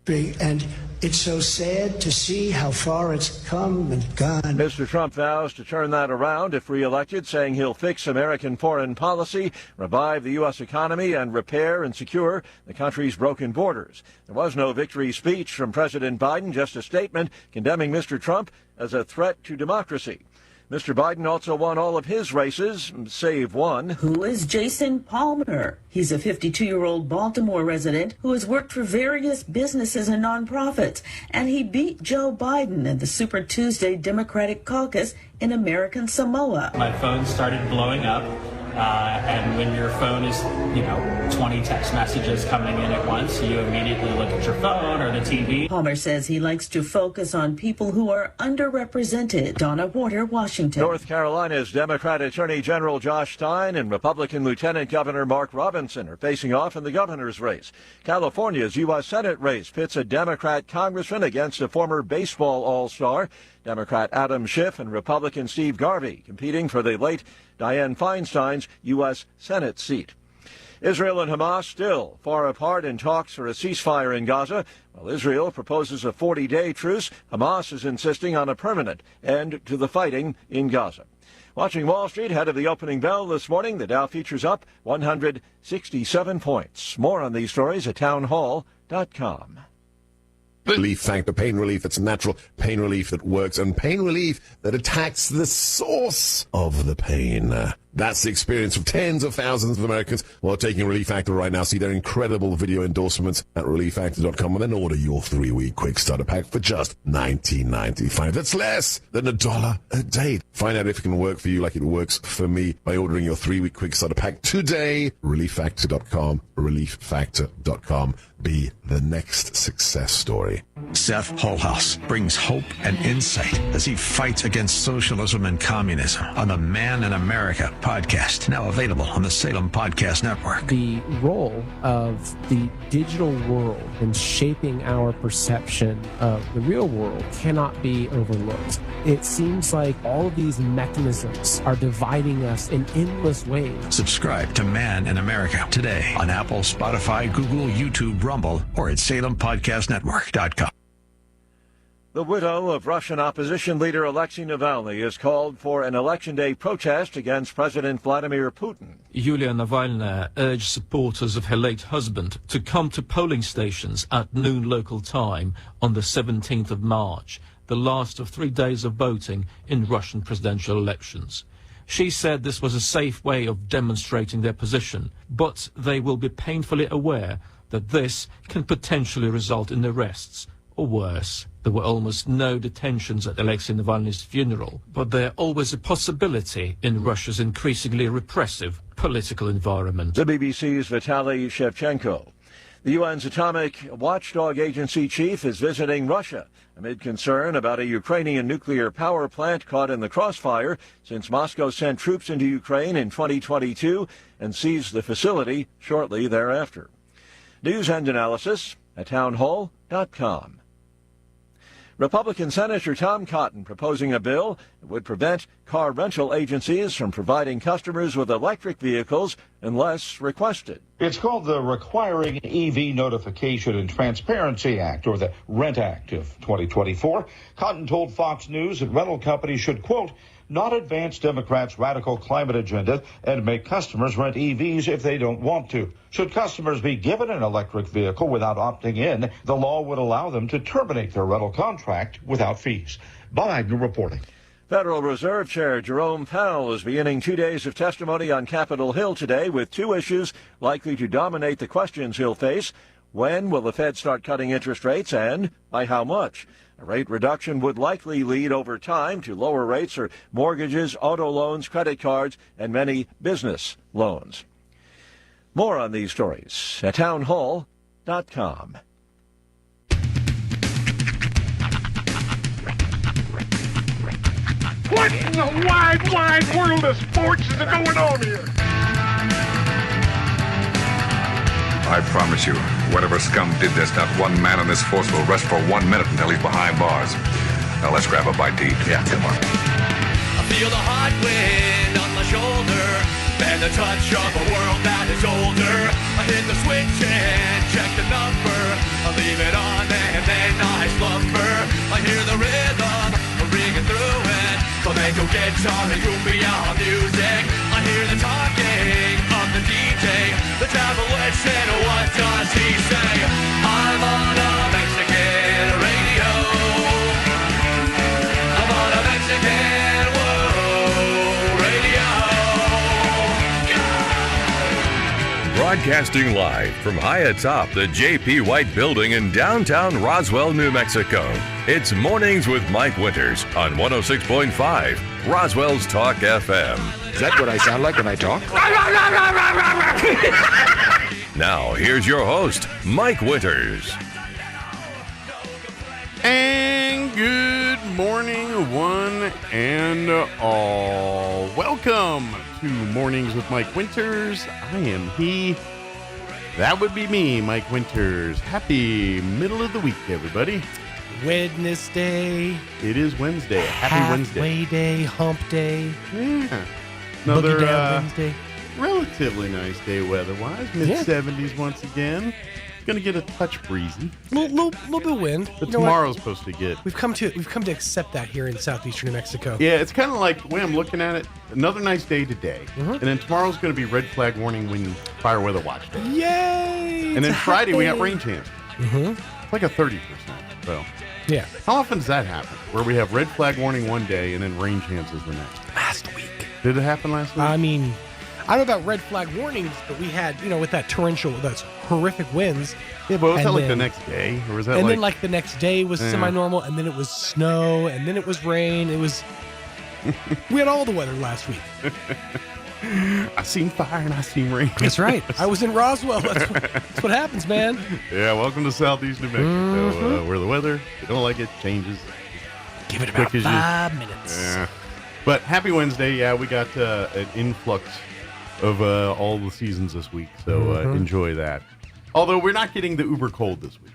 And it's so sad to see how far it's come and gone. Mr. Trump vows to turn that around if reelected, saying he'll fix American foreign policy, revive the U.S. economy, and repair and secure the country's broken borders. There was no victory speech from President Biden, just a statement condemning Mr. Trump as a threat to democracy. Mr. Biden also won all of his races, save one. Who is Jason Palmer? He's a 52-year-old Baltimore resident who has worked for various businesses and nonprofits, and he beat Joe Biden in the Super Tuesday Democratic Caucus in American Samoa. My phone started blowing up, and when your phone is, 20 text messages coming in at once, you immediately look at your phone or the TV. Palmer says he likes to focus on people who are underrepresented. Donna Warder, Washington. North Carolina's Democrat Attorney General Josh Stein and Republican Lieutenant Governor Mark Robinson are facing off in the governor's race. California's U.S. Senate race pits a Democrat congressman against a former baseball all-star. Democrat Adam Schiff and Republican Steve Garvey competing for the late Dianne Feinstein's U.S. Senate seat. Israel and Hamas still far apart in talks for a ceasefire in Gaza. While Israel proposes a 40-day truce, Hamas is insisting on a permanent end to the fighting in Gaza. Watching Wall Street ahead of the opening bell this morning, the Dow futures up 167 points. More on these stories at townhall.com. Relief Factor, pain relief that's natural, pain relief that works, and pain relief that attacks the source of the pain. That's the experience of tens of thousands of Americans who are taking Relief Factor right now. See their incredible video endorsements at relieffactor.com and then order your 3-week quick starter pack for just $19.95. That's less than $1 a day. Find out if it can work for you like it works for me by ordering your 3-week quick starter pack today. Relieffactor.com, relieffactor.com. Be the next success story. Seth Holhouse brings hope and insight as he fights against socialism and communism on the Man in America podcast, now available on the Salem Podcast Network. The role of the digital world in shaping our perception of the real world cannot be overlooked. It seems like all of these mechanisms are dividing us in endless ways. Subscribe to Man in America today on Apple, Spotify, Google, YouTube, Rumble, or at SalemPodcastNetwork.com. The widow of Russian opposition leader Alexei Navalny has called for an Election Day protest against President Vladimir Putin. Yulia Navalnaya urged supporters of her late husband to come to polling stations at noon local time on the 17th of March, the last of 3 days of voting in Russian presidential elections. She said this was a safe way of demonstrating their position, but they will be painfully aware that this can potentially result in arrests or worse. There were almost no detentions at Alexei Navalny's funeral, but there always a possibility in Russia's increasingly repressive political environment. The BBC's Vitaly Shevchenko. The UN's atomic watchdog agency chief is visiting Russia amid concern about a Ukrainian nuclear power plant caught in the crossfire since Moscow sent troops into Ukraine in 2022 and seized the facility shortly thereafter. News and analysis at townhall.com. Republican Senator Tom Cotton proposing a bill that would prevent car rental agencies from providing customers with electric vehicles unless requested. It's called the Requiring EV Notification and Transparency Act, or the RENT Act of 2024. Cotton told Fox News that rental companies should, quote, not advance Democrats' radical climate agenda and make customers rent EVs if they don't want to. Should customers be given an electric vehicle without opting in, the law would allow them to terminate their rental contract without fees. Bob Agnew reporting. Federal Reserve Chair Jerome Powell is beginning 2 days of testimony on Capitol Hill today with two issues likely to dominate the questions he'll face. When will the Fed start cutting interest rates, and by how much? A rate reduction would likely lead over time to lower rates for mortgages, auto loans, credit cards, and many business loans. More on these stories at townhall.com. What in the wide, wide world of sports is going on here? I promise you, whatever scum did this, not one man in this force will rest for 1 minute until he's behind bars. Now let's grab a bite to eat. Yeah, come on. I feel the hot wind on my shoulder and the touch of a world that is older. I hit the switch and check the number. I leave it on there. and go guitar and cumbia music. I hear the talking of the DJ. The traveler said, what does he say? I'm on a Mexican radio. I'm on a Mexican world radio. Broadcasting live from high atop the J.P. White Building in downtown Roswell, New Mexico. It's Mornings with Mike Winters on 106.5 Roswell's Talk FM. Is that what I sound like when I talk? Now, here's your host, Mike Winters. And good morning, one and all. Welcome to Mornings with Mike Winters. I am he. That would be me, Mike Winters. Happy middle of the week, everybody. Wednesday. It is Wednesday. Happy Wednesday. Halfway day, hump day. Yeah. Another Wednesday. Relatively nice day weather-wise. Mid-70s once again. Going to get a touch breezy. Little bit of wind. But tomorrow's supposed to get. We've come to accept that here in southeastern New Mexico. Yeah, it's kind of like the way I'm looking at it. Another nice day today, and then tomorrow's going to be red flag warning when fire weather watch day. Yay! And then Friday we got rain chance. It's like a 30%. So yeah. How often does that happen? Where we have red flag warning one day and then rain chances the next? Last week. Did it happen last week? I mean, I don't know about red flag warnings, but we had, with that torrential, those horrific winds. Yeah, but was that like the next day? Or was that then the next day was semi-normal, and then it was snow, and then it was rain. It was... we had all the weather last week. I seen fire and I seen rain. That's right. I was in Roswell. That's what happens, man. Yeah, welcome to Southeast New Mexico, where the weather, if you don't like it, changes. Give it about 5 minutes. Yeah. But happy Wednesday. Yeah, we got an influx of all the seasons this week, so enjoy that. Although we're not getting the uber cold this week.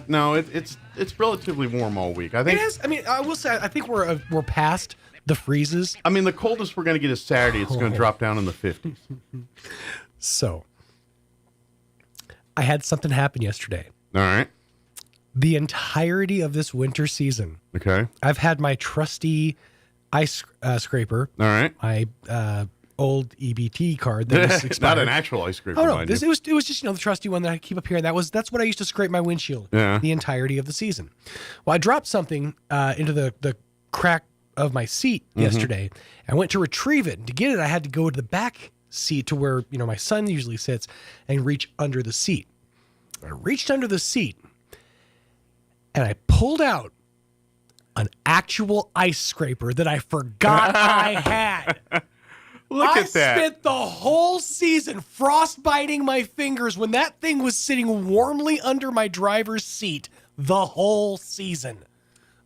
No, it's relatively warm all week. I think. It is. I mean, I will say I think we're past the freezes. I mean, the coldest we're going to get is Saturday. It's going to drop down in the 50s. So, I had something happen yesterday. All right. The entirety of this winter season. Okay. I've had my trusty ice scraper. All right. My old EBT card that was expired. Not an actual ice scraper. Oh no, it was just the trusty one that I keep up here, and that's what I used to scrape my windshield the entirety of the season. Well, I dropped something into the crack of my seat yesterday. I went to retrieve it, and to get it, I had to go to the back seat to where my son usually sits and reach under the seat. I reached under the seat, and I pulled out an actual ice scraper that I forgot I had. Look at that. I spent the whole season frostbiting my fingers when that thing was sitting warmly under my driver's seat the whole season.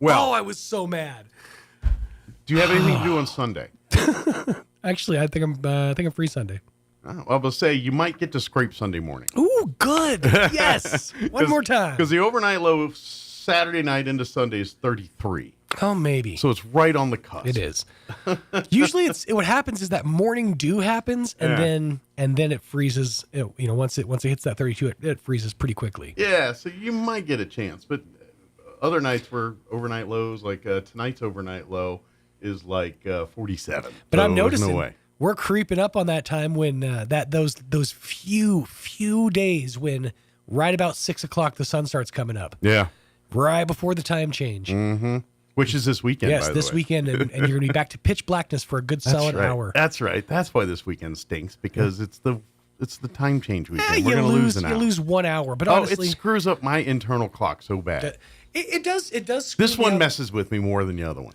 Well, I was so mad. Do you have anything to do on Sunday? Actually, I think I'm free Sunday. Oh, I will say you might get to scrape Sunday morning. Ooh, good. Yes. One more time. Because the overnight low Saturday night into Sunday is 33. Oh, maybe. So it's right on the cusp. It is. Usually, what happens is that morning dew happens, and then it freezes. Once it hits that 32, it freezes pretty quickly. Yeah, so you might get a chance, but other nights were overnight lows. Like tonight's overnight low is like 47. But so I'm noticing no way. We're creeping up on that time when those few days when right about 6 o'clock the sun starts coming up. Yeah, right before the time change. Mm-hmm. Which is this weekend, yes, by the this way. weekend, and you're going to be back to pitch blackness for a good solid hour. That's right. That's why this weekend stinks, because it's the time change weekend. We're you going to lose an hour. You lose 1 hour, but honestly, it screws up my internal clock so bad. It does. Screw this one messes with me more than the other one.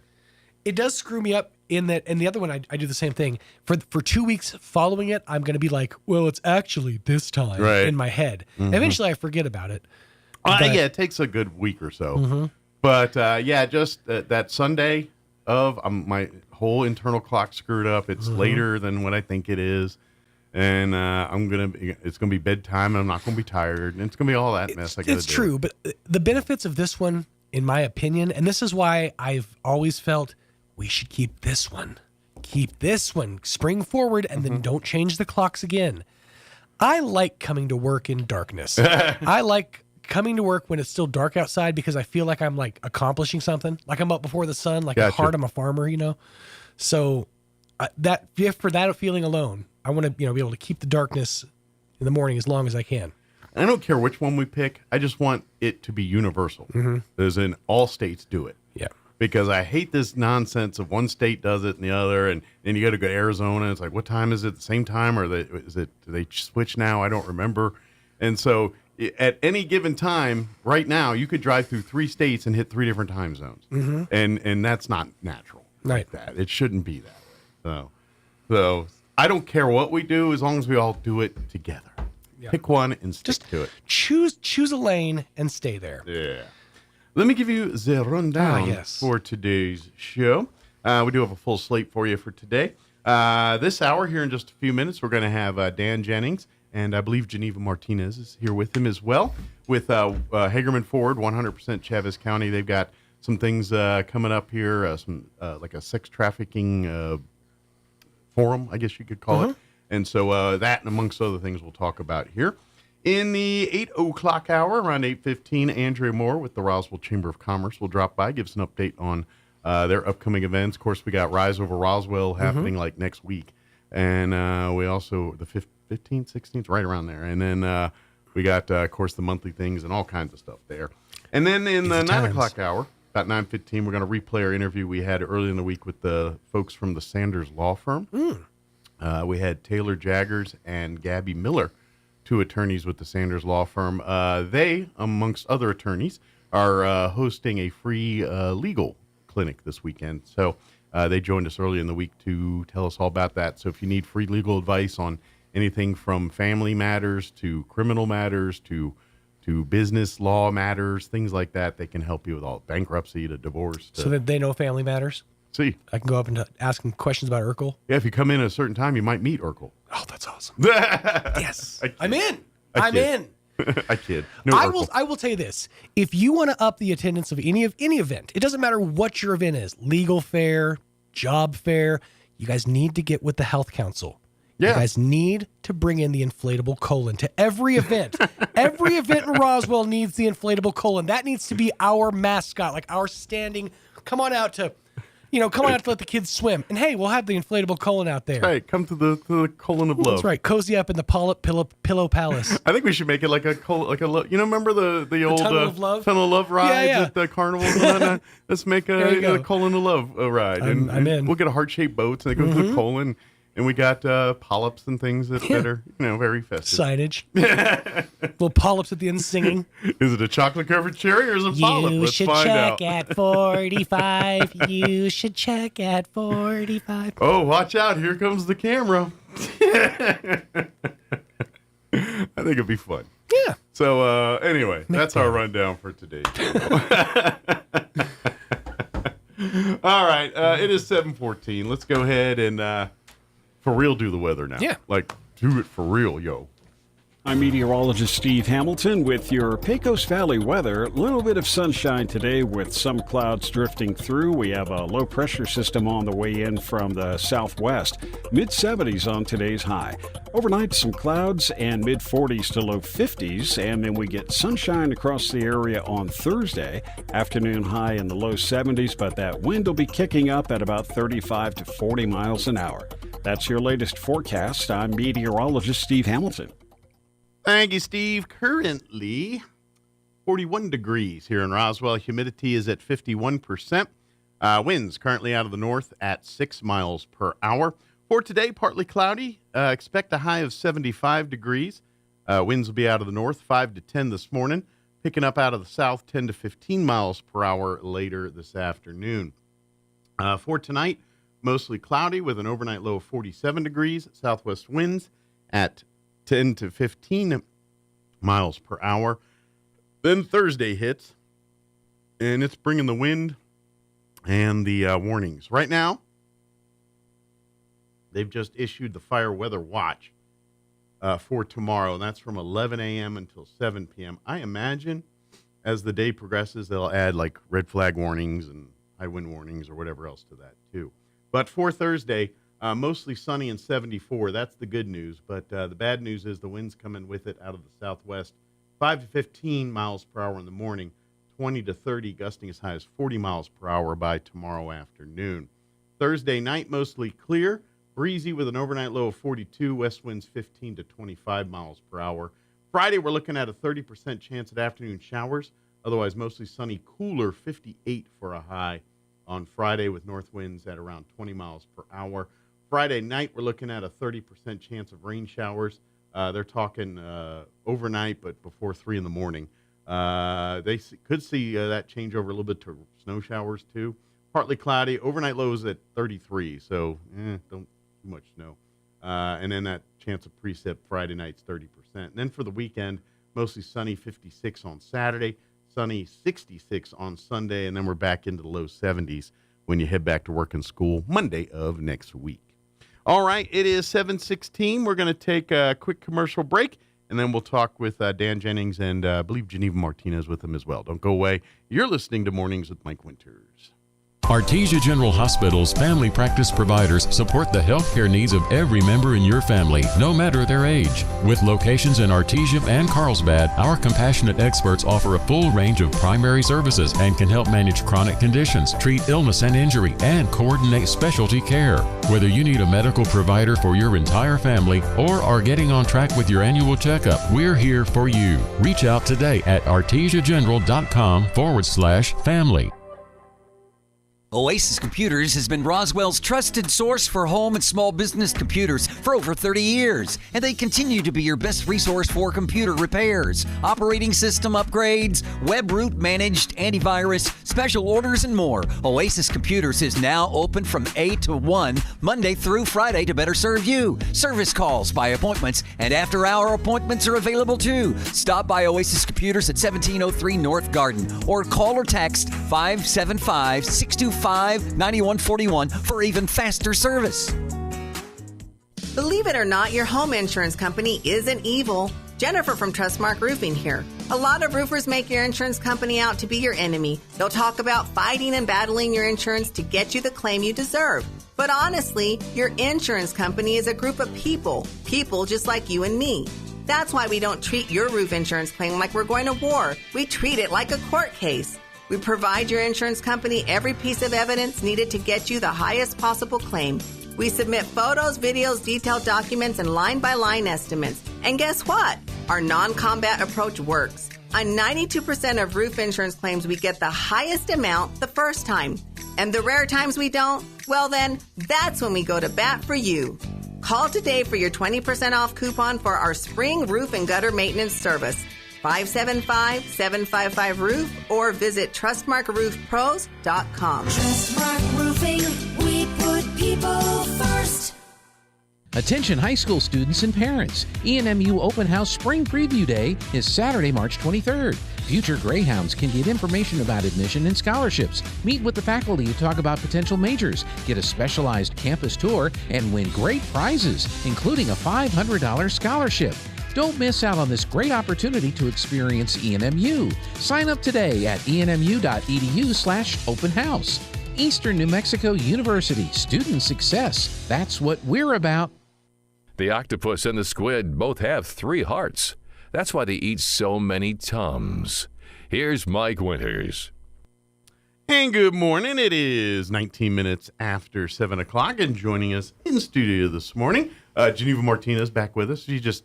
It does screw me up in that, and the other one I do the same thing. For 2 weeks following it, I'm going to be like, well, it's actually this time in my head. Mm-hmm. Eventually, I forget about it. Yeah, it takes a good week or so. Mm-hmm. But just that Sunday my whole internal clock screwed up. It's later than what I think it is, and it's gonna be bedtime, and I'm not gonna be tired, and it's gonna be all that mess. It's true, but the benefits of this one, in my opinion, and this is why I've always felt we should keep this one, spring forward, and then don't change the clocks again. I like coming to work in darkness. I like coming to work when it's still dark outside because I feel like I'm like accomplishing something. Like I'm up before the sun. Like at heart, I'm a farmer. So for that feeling alone, I want to be able to keep the darkness in the morning as long as I can. I don't care which one we pick. I just want it to be universal. As in all states do it. Yeah. Because I hate this nonsense of one state does it and the other, and then you got to go to Arizona. It's like, what time is it? The same time, or do they switch now? I don't remember. And so at any given time, right now, you could drive through 3 states and hit 3 different time zones, and that's not natural. Right. Like that. It shouldn't be that way. So I don't care what we do as long as we all do it together. Yeah. Pick one and stick to it. Choose a lane and stay there. Yeah. Let me give you the rundown for today's show. We do have a full slate for you for today. This hour, here in just a few minutes, we're going to have Dan Jennings, and I believe Geneva Martinez is here with him as well, with Hagerman Ford, 100% Chavez County. They've got some things coming up here, like a sex trafficking forum, I guess you could call it. And so that and amongst other things we'll talk about here. In the 8 o'clock hour, around 8:15, Andrea Moore with the Roswell Chamber of Commerce will drop by, give us an update on their upcoming events. Of course, we got Rise Over Roswell happening like next week. And we also, the 15th, 16th, right around there. And then we got, of course, the monthly things and all kinds of stuff there. And then in the 9 o'clock hour, about 9:15, we're going to replay our interview we had early in the week with the folks from the Sanders Law Firm. We had Taylor Jaggers and Gabby Miller, 2 attorneys with the Sanders Law Firm. They, amongst other attorneys, are hosting a free legal clinic this weekend. So they joined us early in the week to tell us all about that. So if you need free legal advice on anything from family matters to criminal matters to business law matters, things like that, they can help you with all bankruptcy to divorce. So that they know family matters? See. I can go up and ask them questions about Urkel? Yeah, if you come in at a certain time, you might meet Urkel. Oh, that's awesome. Yes. I'm in. I'm in. I kid. No, I will tell you this. If you want to up the attendance of any event, it doesn't matter what your event is, legal fair, job fair, you guys need to get with the health council. Yeah. You guys need to bring in the inflatable colon to every event. Every event in Roswell needs the inflatable colon. That needs to be our mascot, like our standing, come on out to let the kids swim. And hey, we'll have the inflatable colon out there. That's right. Come to the colon of love. That's right. Cozy up in the pillow palace. I think we should make it like a remember the old Tunnel of Love? Tunnel of Love rides at the carnival? Let's make a colon of love ride. I'm in. We'll get a heart-shaped boat and they go to the colon. And we got polyps and things that are, very festive. Signage. Little polyps at the end singing. Is it a chocolate-covered cherry or is it a polyp? You Let's should find check out. at 45. You should check at 45. Oh, watch out. Here comes the camera. I think it'd be fun. Yeah. So, anyway, that's our rundown for today. All right. It is 7:14. Let's go ahead and... for real, do the weather now. Yeah. Like, do it for real, yo. I'm meteorologist Steve Hamilton with your Pecos Valley weather. A little bit of sunshine today with some clouds drifting through. We have a low pressure system on the way in from the southwest. Mid-70s on today's high. Overnight, some clouds and mid-40s to low 50s. And then we get sunshine across the area on Thursday. Afternoon high in the low 70s, but that wind will be kicking up at about 35 to 40 miles an hour. That's your latest forecast. I'm meteorologist Steve Hamilton. Thank you, Steve. Currently, 41 degrees here in Roswell. Humidity is at 51%. Winds currently out of the north at 6 miles per hour. For today, partly cloudy. Expect a high of 75 degrees. Winds will be out of the north, 5 to 10 this morning. Picking up out of the south, 10 to 15 miles per hour later this afternoon. For tonight, mostly cloudy with an overnight low of 47 degrees. Southwest winds at 10 to 15 miles per hour. Then Thursday hits, and it's bringing the wind and the warnings. Right now, they've just issued the fire weather watch for tomorrow, and that's from 11 a.m. until 7 p.m. I imagine as the day progresses, they'll add like red flag warnings and high wind warnings or whatever else to that, too. But for Thursday, mostly sunny and 74. That's the good news. But the bad news is the wind's coming with it out of the southwest 5 to 15 miles per hour in the morning, 20 to 30, gusting as high as 40 miles per hour by tomorrow afternoon. Thursday night, mostly clear, breezy with an overnight low of 42, west winds 15 to 25 miles per hour. Friday, we're looking at a 30% chance at afternoon showers, otherwise mostly sunny, cooler, 58 for a high on Friday with north winds at around 20 miles per hour. Friday night, we're looking at a 30% chance of rain showers. They're talking overnight, but before 3 in the morning. They could see that change over a little bit to snow showers, too. Partly cloudy. Overnight lows at 33, so don't too much snow. And then that chance of precip Friday night's 30%. And then for the weekend, mostly sunny, 56 on Saturday, sunny, 66 on Sunday, and then we're back into the low 70s when you head back to work and school Monday of next week. All right, it is 7:16. We're going to take a quick commercial break, and then we'll talk with Dan Jennings and I believe Geneva Martinez with him as well. Don't go away. You're listening to Mornings with Mike Winters. Artesia General Hospital's family practice providers support the healthcare needs of every member in your family, no matter their age. With locations in Artesia and Carlsbad, our compassionate experts offer a full range of primary services and can help manage chronic conditions, treat illness and injury, and coordinate specialty care. Whether you need a medical provider for your entire family or are getting on track with your annual checkup, we're here for you. Reach out today at artesiageneral.com/family. Oasis Computers has been Roswell's trusted source for home and small business computers for over 30 years, and they continue to be your best resource for computer repairs, operating system upgrades, web root managed antivirus, special orders, and more. Oasis Computers is now open from 8 to 1, Monday through Friday to better serve you. Service calls by appointments and after-hour appointments are available too. Stop by Oasis Computers at 1703 North Garden or call or text 575-625-9141 for even faster service. Believe it or not, your home insurance company isn't evil. Jennifer from Trustmark Roofing here. A lot of roofers make your insurance company out to be your enemy. They'll talk about fighting and battling your insurance to get you the claim you deserve. But honestly, your insurance company is a group of people just like you and me. That's why we don't treat your roof insurance claim like we're going to war. We treat it like a court case. We provide your insurance company every piece of evidence needed to get you the highest possible claim. We submit photos, videos, detailed documents, and line-by-line estimates. And guess what? Our non-combat approach works. On 92% of roof insurance claims, we get the highest amount the first time. And the rare times we don't, well then, that's when we go to bat for you. Call today for your 20% off coupon for our spring roof and gutter maintenance service. 575-755-ROOF or visit TrustmarkRoofPros.com. Trustmark Roofing, we put people first. Attention high school students and parents. ENMU Open House Spring Preview Day is Saturday, March 23rd. Future Greyhounds can get information about admission and scholarships, meet with the faculty to talk about potential majors, get a specialized campus tour, and win great prizes, including a $500 scholarship. Don't miss out on this great opportunity to experience ENMU. Sign up today at enmu.edu/open house. Eastern New Mexico University, student success. That's what we're about. The octopus and the squid both have 3 hearts. That's why they eat so many Tums. Here's Mike Winters. And good morning. It is 19 minutes after 7 o'clock, and joining us in studio this morning, Geneva Martinez back with us. We just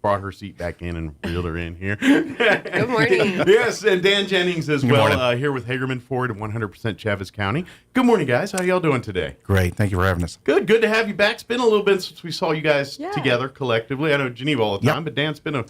brought her seat back in and reeled her in here. Good morning. Yes, and Dan Jennings as Good well, here with Hagerman Ford and 100% Chaves County. Good morning, guys. How y'all doing today? Great. Thank you for having us. Good to have you back. It's been a little bit since we saw you guys together collectively. I know Geneva all the time, but Dan, it's been a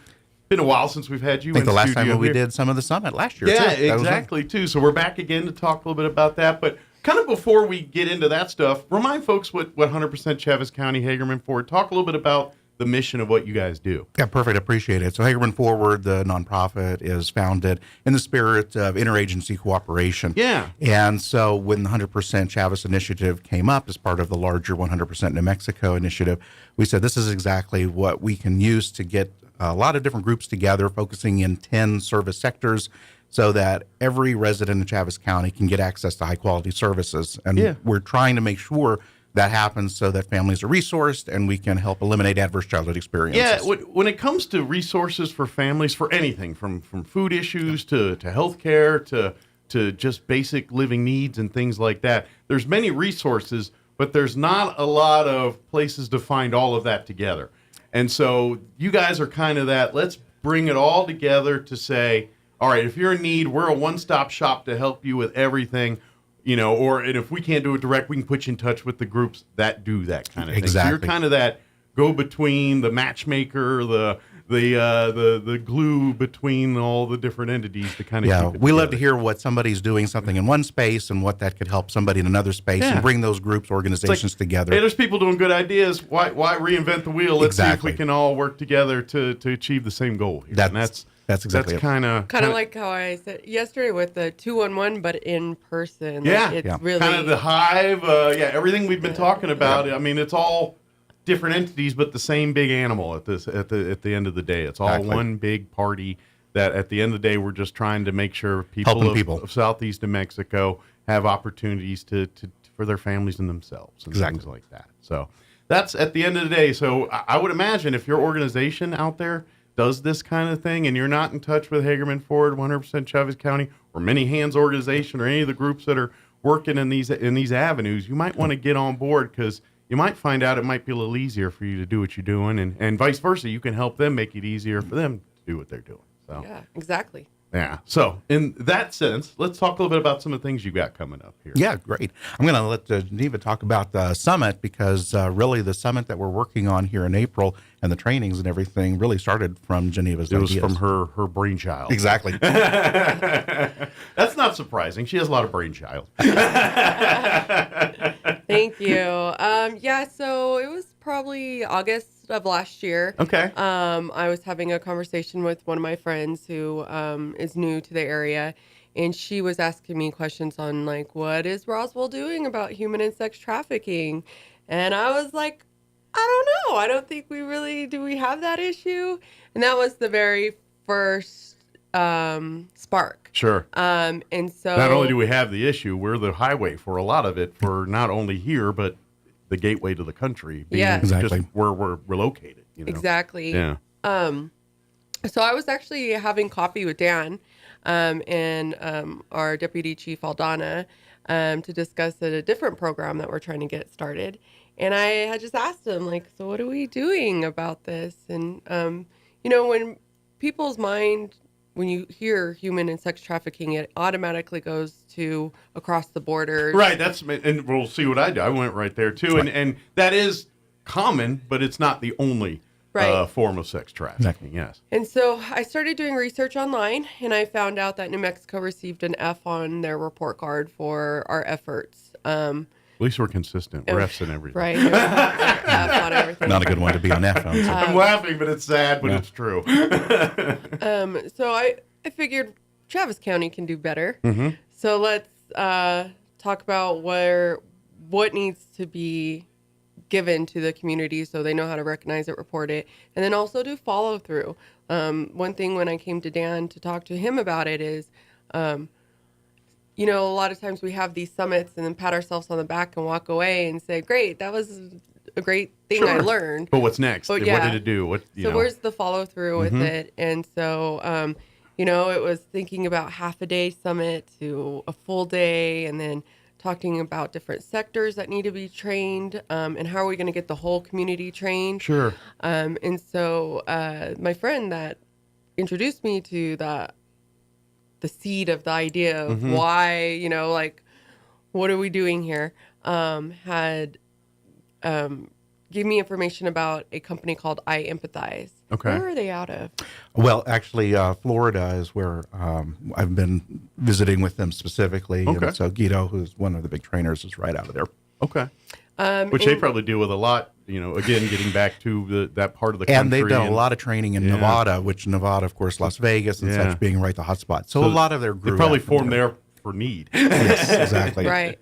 while since we've had you I think in the last time studio we here. did some of the summit last year. Yeah, too. That was exactly, too. So we're back again to talk a little bit about that. But kind of before we get into that stuff, remind folks what 100% Chaves County, Hagerman Ford, talk a little bit about the mission of what you guys do. Yeah, perfect. Appreciate it. So Hagerman Forward, the nonprofit, is founded in the spirit of interagency cooperation. Yeah. And so when the 100% Chaves initiative came up as part of the larger 100% New Mexico initiative, we said this is exactly what we can use to get a lot of different groups together, focusing in 10 service sectors, so that every resident in Chaves County can get access to high-quality services. And we're trying to make sure that happens so that families are resourced and we can help eliminate adverse childhood experiences. Yeah, when it comes to resources for families, for anything from food issues to health care to just basic living needs and things like that, there's many resources, but there's not a lot of places to find all of that together. And so you guys are kind of that, let's bring it all together to say, all right, if you're in need, we're a one-stop shop to help you with everything, and if we can't do it direct, we can put you in touch with the groups that do that kind of thing. Exactly. So you're kind of that go-between, the matchmaker, the glue between all the different entities to kind of keep it we together. love to hear what somebody's doing something in one space and what that could help somebody in another space and bring those groups, organizations together. Hey, there's people doing good ideas. Why reinvent the wheel? Let's see if we can all work together to achieve the same goal here. That's exactly kind of like how I said yesterday with the 211, but in person. Yeah, it's really kind of the hive. Everything we've been talking about. I mean, it's all different entities, but the same big animal at the end of the day. It's all one big party that at the end of the day, we're just trying to make sure people of Southeast New Mexico have opportunities to for their families and themselves and things like that. So that's at the end of the day. So I would imagine if your organization out there does this kind of thing and you're not in touch with Hagerman Ford, 100% Chavez County, or Many Hands organization, or any of the groups that are working in these avenues, you might want to get on board, because you might find out it might be a little easier for you to do what you're doing, and vice versa. You can help them make it easier for them to do what they're doing. So yeah, exactly. Yeah. So in that sense, let's talk a little bit about some of the things you got coming up here. Yeah, great. I'm going to let Geneva talk about the summit, because really the summit that we're working on here in April and the trainings and everything really started from Geneva's ideas. It was from her brainchild. Exactly. That's not surprising. She has a lot of brainchild. Thank you. So it was probably August of last year. Okay. I was having a conversation with one of my friends who is new to the area, and she was asking me questions on, like, what is Roswell doing about human and sex trafficking? And I was like, I don't know. I don't think do we have that issue? And that was the very first spark. Sure. And so not only do we have the issue, we're the highway for a lot of it, for not only here, but the gateway to the country, being just where we're located. Exactly. Yeah. So I was actually having coffee with Dan and our Deputy Chief Aldana to discuss a different program that we're trying to get started. And I had just asked him, like, so what are we doing about this? And, when people's mind, when you hear human and sex trafficking, it automatically goes to across the border. Right. And we'll see what I do. I went right there too. And that is common, but it's not the only form of sex trafficking. Yes. And so I started doing research online, and I found out that New Mexico received an F on their report card for our efforts. At least we're consistent. We're F's and everything. Right. F on everything. Not a good one to be on F on. I'm laughing, but it's sad, but it's true. So I figured Travis County can do better. Mm-hmm. So let's talk about what needs to be given to the community so they know how to recognize it, report it, and then also do follow through. One thing when I came to Dan to talk to him about it is, a lot of times we have these summits and then pat ourselves on the back and walk away and say, great, that was a great thing I learned. But what's next? What did it do? Where's the follow through with it? And so, it was thinking about half a day summit to a full day, and then talking about different sectors that need to be trained, and how are we going to get the whole community trained? Sure. And so my friend that introduced me to the seed of the idea of why, what are we doing here, had gave me information about a company called I Empathize. Okay. Where are they out of? Well, actually, Florida is where I've been visiting with them specifically. Okay. And so Guido, who's one of the big trainers, is right out of there. Okay. Which they probably deal with a lot, again, getting back to that part of the country. And they've done a lot of training in Nevada, which Nevada, of course, Las Vegas and such being right the hot spot. So a lot of their group. They probably formed there for need. Yes, exactly. Right.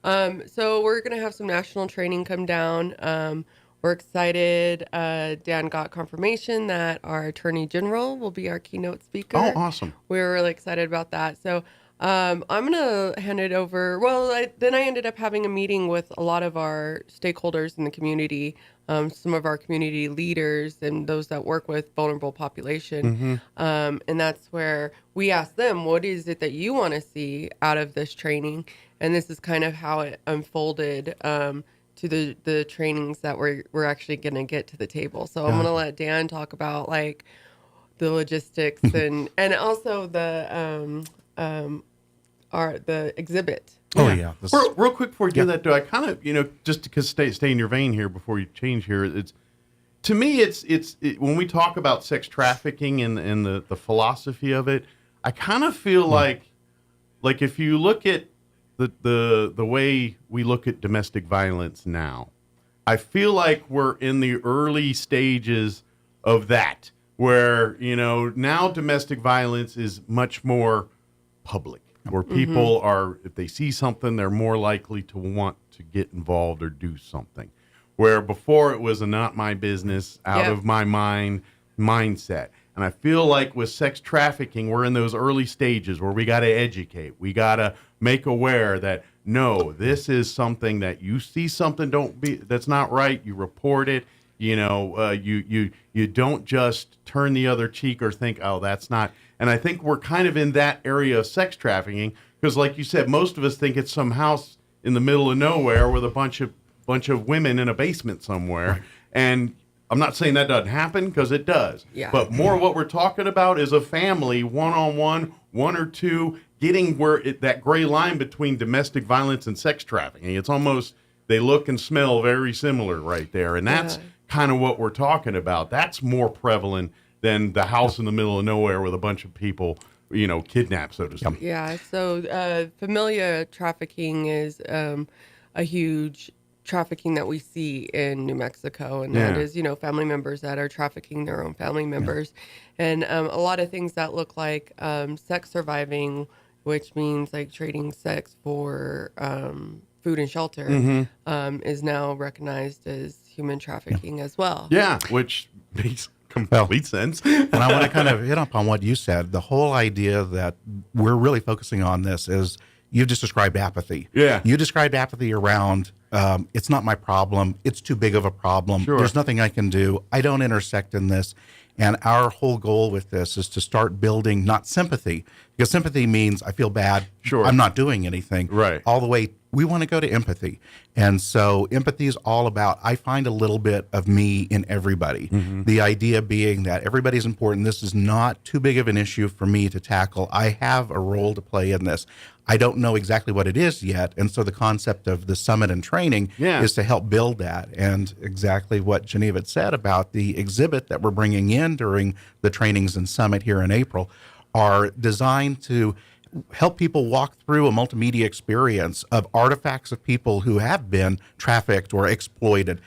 So we're going to have some national training come down. We're excited. Dan got confirmation that our Attorney General will be our keynote speaker. Oh, awesome. We're really excited about that. So I'm going to hand it over. Well, then I ended up having a meeting with a lot of our stakeholders in the community, some of our community leaders and those that work with vulnerable population. And that's where we asked them, what is it that you want to see out of this training? And this is kind of how it unfolded to the trainings that we're actually going to get to the table. So I'm going to let Dan talk about like the logistics and also the exhibit. Real quick before you do that, though, I kind of, just because stay in your vein here before you change here, it's to me, it's when we talk about sex trafficking and the philosophy of it, I kind of feel like if you look at the way we look at domestic violence now, I feel like we're in the early stages of that, where now domestic violence is much more public, where people are, if they see something, they're more likely to want to get involved or do something. Where before it was a not my business, out of my mind mindset. And I feel like with sex trafficking, we're in those early stages where we got to educate. We got to make aware that, no, this is something that you see something that's not right, you report it. You don't just turn the other cheek or think, oh, that's not. And I think we're kind of in that area of sex trafficking because, like you said, most of us think it's some house in the middle of nowhere with a bunch of women in a basement somewhere. Right. And I'm not saying that doesn't happen because it does. Yeah. But more what we're talking about is a family, one-on-one, one or two, getting that gray line between domestic violence and sex trafficking. It's almost, they look and smell very similar right there. And that's kind of what we're talking about. That's more prevalent than the house in the middle of nowhere with a bunch of people, kidnapped, so to speak. Yeah. So familial trafficking is a huge trafficking that we see in New Mexico, and that is, family members that are trafficking their own family members, and a lot of things that look like sex surviving, which means like trading sex for food and shelter, is now recognized as human trafficking as well. Yeah, which makes complete sense. And I want to kind of hit up on what you said. The whole idea that we're really focusing on this is you just described apathy. Yeah. You described apathy around it's not my problem. It's too big of a problem. Sure. There's nothing I can do. I don't intersect in this. And our whole goal with this is to start building not sympathy, because sympathy means I feel bad. Sure. I'm not doing anything. Right. All the way, we want to go to empathy. And so empathy is all about, I find a little bit of me in everybody. The idea being that everybody's important. This is not too big of an issue for me to tackle. I have a role to play in this. I don't know exactly what it is yet. And so the concept of the summit and training is to help build that. And exactly what Geneva had said about the exhibit that we're bringing in during the trainings and summit here in April are designed to help people walk through a multimedia experience of artifacts of people who have been trafficked or exploited.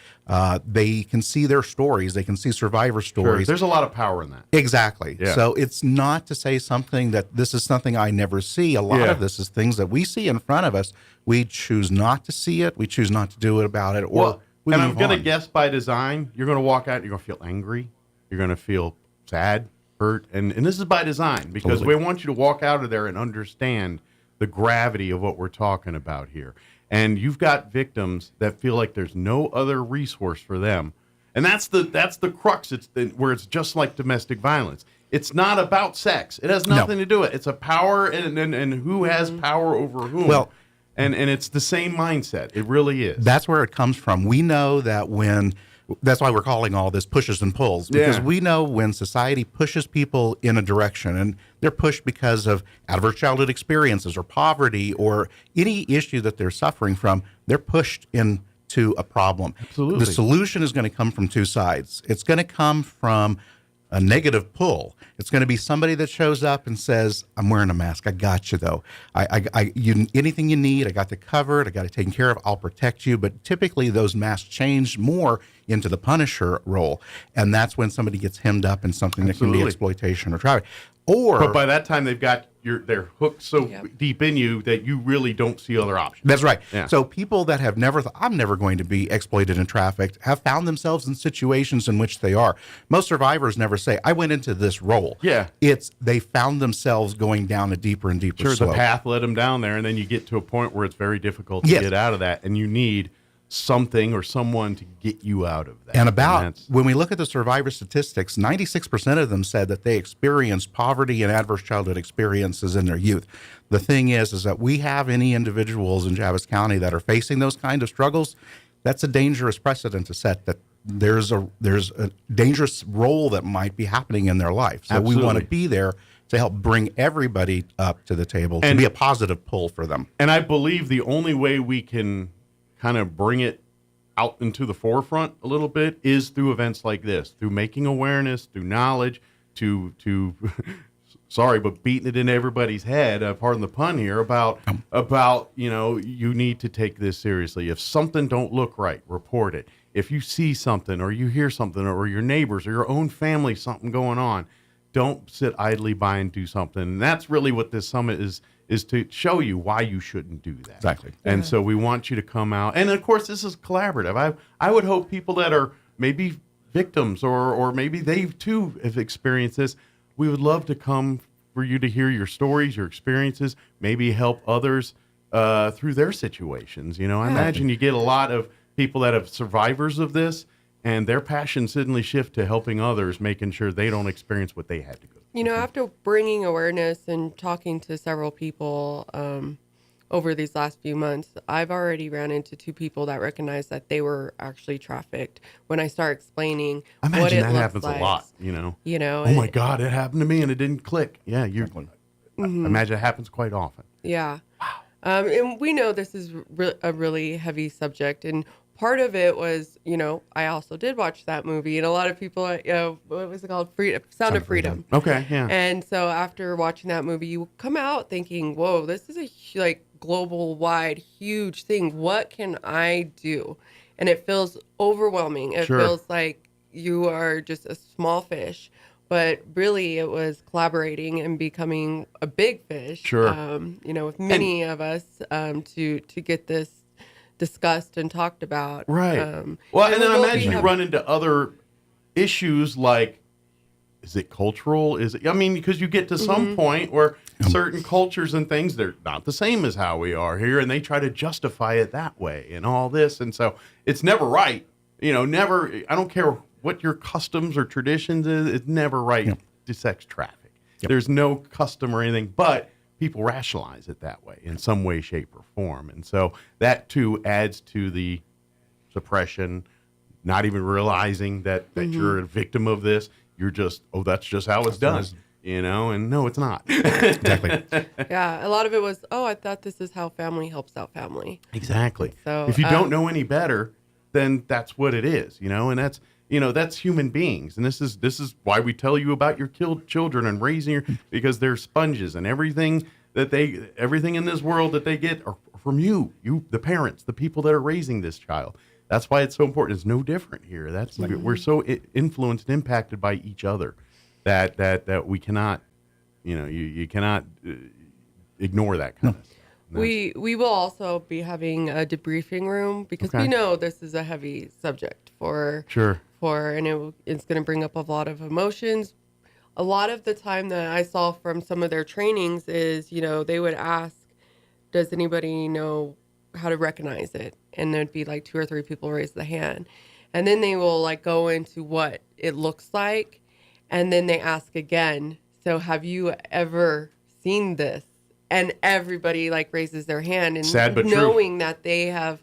They can see their stories. They can see survivor stories. Sure. There's a lot of power in that. Exactly. Yeah. So it's not to say something that this is something I never see. A lot of this is things that we see in front of us. We choose not to see it. We choose not to do it about it. Or and I'm going to guess by design, you're going to walk out, you're going to feel angry. You're going to feel sad, hurt. And this is by design because we want you to walk out of there and understand the gravity of what we're talking about here. And you've got victims that feel like there's no other resource for them. And that's the crux. Where it's just like domestic violence. It's not about sex. It has nothing to do with it. It's a power and who has power over whom. Well, and it's the same mindset. It really is. That's where it comes from. We know that that's why we're calling all this pushes and pulls, because we know when society pushes people in a direction and they're pushed because of adverse childhood experiences or poverty or any issue that they're suffering from, they're pushed into a problem. Absolutely. The solution is going to come from two sides. It's going to come from a negative pull. It's going to be somebody that shows up and says, I'm wearing a mask. I got you, though. Anything you need, I got to cover it. I got it taken care of. I'll protect you. But typically those masks change more into the punisher role. And that's when somebody gets hemmed up in something that can be exploitation or trafficking. But by that time, they've got they're hooked so deep in you that you really don't see other options. That's right. Yeah. So people that have never thought, I'm never going to be exploited and trafficked, have found themselves in situations in which they are. Most survivors never say, I went into this role. Yeah. It's they found themselves going down a deeper and deeper Sure, slope. the path led them down there, and then you get to a point where it's very difficult to get out of that, and you need something or someone to get you out of that. And when we look at the survivor statistics, 96% of them said that they experienced poverty and adverse childhood experiences in their youth. The thing is that we have any individuals in Travis County that are facing those kind of struggles. That's a dangerous precedent to set, that there's a dangerous role that might be happening in their life. So we want to be there to help bring everybody up to the table, to be a positive pull for them. And I believe the only way we can kind of bring it out into the forefront a little bit is through events like this, through making awareness, through knowledge, to sorry, but beating it in everybody's head, pardon the pun here, about you need to take this seriously. If something don't look right, report it. If you see something or you hear something, or your neighbors or your own family, something going on, don't sit idly by and do something. And that's really what this summit is to show you why you shouldn't do that. Exactly. And so we want you to come out. And of course, this is collaborative. I would hope people that are maybe victims or maybe they too have experienced this, we would love to come for you to hear your stories, your experiences, maybe help others through their situations. I imagine you get a lot of people that have survivors of this, and their passion suddenly shift to helping others, making sure they don't experience what they had to go through. After bringing awareness and talking to several people over these last few months, I've already ran into 2 people that recognized that they were actually trafficked when I start explaining what it looks like. I imagine that happens a lot, oh my God, it happened to me and it didn't click. Yeah, I imagine it happens quite often. Yeah. Wow. And we know this is a really heavy subject, and part of it was, I also did watch that movie, and a lot of people, what was it called? Sound of Freedom. Okay, yeah. And so after watching that movie, you come out thinking, whoa, this is a global wide, huge thing. What can I do? And it feels overwhelming. It feels like you are just a small fish. But really, it was collaborating and becoming a big fish. Sure. With many of us to get this discussed and talked about. Right. And then I imagine you run into other issues like, is it cultural? Because you get to some point where certain cultures and things, they're not the same as how we are here, and they try to justify it that way and all this. And so it's never right. Never, I don't care what your customs or traditions is, it's never right to sex traffic. There's no custom or anything, but people rationalize it that way in some way, shape, or form. And so that, too, adds to the suppression, not even realizing that you're a victim of this. You're just, that's just how it's done, and no, it's not. Exactly. Yeah, a lot of it was, I thought this is how family helps out family. Exactly. So if you don't know any better, then that's what it is, and that's human beings. And this is why we tell you about your children and raising because they're sponges, and everything in this world that they get are from you, the parents, the people that are raising this child. That's why it's so important. It's no different here. We're so influenced and impacted by each other that we cannot, you cannot ignore that kind of stuff. We will also be having a debriefing room because we know this is a heavy subject and it's going to bring up a lot of emotions. A lot of the time that I saw from some of their trainings is, they would ask, does anybody know how to recognize it? And there'd be like 2 or 3 people raise the hand. And then they will go into what it looks like. And then they ask again, so have you ever seen this? And everybody raises their hand, and sad but knowing that they have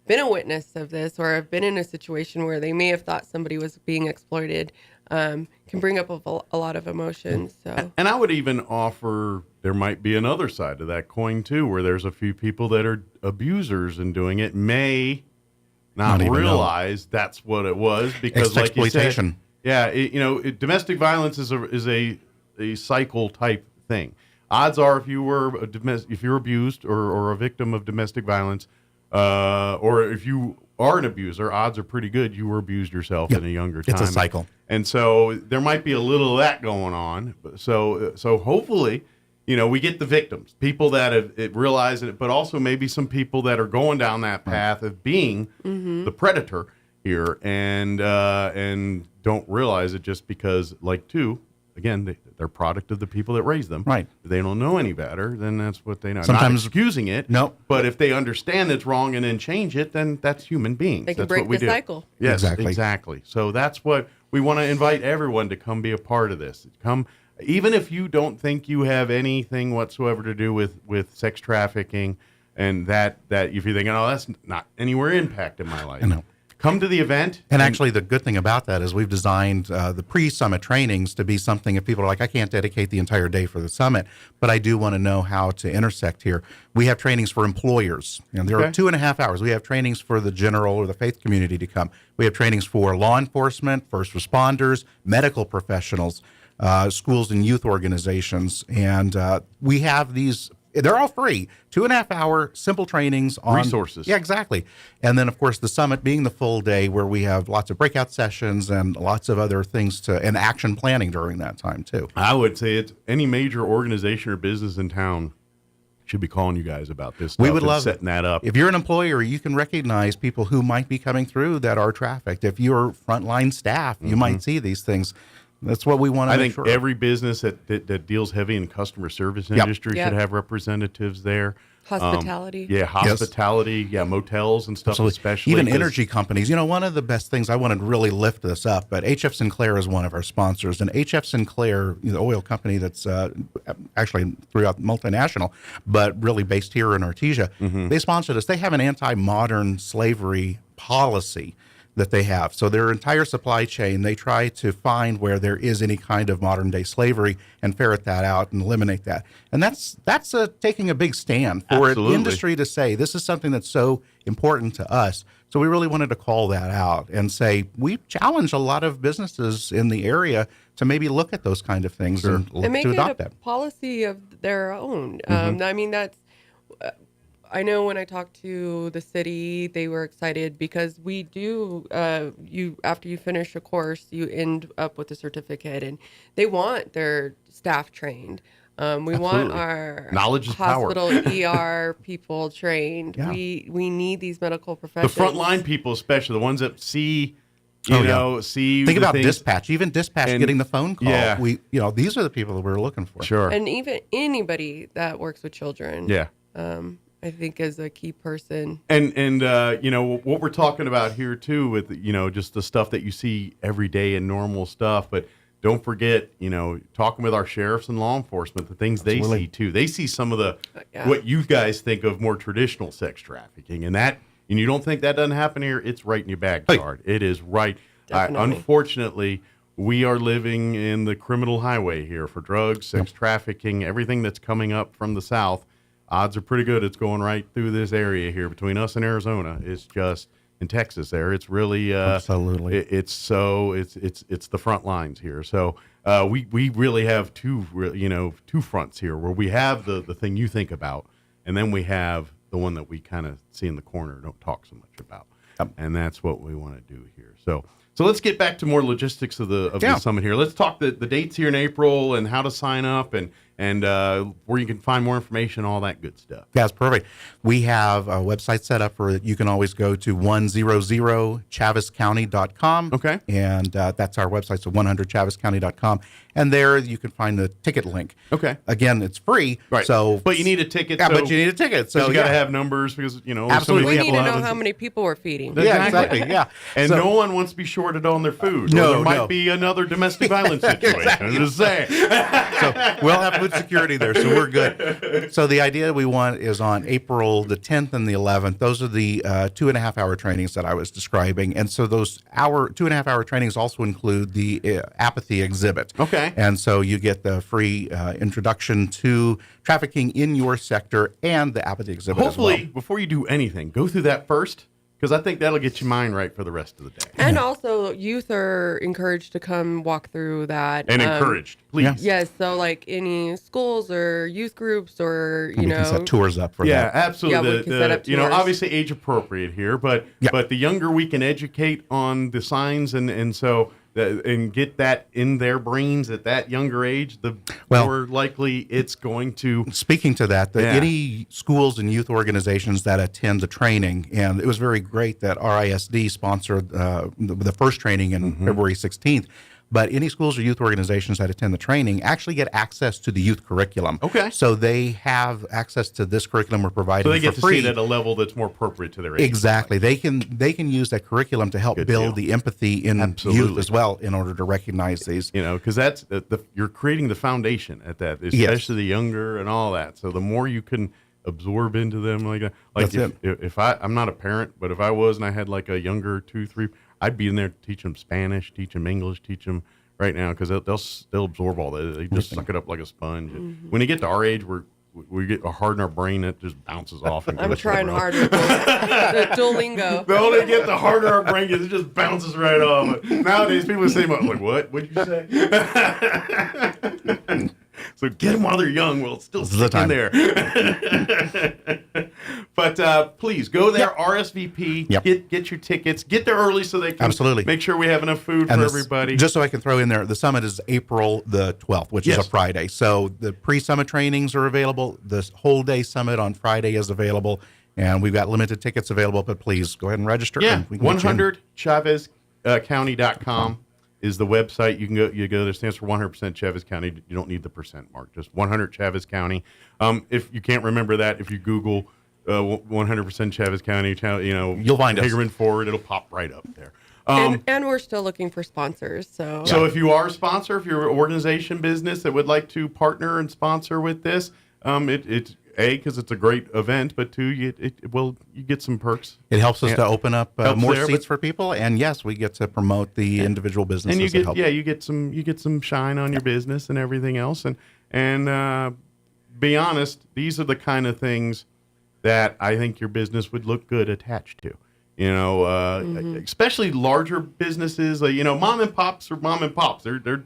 been a witness of this or have been in a situation where they may have thought somebody was being exploited can bring up a lot of emotions. So, and I would even offer there might be another side to that coin too, where there's a few people that are abusers and doing it may not realize that's what it was because, it's like exploitation. You said, domestic violence is a cycle type thing. Odds are, if you were abused or a victim of domestic violence, or if you are an abuser, odds are pretty good you were abused yourself in a younger time. It's a cycle, and so there might be a little of that going on. So hopefully, we get the victims, people that have realized it, but also maybe some people that are going down that path of being the predator here and don't realize it just because, again, they're product of the people that raised them. Right. If they don't know any better, then that's what they know. Sometimes not excusing it. No. But if they understand it's wrong and then change it, then that's human beings. They can that's break what we the do. cycle. Yes, Exactly. So that's what we want to invite everyone to come be a part of this. Come, even if you don't think you have anything whatsoever to do with sex trafficking, and that if you're thinking, oh, that's not anywhere impacted my life. I know. Come to the event. And actually, the good thing about that is we've designed the pre-summit trainings to be something if people are like, I can't dedicate the entire day for the summit, but I do want to know how to intersect here. We have trainings for employers. There are 2.5 hours. We have trainings for the general or the faith community to come. We have trainings for law enforcement, first responders, medical professionals, schools and youth organizations. And we have these. They're all free. 2.5 hour simple trainings on resources. Yeah, exactly. And then, of course, the summit being the full day where we have lots of breakout sessions and lots of other things and action planning during that time, too. I would say it's any major organization or business in town should be calling you guys about this stuff. We would love setting that up. If you're an employer, you can recognize people who might be coming through that are trafficked. If you're frontline staff, you might see these things. That's what we want to make sure. I think every business that deals heavy in customer service industry should have representatives there. Hospitality. Hospitality. Yes. Yeah, motels and stuff. Absolutely. Especially even energy companies. One of the best things, I wanted to really lift this up, but HF Sinclair is one of our sponsors. And HF Sinclair, the oil company that's actually throughout multinational, but really based here in Artesia, they sponsored us. They have an anti-modern slavery policy that they have. So their entire supply chain, they try to find where there is any kind of modern day slavery and ferret that out and eliminate that. And that's taking a big stand for an industry to say this is something that's so important to us. So we really wanted to call that out and say we challenge a lot of businesses in the area to maybe look at those kind of things and look make to adopt it a that policy of their own. I mean, that's. I know when I talked to the city, they were excited because we do. After you finish a course, you end up with a certificate, and they want their staff trained. We want our knowledge is hospital power. ER people trained. Yeah. We need these medical professionals. The frontline people, especially the ones that see. See. Think about things. dispatch. Even dispatch getting the phone call. Yeah. These are the people that we're looking for. Sure. And even anybody that works with children. Yeah. I think is a key person. And what we're talking about here too with just the stuff that you see every day in normal stuff, but don't forget, talking with our sheriffs and law enforcement, the things they see too. They see some of the what you guys think of more traditional sex trafficking, and you don't think that doesn't happen here. It's right in your backyard. It is right. Unfortunately, we are living in the criminal highway here for drugs, sex trafficking, everything that's coming up from the south. Odds are pretty good it's going right through this area here between us and Arizona. It's just in Texas there. It's really absolutely. It's the front lines here. So we really have two fronts here where we have the thing you think about, and then we have the one that we kind of see in the corner, don't talk so much about, and that's what we want to do here. So let's get back to more logistics of the summit here. Let's talk the dates here in April and how to sign up and where you can find more information, all that good stuff. That's perfect. We have a website set up for you can always go to 100chavezcounty.com. Okay. And that's our website, so 100chavezcounty.com. And there you can find the ticket link. Okay. Again, it's free. Right. But you need a ticket. Yeah, but you need a ticket. So you got to have numbers because, absolutely. We need to know how many people we're feeding. Yeah, exactly. Yeah. And no one wants to be shorted on their food. There might be another domestic violence situation. Exactly. I'm just saying. So we'll have food security there, so we're good. So the idea we want is on April the 10th and the 11th. Those are the 2.5 hour trainings that I was describing. And so those 2.5 hour trainings also include the apathy exhibit. Okay. And so you get the free introduction to trafficking in your sector and the apathy exhibit Hopefully, as well. before you do anything, go through that first, because I think that'll get your mind right for the rest of the day. And also, youth are encouraged to come walk through that. And encouraged, please. Yes, so like any schools or youth groups or, we can set tours up for that. Yeah, absolutely. Yeah, we can set up tours. Obviously age appropriate here, but the younger we can educate on the signs, and so and get that in their brains at that younger age, the more likely it's going to. Speaking to that, any schools and youth organizations that attend the training, and it was very great that RISD sponsored the first training in February 16th. But any schools or youth organizations that attend the training actually get access to the youth curriculum. Okay. So they have access to this curriculum we're providing for free. So they get to see it at a level that's more appropriate to their age. Exactly. They can use that curriculum to help build the empathy in youth as well in order to recognize these. Because that's you're creating the foundation at that, especially the younger and all that. So the more you can absorb into them if I'm not a parent, but if I was and I had like a younger 2, 3, I'd be in there to teach them Spanish, teach them English, teach them right now because they'll absorb all that. They just suck it up like a sponge. And when they get to our age, we get hard in our brain that just bounces off. And I'm trying hard with the Duolingo. The older they get, the harder our brain gets. It just bounces right off. But nowadays, people say, like, what? What'd you say? So get them while they're young. Well, it's still sticking there. But please go there, RSVP. Get your tickets. Get there early so they can make sure we have enough food for everybody. Just so I can throw in there, the summit is April the 12th, which is a Friday. So the pre-summit trainings are available. The whole day summit on Friday is available. And we've got limited tickets available, but please go ahead and register. Yeah, and we can 100ChavezCounty.com is the website. You go there. Stands for 100% Chavez County. You don't need the percent mark. Just 100 Chavez County. If you can't remember that, if you Google 100% Chavez County, you'll find Hagerman Forward. It'll pop right up there. And we're still looking for sponsors. So if you are a sponsor, if you're an organization business that would like to partner and sponsor with this, it's because it's a great event, but two, you get some perks. It helps us to open up more seats for people, and yes, we get to promote the individual businesses. And you get some shine on your business and everything else, and be honest, these are the kind of things that I think your business would look good attached to. Especially larger businesses, mom and pops are mom and pops. They're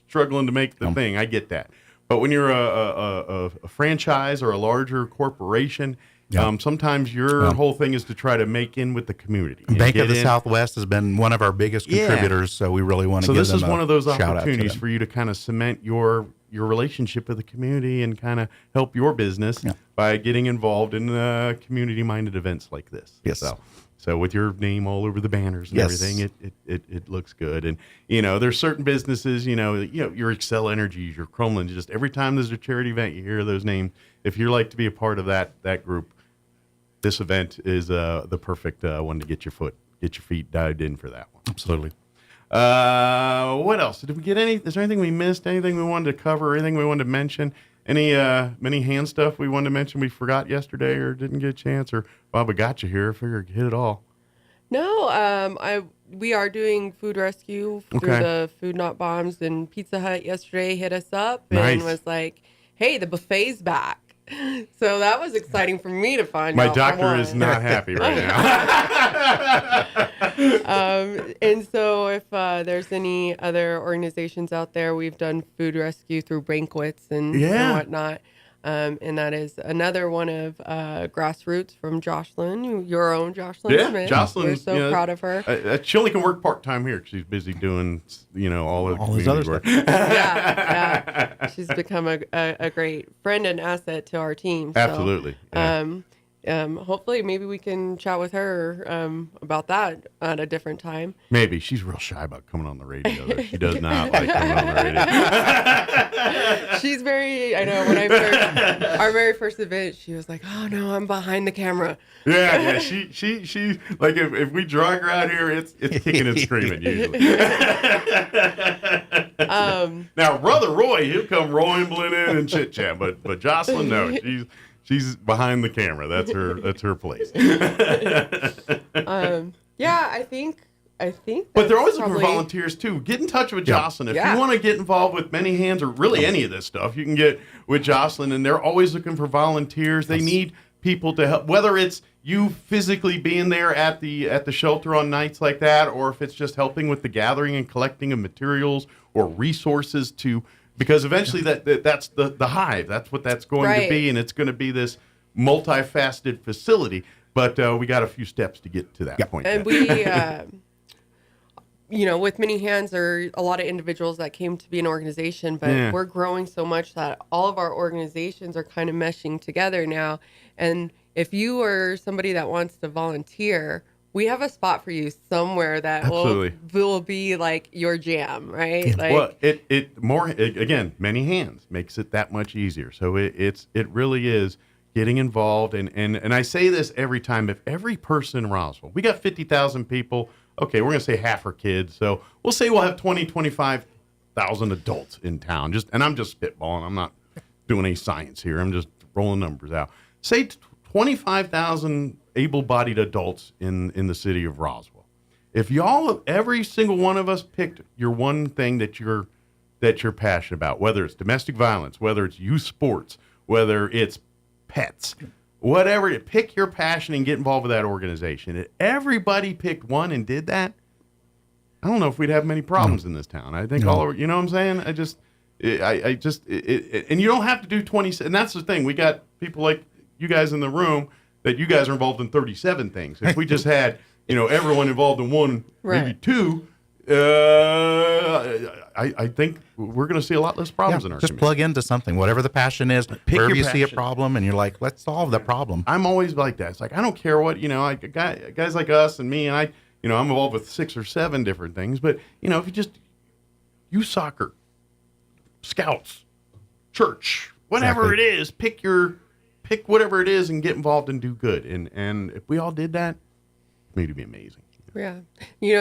struggling to make the thing. I get that. But when you're a franchise or a larger corporation, sometimes your whole thing is to try to make in with the community. Bank of the Southwest has been one of our biggest contributors, so we really want to give them a shout out. So this is one of those opportunities for you to kind of cement your relationship with the community and kind of help your business by getting involved in community-minded events like this. Yes. So with your name all over the banners and everything, it looks good. And, there's certain businesses, your Excel Energies, your Cromlin, just every time there's a charity event, you hear those names. If you'd like to be a part of that group, this event is the perfect one to get your feet dived in for that one. Absolutely. What else? Did we get is there anything we missed? Anything we wanted to cover? Anything we wanted to mention? Any hand stuff we wanted to mention we forgot yesterday or didn't get a chance? Or Bob, we got you here. I figured hit it all. No, we are doing food rescue through the Food Not Bombs, and Pizza Hut yesterday hit us up and was like, "Hey, the buffet's back." So that was exciting for me to find out. My doctor is not happy right now. And so if there's any other organizations out there, we've done food rescue through banquets and whatnot. And that is another one of Grassroots from Jocelyn, your own Jocelyn Smith. Jocelyn, we're so proud of her. She only can work part-time here because she's busy doing, all this other work. stuff. Yeah. She's become a great friend and asset to our team. So, absolutely. Hopefully maybe we can chat with her about that at a different time. Maybe. She's real shy about coming on the radio, though. She does not like coming on the radio. She's I know, when our very first event, she was like, "Oh no, I'm behind the camera." Yeah. She like if we drag her out here, it's kicking and screaming usually. Now, Brother Roy, he'll come rambling in and chit chat, but Jocelyn, no, she's behind the camera. That's her place. I think. But they're always looking for volunteers too. Get in touch with Jocelyn if you want to get involved with Many Hands or really any of this stuff. You can get with Jocelyn, and they're always looking for volunteers. They need people to help, whether it's you physically being there at the shelter on nights like that, or if it's just helping with the gathering and collecting of materials or resources because eventually that's the hive. That's what that's going to be, and it's going to be this multifaceted facility. But we got a few steps to get to that point. And with many hands are a lot of individuals that came to be an organization, but we're growing so much that all of our organizations are kind of meshing together now. And if you are somebody that wants to volunteer, we have a spot for you somewhere that will be like your jam, right? Like, well, again, many hands makes it that much easier. So it really is getting involved. And I say this every time, if every person in Roswell, we got 50,000 people, okay, we're going to say half are kids. So we'll say we'll have 25,000 adults in town. And I'm just spitballing. I'm not doing any science here. I'm just rolling numbers out. Say 25,000 able-bodied adults in the city of Roswell. If every single one of us picked your one thing that you're passionate about, whether it's domestic violence, whether it's youth sports, whether it's pets, whatever, pick your passion and get involved with that organization. If everybody picked one and did that, I don't know if we'd have many problems in this town. I think you know what I'm saying? And you don't have to do 20, and that's the thing. We got people like you guys in the room that you guys are involved in 37 things. If we just had, everyone involved in one, maybe two, I think we're going to see a lot less problems in our community. Just plug into something, whatever the passion is. Wherever you see a problem and you're like, let's solve the problem. I'm always like that. It's like, I don't care what, guys like us and me, and I'm involved with 6 or 7 different things. But, if you just youth soccer, scouts, church, whatever it is, pick whatever it is and get involved and do good. And if we all did that, it'd be amazing. Yeah.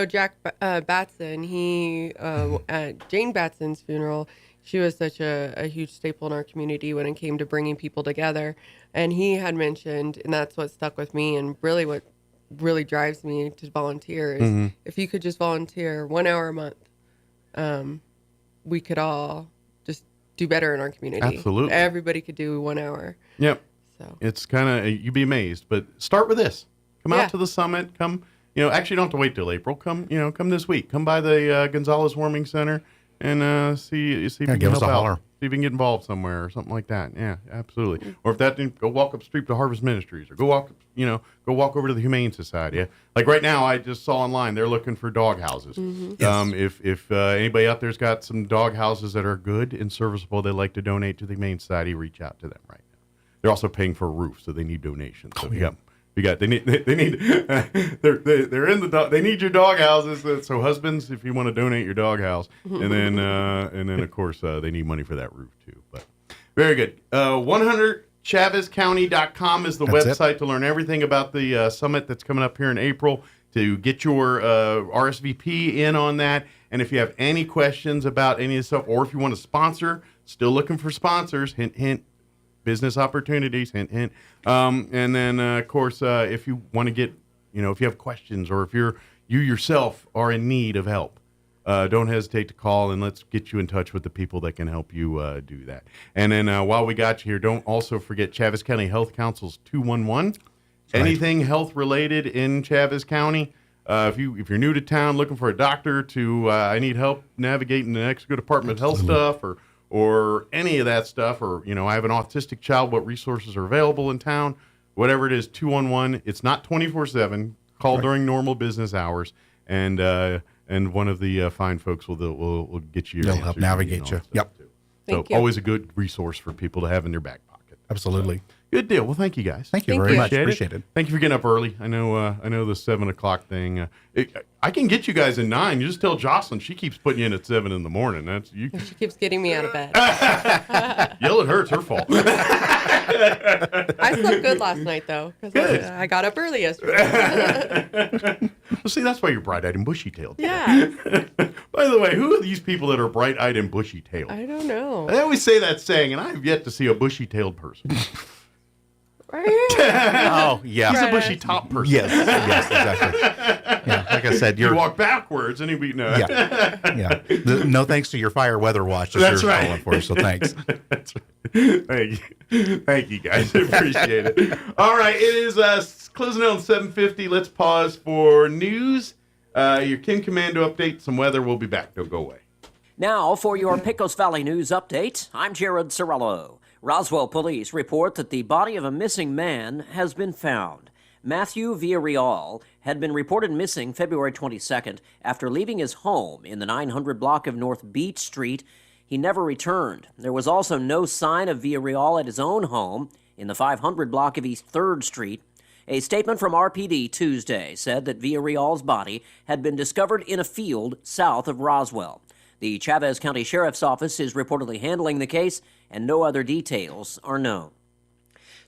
Jack Batson, he, at Jane Batson's funeral, she was such a huge staple in our community when it came to bringing people together. And he had mentioned, and that's what stuck with me and really what really drives me to volunteer is if you could just volunteer 1 hour a month, we could all just do better in our community. Absolutely. Everybody could do 1 hour. Yep. So it's kind of, you'd be amazed, but start with this. Come out to the summit. Come, actually you don't have to wait till April. Come this week. Come by the Gonzalez Warming Center and see if you can help out. See if you can get involved somewhere or something like that. Yeah, absolutely. Or if that didn't, go walk up street to Harvest Ministries or go walk over to the Humane Society. Yeah. Like right now, I just saw online they're looking for dog houses. If anybody out there's got some dog houses that are good and serviceable, they'd like to donate to the Humane Society, reach out to them right now. They're also paying for a roof, so they need donations. So they need they're in the dog. They need your dog houses. So husbands, if you want to donate your dog house, and then of course they need money for that roof too. But very good. 100ChavezCounty.com is the website to learn everything about the summit that's coming up here in April. To get your RSVP in on that, and if you have any questions about any of this stuff, or if you want to sponsor, still looking for sponsors. Hint, hint. Business opportunities, hint, hint. And then, of course, if you want to get, if you have questions or if you yourself are in need of help, don't hesitate to call and let's get you in touch with the people that can help you do that. And then while we got you here, don't also forget Chavez County Health Council's 211. Anything health related in Chavez County. If you're new to town looking for a doctor I need help navigating the next good Department of Health stuff or any of that stuff, or, I have an autistic child, what resources are available in town, whatever it is, 211. It's not 24/7. Call during normal business hours, and one of the fine folks will get you. They'll help navigate you. Yep. So always a good resource for people to have in their back pocket. Absolutely. Good deal. Well, thank you guys. Thank you very much. Appreciate it. Thank you for getting up early. I know the 7 o'clock thing. I can get you guys at 9. You just tell Jocelyn. She keeps putting you in at 7 in the morning. That's you. She keeps getting me out of bed. Yell at her. It's her fault. I slept good last night though because I got up early yesterday. Well, see, that's why you're bright-eyed and bushy-tailed. Yeah. By the way, who are these people that are bright-eyed and bushy-tailed? I don't know. I always say that saying, and I've yet to see a bushy-tailed person. Oh, yeah. He's a bushy top person. Yes, exactly. Yeah, like I said, you walk backwards and he'd no. Yeah. No thanks to your fire weather watch. That's right. Calling for, so thanks. That's right. Thank you, guys. I appreciate it. All right, it is closing out on 7:50. Let's pause for news. Your Kim Commando update, some weather. We'll be back. Don't go away. Now for your Pecos Valley News update. I'm Jared Cirillo. Roswell police report that the body of a missing man has been found. Matthew Villarreal had been reported missing February 22nd after leaving his home in the 900 block of North Beach Street. He never returned. There was also no sign of Villarreal at his own home in the 500 block of East 3rd Street. A statement from RPD Tuesday said that Villarreal's body had been discovered in a field south of Roswell. The Chavez County Sheriff's Office is reportedly handling the case, and no other details are known.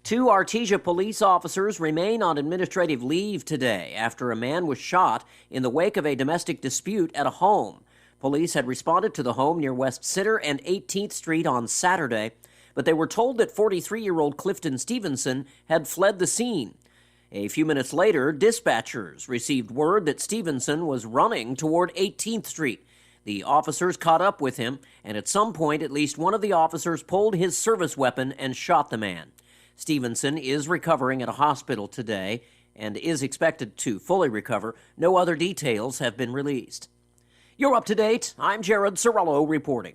2 Artesia police officers remain on administrative leave today after a man was shot in the wake of a domestic dispute at a home. Police had responded to the home near West Center and 18th Street on Saturday, but they were told that 43-year-old Clifton Stevenson had fled the scene. A few minutes later, dispatchers received word that Stevenson was running toward 18th Street. The officers caught up with him, and at some point, at least one of the officers pulled his service weapon and shot the man. Stevenson is recovering at a hospital today and is expected to fully recover. No other details have been released. You're up to date. I'm Jared Sorello reporting.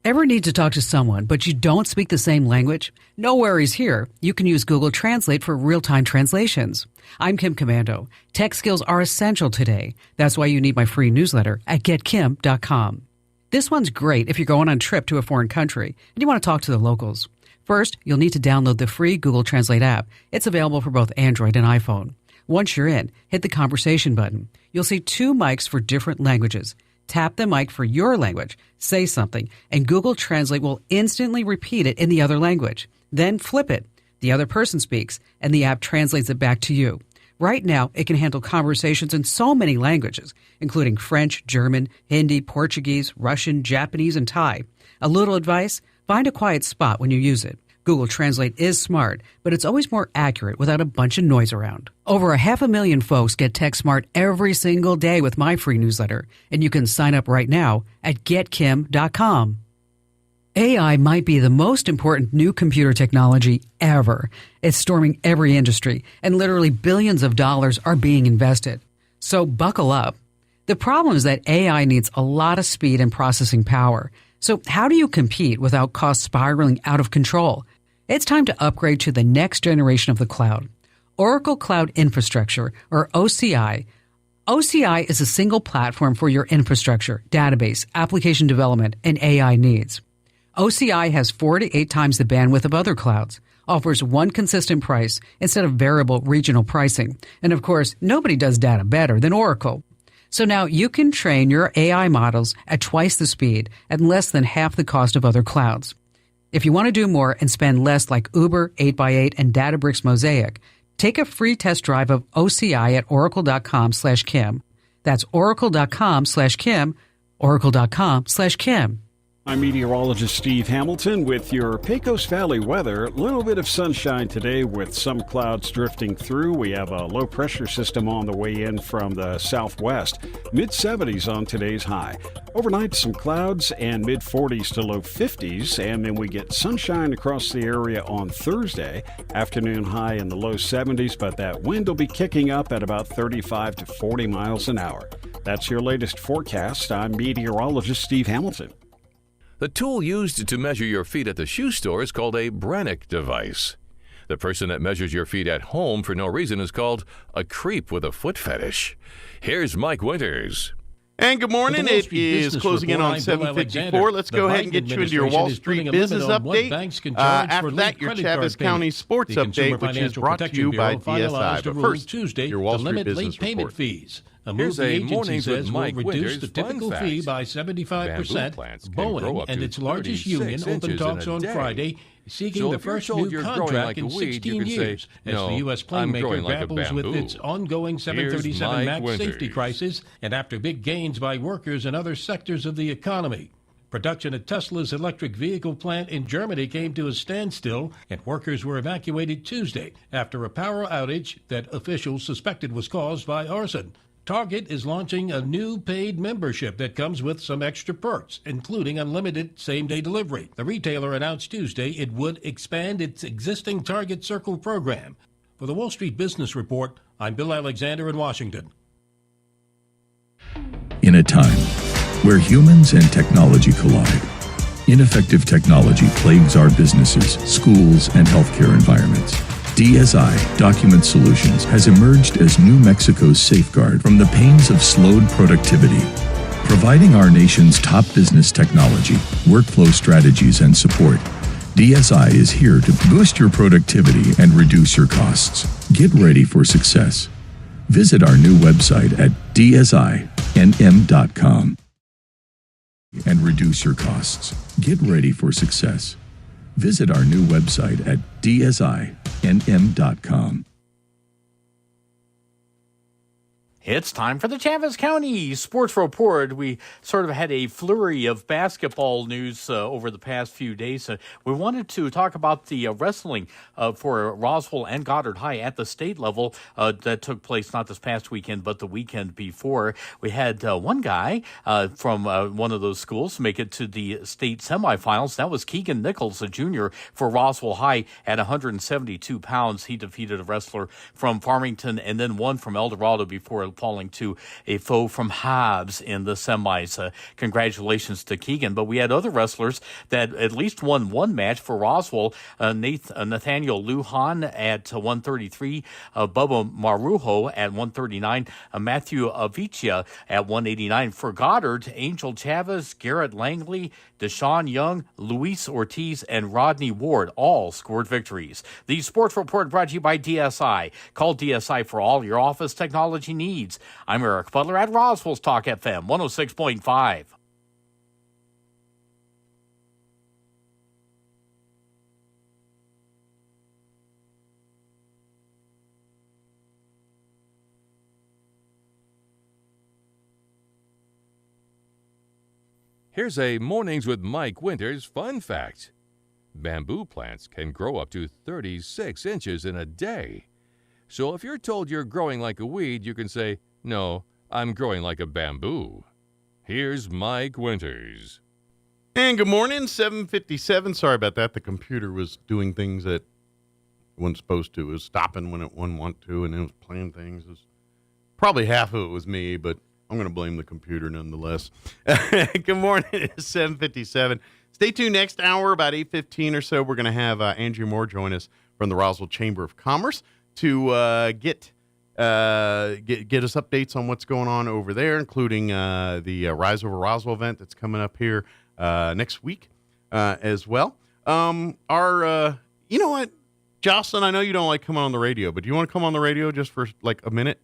Ever need to talk to someone, but you don't speak the same language? No worries here. You can use Google Translate for real-time translations. I'm Kim Commando. Tech skills are essential today. That's why you need my free newsletter at getkim.com. This one's great if you're going on a trip to a foreign country and you want to talk to the locals. First, you'll need to download the free Google Translate app. It's available for both Android and iPhone. Once you're in, hit the conversation button. You'll see 2 mics for different languages. Tap the mic for your language, say something, and Google Translate will instantly repeat it in the other language. Then flip it. The other person speaks, and the app translates it back to you. Right now, it can handle conversations in so many languages, including French, German, Hindi, Portuguese, Russian, Japanese, and Thai. A little advice? Find a quiet spot when you use it. Google Translate is smart, but it's always more accurate without a bunch of noise around. Over 500,000 folks get tech smart every single day with my free newsletter, and you can sign up right now at getkim.com. AI might be the most important new computer technology ever. It's storming every industry, and literally billions of dollars are being invested. So buckle up. The problem is that AI needs a lot of speed and processing power. So how do you compete without costs spiraling out of control? It's time to upgrade to the next generation of the cloud. Oracle Cloud Infrastructure, or OCI. OCI is a single platform for your infrastructure, database, application development, and AI needs. OCI has 4 to 8 times the bandwidth of other clouds, offers one consistent price instead of variable regional pricing, and of course, nobody does data better than Oracle. So now you can train your AI models at twice the speed at less than half the cost of other clouds. If you want to do more and spend less like Uber, 8x8, and Databricks Mosaic, take a free test drive of OCI at oracle.com/Kim. That's oracle.com/Kim, oracle.com/Kim. I'm meteorologist Steve Hamilton with your Pecos Valley weather. A little bit of sunshine today with some clouds drifting through. We have a low pressure system on the way in from the southwest. Mid-70s on today's high. Overnight, some clouds and mid-40s to low 50s. And then we get sunshine across the area on Thursday. Afternoon high in the low 70s, but that wind will be kicking up at about 35 to 40 miles an hour. That's your latest forecast. I'm meteorologist Steve Hamilton. The tool used to measure your feet at the shoe store is called a Brannock device. The person that measures your feet at home for no reason is called a creep with a foot fetish. Here's Mike Winters. And good morning. It is closing in on 7:54. Let's go ahead and get you into your Wall Street business update. After that, your Chavez County sports update, which is brought to you by DSI. But first, your Wall Street business report. A move the agency says will reduce the typical fee by 75%. Boeing and its largest union opened talks on Friday, seeking the first new contract in 16 years as the U.S. plane maker grapples with its ongoing 737 MAX safety crisis and after big gains by workers in other sectors of the economy. Production at Tesla's electric vehicle plant in Germany came to a standstill, and workers were evacuated Tuesday after a power outage that officials suspected was caused by arson. Target is launching a new paid membership that comes with some extra perks, including unlimited same-day delivery. The retailer announced Tuesday it would expand its existing Target Circle program. For the Wall Street Business Report, I'm Bill Alexander in Washington. In a time where humans and technology collide, ineffective technology plagues our businesses, schools, and healthcare environments. DSI Document Solutions has emerged as New Mexico's safeguard from the pains of slowed productivity. Providing our nation's top business technology, workflow strategies, and support, DSI is here to boost your productivity and reduce your costs. Get ready for success. Visit our new website at dsinm.com and reduce your costs. Get ready for success. Visit our new website at dsinm.com. It's time for the Chaves County Sports Report. We sort of had a flurry of basketball news over the past few days. We wanted to talk about the wrestling for Roswell and Goddard High at the state level that took place not this past weekend, but the weekend before. We had one guy from one of those schools make it to the state semifinals. That was Keegan Nichols, a junior for Roswell High at 172 pounds. He defeated a wrestler from Farmington and then one from El Dorado before falling to a foe from Hobbs in the semis. Congratulations to Keegan. But we had other wrestlers that at least won one match for Roswell. Nathaniel Lujan at 133, Bubba Marujo at 139, Matthew Avicia at 189. For Goddard, Angel Chavez, Garrett Langley, Deshaun Young, Luis Ortiz, and Rodney Ward all scored victories. The Sports Report brought to you by DSI. Call DSI for all your office technology needs. I'm Eric Butler at Roswell's Talk FM 106.5. Here's a Mornings with Mike Winters fun fact. Bamboo plants can grow up to 36 inches in a day. So if you're told you're growing like a weed, you can say, "No, I'm growing like a bamboo." Here's Mike Winters. And good morning, 7:57. Sorry about that. The computer was doing things that it wasn't supposed to. It was stopping when it wouldn't want to, and it was playing things. It was, probably half of it was me, but I'm going to blame the computer nonetheless. Good morning. It's 7:57. Stay tuned next hour, about 8:15 or so. We're going to have Andrew Moore join us from the Roswell Chamber of Commerce to get us updates on what's going on over there, including the Rise Over Roswell event that's coming up here next week as well. You know what, Jocelyn, I know you don't like coming on the radio, but do you want to come on the radio just for like a minute?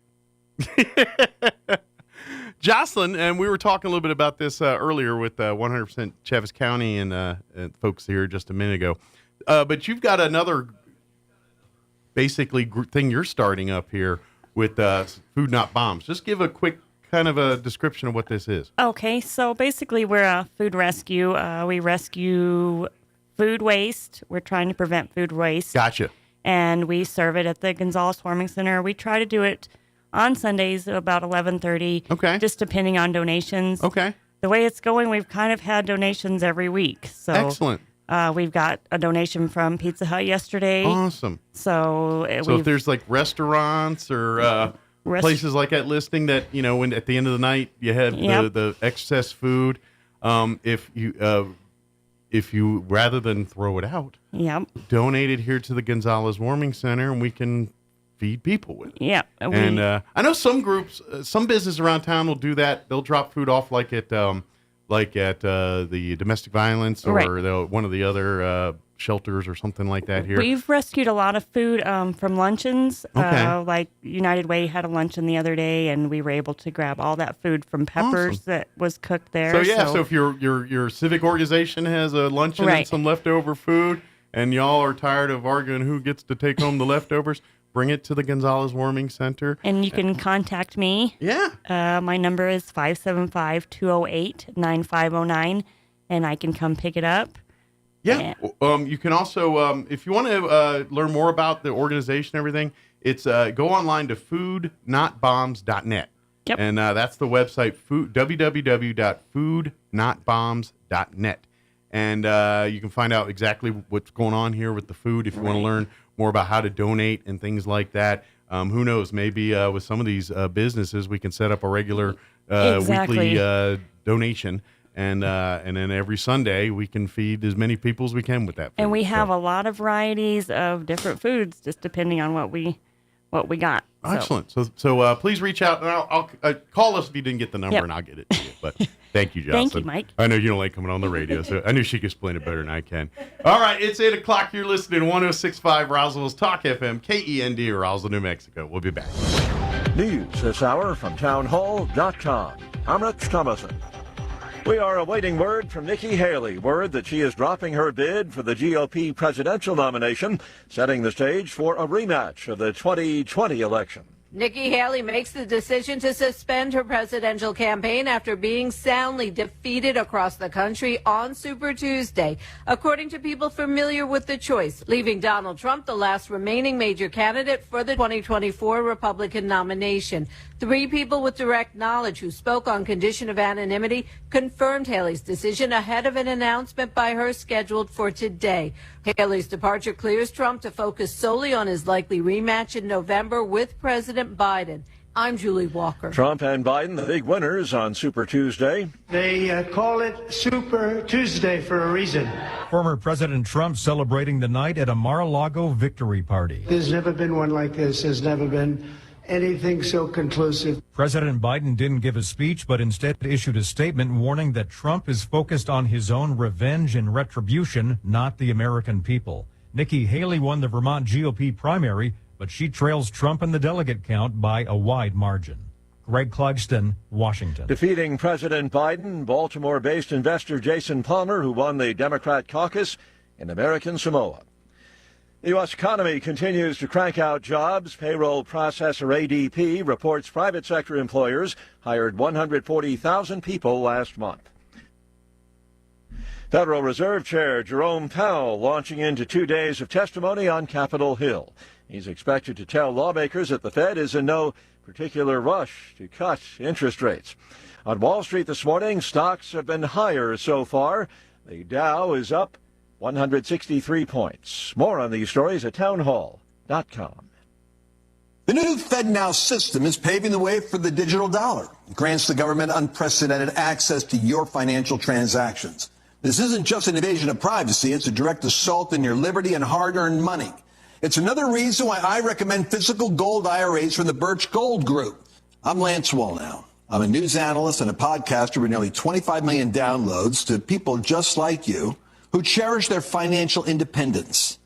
Jocelyn, and we were talking a little bit about this earlier with 100% Chaves County and folks here just a minute ago. But you've got another basically thing you're starting up here with Food Not Bombs. Just give a quick kind of a description of what this is. Okay, so basically we're a food rescue. We rescue food waste. We're trying to prevent food waste. Gotcha. And we serve it at the Gonzales Warming Center. We try to do it on Sundays about 11:30. Okay. Just depending on donations. Okay. The way it's going, we've kind of had donations every week. So excellent. We've got a donation from Pizza Hut yesterday. Awesome. So if there's like restaurants or places like that listing that, you know, when at the end of the night you have the excess food, if you rather than throw it out, donate it here to the Gonzales Warming Center, and we can feed people with it. Yeah. And I know some groups, some businesses around town will do that. They'll drop food off like at the domestic violence or one of the other shelters or something like that here. We've rescued a lot of food from luncheons. Okay. Like United Way had a luncheon the other day, and we were able to grab all that food from Peppers that was cooked there. So if your civic organization has a luncheon and some leftover food, and y'all are tired of arguing who gets to take home the leftovers, bring it to the Gonzales Warming Center. And you can contact me. Yeah. My number is 575-208-9509, and I can come pick it up. Yeah. You can also, if you want to learn more about the organization and everything, it's go online to foodnotbombs.net. Yep. And that's the website, www.foodnotbombs.net. And you can find out exactly what's going on here with the food if you want to learn more about how to donate and things like that. Who knows? Maybe with some of these businesses, we can set up a regular weekly donation And then every Sunday we can feed as many people as we can with that food. And we have a lot of varieties of different foods, just depending on what we got. Excellent. So please reach out, and I'll call us if you didn't get the number, and I'll get it to you. But thank you, Jocelyn. Thank you, Mike. I know you don't like coming on the radio, so I knew she could explain it better than I can. All right, it's 8 o'clock. You're listening to 106.5 Roswell's Talk FM, KEND, Roswell, New Mexico. We'll be back. News this hour from townhall.com. I'm Rich Thomason. We are awaiting word from Nikki Haley, word that she is dropping her bid for the GOP presidential nomination, setting the stage for a rematch of the 2020 election. Nikki Haley makes the decision to suspend her presidential campaign after being soundly defeated across the country on Super Tuesday, according to people familiar with the choice, leaving Donald Trump the last remaining major candidate for the 2024 Republican nomination. 3 people with direct knowledge who spoke on condition of anonymity confirmed Haley's decision ahead of an announcement by her scheduled for today. Haley's departure clears Trump to focus solely on his likely rematch in November with President Biden. I'm Julie Walker. Trump and Biden, the big winners on Super Tuesday. They call it Super Tuesday for a reason. Former President Trump celebrating the night at a Mar-a-Lago victory party. There's never been one like this. There's never been anything so conclusive. President Biden didn't give a speech, but instead issued a statement warning that Trump is focused on his own revenge and retribution, not the American people. Nikki Haley won the Vermont GOP primary, but she trails Trump in the delegate count by a wide margin. Greg Clugston, Washington. Defeating President Biden, Baltimore-based investor Jason Palmer, who won the Democrat caucus in American Samoa. The U.S. economy continues to crank out jobs. Payroll processor ADP reports private sector employers hired 140,000 people last month. Federal Reserve Chair Jerome Powell launching into 2 days of testimony on Capitol Hill. He's expected to tell lawmakers that the Fed is in no particular rush to cut interest rates. On Wall Street this morning, stocks have been higher so far. The Dow is up 163 points. More on these stories at townhall.com. The new FedNow system is paving the way for the digital dollar. It grants the government unprecedented access to your financial transactions. This isn't just an invasion of privacy, it's a direct assault on your liberty and hard-earned money. It's another reason why I recommend physical gold IRAs from the Birch Gold Group. I'm Lance Wallnow. I'm a news analyst and a podcaster with nearly 25 million downloads to people just like you who cherish their financial independence.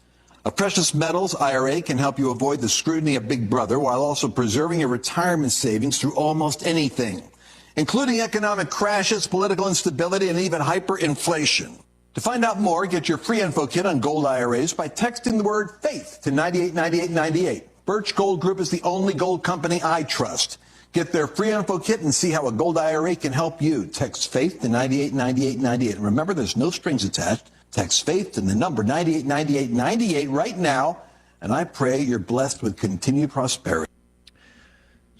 A precious metals IRA can help you avoid the scrutiny of Big Brother while also preserving your retirement savings through almost anything, including economic crashes, political instability, and even hyperinflation. To find out more, get your free info kit on gold IRAs by texting the word FAITH to 989898. Birch Gold Group is the only gold company I trust. Get their free info kit and see how a gold IRA can help you. Text FAITH to 989898. And remember, there's no strings attached. Text FAITH to the number 989898 right now, and I pray you're blessed with continued prosperity.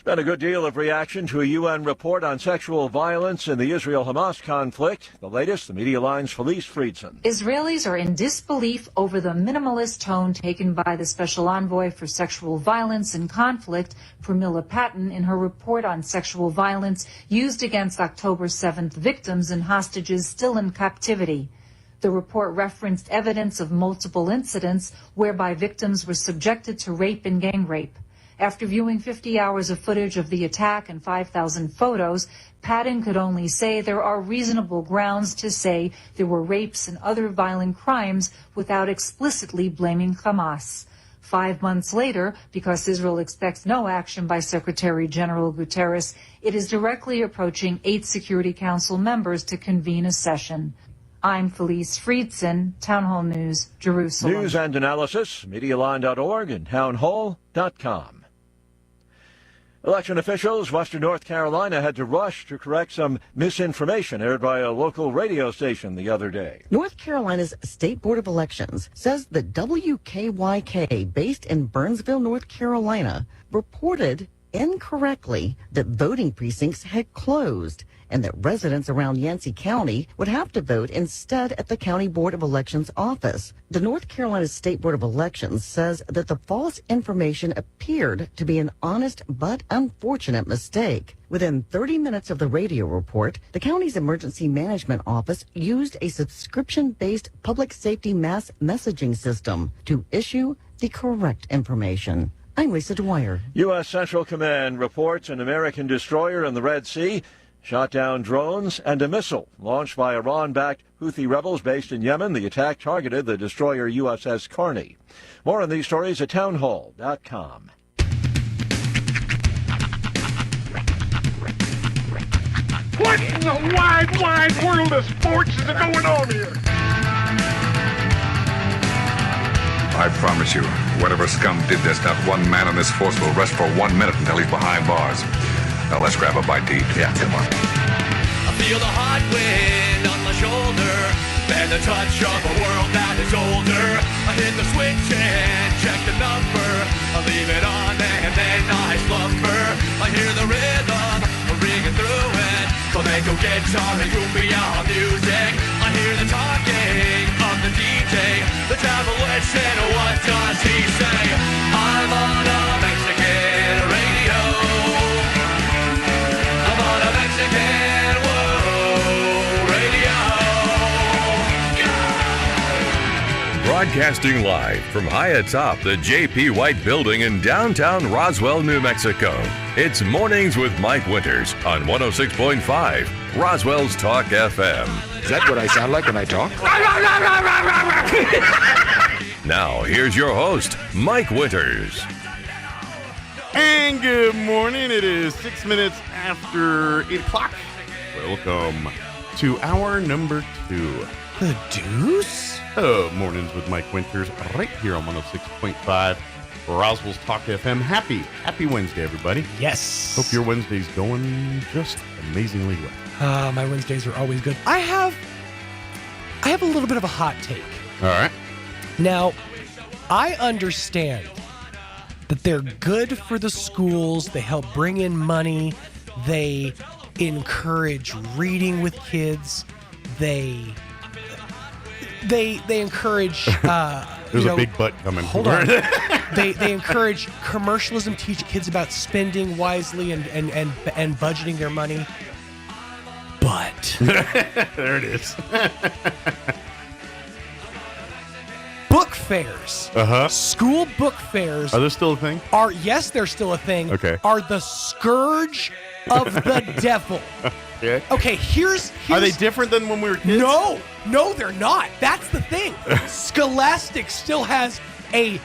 Been a good deal of reaction to a UN report on sexual violence in the Israel-Hamas conflict. The latest, the Media Line's Felice Friedson. Israelis are in disbelief over the minimalist tone taken by the Special Envoy for Sexual Violence and Conflict, Pramila Patten, in her report on sexual violence used against October 7th victims and hostages still in captivity. The report referenced evidence of multiple incidents whereby victims were subjected to rape and gang rape. After viewing 50 hours of footage of the attack and 5,000 photos, Patton could only say there are reasonable grounds to say there were rapes and other violent crimes without explicitly blaming Hamas. 5 months later, because Israel expects no action by Secretary General Guterres, it is directly approaching 8 Security Council members to convene a session. I'm Felice Friedson, Town Hall News, Jerusalem. News and analysis, MediaLine.org and townhall.com. Election officials, Western North Carolina, had to rush to correct some misinformation aired by a local radio station the other day. North Carolina's State Board of Elections says the WKYK, based in Burnsville, North Carolina, reported incorrectly that voting precincts had closed and that residents around Yancey County would have to vote instead at the County Board of Elections office. The North Carolina State Board of Elections says that the false information appeared to be an honest but unfortunate mistake. Within 30 minutes of the radio report, the county's emergency management office used a subscription-based public safety mass messaging system to issue the correct information. I'm Lisa Dwyer. U.S. Central Command reports an American destroyer in the Red Sea shot down drones and a missile launched by Iran-backed Houthi rebels based in Yemen. The attack targeted the destroyer USS Carney. More on these stories at townhall.com. What in the wide, wide world of sports is going on here? I promise you, whatever scum did this, not one man in this force will rest for 1 minute until he's behind bars. Now let's grab a bite to eat. Yeah, come on. I feel the hot wind on my shoulder and the touch of a world that is older. I hit the switch and check the number. I leave it on and then I slumber. I hear the rhythm ringing through it. Flamenco guitar and cumbia music. I hear the talking of the DJ. The travel and what does he say? I'm on a Mexican radio. I'm on a Mexican world radio. Broadcasting live from high atop the J.P. White Building in downtown Roswell, New Mexico. It's Mornings with Mike Winters on 106.5 Roswell's Talk FM. Is that what I sound like when I talk? Now, here's your host, Mike Winters. And good morning. It is 6 minutes after 8 o'clock. Welcome to hour number 2. The deuce? Mornings with Mike Winters, right here on 106.5 Roswell's Talk FM. Happy Wednesday, everybody. Yes. Hope your Wednesday's going just amazingly well. My Wednesdays are always good. I have a little bit of a hot take. All right. Now, I understand that they're good for the schools. They help bring in money. They encourage reading with kids. They encourage. There's a big butt coming. Hold on. They encourage commercialism. Teach kids about spending wisely and budgeting their money. But there it is. Book fairs. School book fairs. Are they still a thing? Yes, they're still a thing. Okay. Are the scourge of the devil. Okay, here's Are they different than when we were kids? No, they're not. That's the thing. Scholastic still has a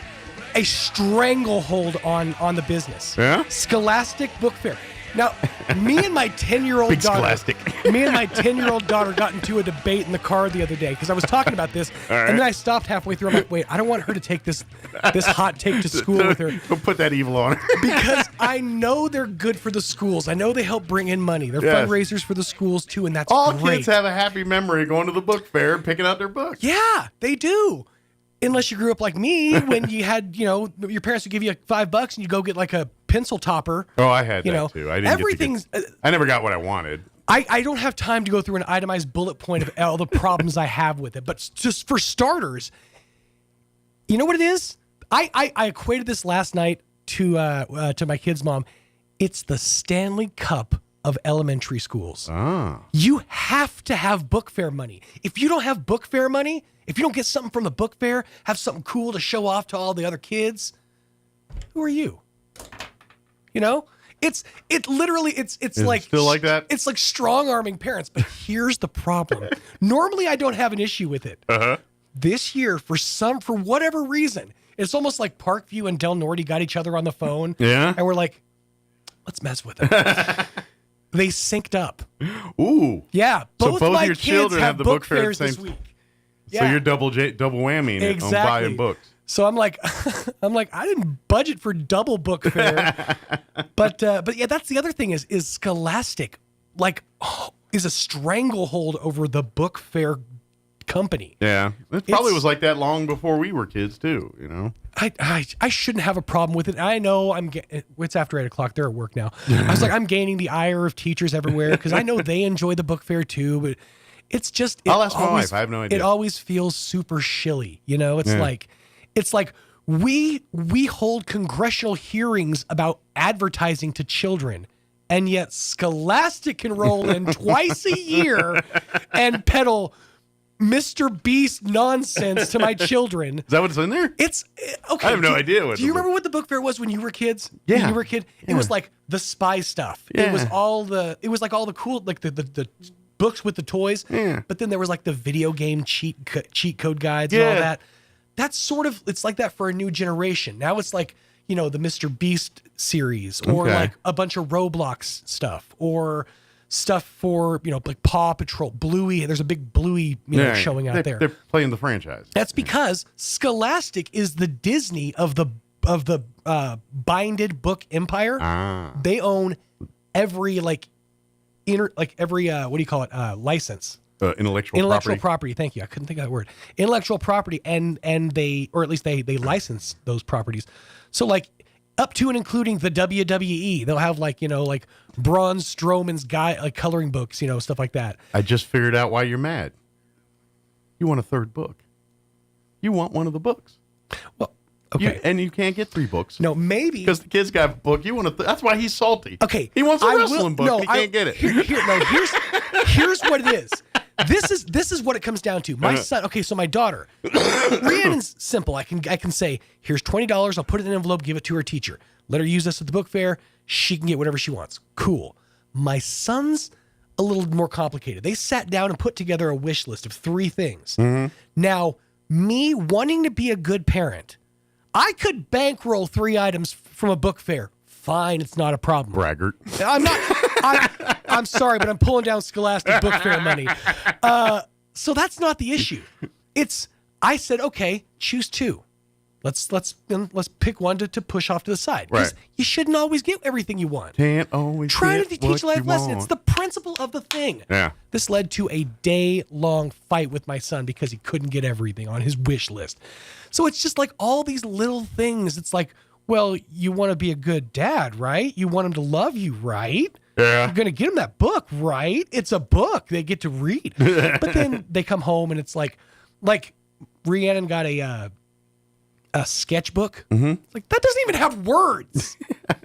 stranglehold on the business. Yeah? Scholastic Book Fair. Now, me and my 10-year-old Big daughter. Scholastic. Me and my 10-year-old daughter got into a debate in the car the other day because I was talking about this, right. and then I stopped halfway through. I'm like, wait, I don't want her to take this hot take to school with her. Don't put that evil on her. Because I know they're good for the schools. I know they help bring in money. They're fundraisers for the schools too, and that's all great. kids have a happy memory going to the book fair and picking out their books. Yeah, they do. Unless you grew up like me, when you had, your parents would give you $5 and you go get like a pencil topper. Oh, I had that too. I didn't I never got what I wanted. I don't have time to go through an itemized bullet point of all the problems I have with it. But just for starters, you know what it is? I equated this last night to my kid's mom. It's the Stanley Cup of elementary schools. You have to have book fair money. If you don't have book fair money, if you don't get something from the book fair, have something cool to show off to all the other kids, who are you? It's like still like that. It's like strong arming parents. But here's the problem. Normally, I don't have an issue with it. This year, for whatever reason, it's almost like Parkview and Del Norte got each other on the phone. Yeah, and we're like, let's mess with them. They synced up. Ooh, yeah. Both my your kids children have the book fair fairs this week. So you're double whammying it on buying books. So I'm like, I didn't budget for double book fair, but yeah, that's the other thing is Scholastic, is a stranglehold over the book fair company. Yeah, it probably was like that long before we were kids too. I shouldn't have a problem with it. I know it's after 8 o'clock. They're at work now. I was like, I'm gaining the ire of teachers everywhere because I know they enjoy the book fair too, but it's just, I'll ask my wife. I have no idea. It always feels super shilly. You know, it's like we hold congressional hearings about advertising to children, and yet Scholastic can roll in twice a year and peddle Mr. Beast nonsense to my children. Is that what's in there? It's okay. I have no idea. Do you remember what the book fair was when you were kids? Yeah. When you were a kid? It was like the spy stuff. Yeah. It was all the cool, like the books with the toys. Yeah. But then there was like the video game cheat code guides and all that. That's sort of, it's like that for a new generation. Now it's like, the Mr. Beast series or like a bunch of Roblox stuff or stuff for, like Paw Patrol, Bluey. There's a big Bluey, showing out there. They're playing the franchise. That's because Scholastic is the Disney of the binded book empire. They own every what do you call it? License. Intellectual property. Thank you. I couldn't think of that word. Intellectual property, and they, or at least they license those properties. So like up to and including the WWE, they'll have like Braun Strowman's coloring books, stuff like that. I just figured out why you're mad. You want a third book. You want one of the books. Well, okay. And you can't get 3 books. No, maybe because the kid's got a book. You want that's why he's salty. Okay, he wants a wrestling book. And he can't get it. Here's what it is. This is what it comes down to. My son. Okay, so my daughter, Rhiannon's simple. I can say, here's $20. I'll put it in an envelope. Give it to her teacher. Let her use this at the book fair. She can get whatever she wants. Cool. My son's a little more complicated. They sat down and put together a wish list of 3 things. Mm-hmm. Now, me wanting to be a good parent, I could bankroll 3 items from a book fair. Fine, it's not a problem. Braggart. I'm not. I'm sorry, but I'm pulling down Scholastic book fair money. So that's not the issue. I said, okay, choose 2. Let's pick one to push off to the side. Right. You shouldn't always get everything you want. Can't always Try get to teach a life lesson. want. It's the principle of the thing. Yeah. This led to a day-long fight with my son because he couldn't get everything on his wish list. So it's just like all these little things. It's like, well, you want to be a good dad, right? You want him to love you, right? Yeah. You're going to get him that book, right? It's a book they get to read. But then they come home and it's like Rhiannon got a sketchbook. Mm-hmm. Like, that doesn't even have words.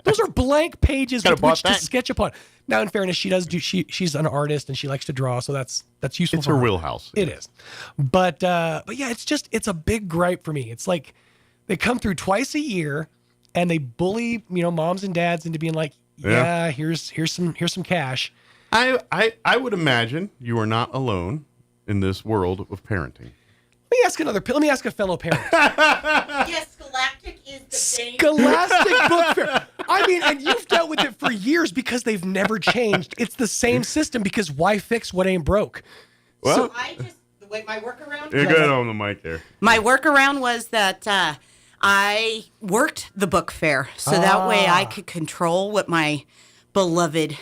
Those are blank pages with which to sketch upon. Now, in fairness, she's an artist and she likes to draw, so that's useful. It's for her her wheelhouse. It is. But yeah, it's a big gripe for me. It's like they come through twice a year and they bully, moms and dads into being like, yeah, here's some cash. I would imagine you are not alone in this world of parenting. Let me ask a fellow parent. Yes, Scholastic is the same. Scholastic book fair. I mean, and you've dealt with it for years because they've never changed. It's the same system because why fix what ain't broke? Well, The way my workaround. You're good on the mic there. My workaround was that I worked the book fair, so that way I could control what my beloved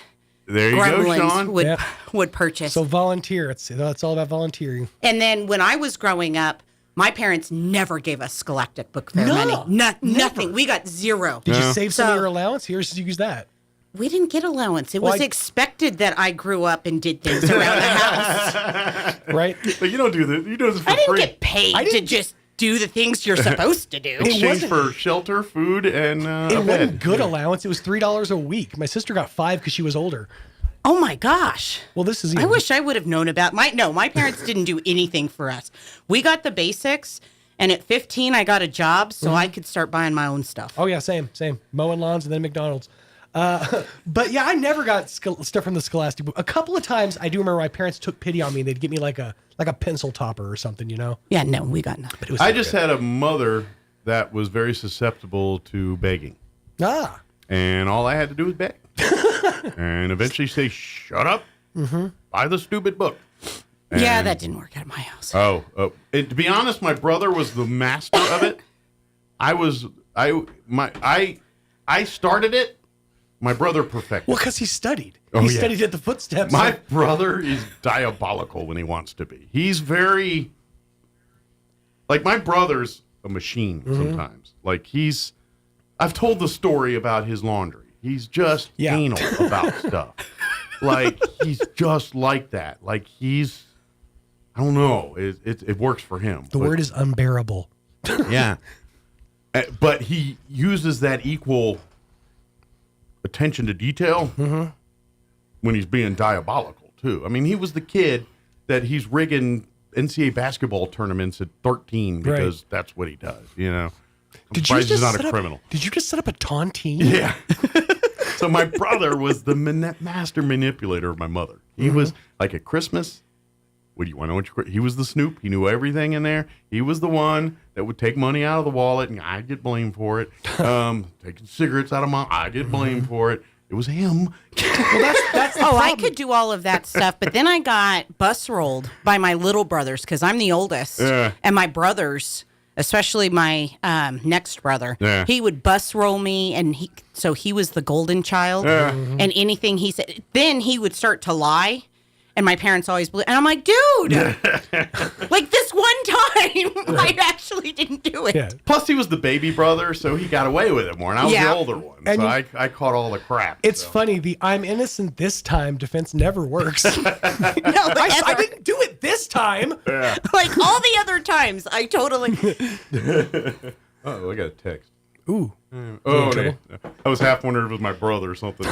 gremlins would purchase. So volunteer. It's all about volunteering. And then when I was growing up, my parents never gave us Scholastic book fair money. Nothing. We got 0. Did you save some of your allowance? Here's use that. We didn't get allowance. It was expected that I grew up and did things around the house. Right? But you don't do this. You do this for free. I didn't get paid to just do the things you're supposed to do. Exchange for shelter, food, and it wasn't good allowance. It was $3 a week. My sister got 5 because she was older. Oh my gosh. Well, this is. I wish I would have known about my parents didn't do anything for us. We got the basics, and at 15, I got a job, so I could start buying my own stuff. Oh yeah, same. Mowing lawns and then McDonald's. But yeah, I never got stuff from the Scholastic book. A couple of times, I do remember my parents took pity on me. They'd get me like a pencil topper or something, Yeah, no, we got nothing. But it was I just had a mother that was very susceptible to begging. And all I had to do was beg. And eventually say, shut up, buy the stupid book. Yeah, that didn't work out of my house. To be honest, my brother was the master of it. I started it. My brother perfected. Well, because he studied. He studied at the footsteps. My brother is diabolical when he wants to be. He's very... Like, my brothers a machine sometimes. Like I've told the story about his laundry. He's just anal about stuff. Like he's just like that. Like I don't know. It works for him. The word is unbearable. Yeah. But he uses that equal attention to detail when he's being diabolical, too. I mean, he was the kid that he's rigging NCAA basketball tournaments at 13 because that's what he does, you know? I'm surprised he's not a criminal. Did you just set up a taunting? Yeah. So my brother was the master manipulator of my mother. He was like at Christmas. What do you want to know? He was the snoop. He knew everything in there. He was the one that would take money out of the wallet, and I'd get blamed for it. Taking cigarettes out of I'd get blamed for it. It was him. Well, that's I could do all of that stuff, but then I got bus rolled by my little brothers because I'm the oldest, and my brothers, especially my next brother, he would bus roll me, and he was the golden child, and anything he said, then he would start to lie. And my parents always believe, and I'm like, dude, like this one time, I actually didn't do it. Yeah. Plus, he was the baby brother, so he got away with it more, and I was the older one, and so I caught all the crap. It's funny, the "I'm innocent this time" defense never works. I didn't do it this time. Yeah. Like all the other times, I totally. Oh, I got a text. Ooh. I was half wondering if it was my brother or something.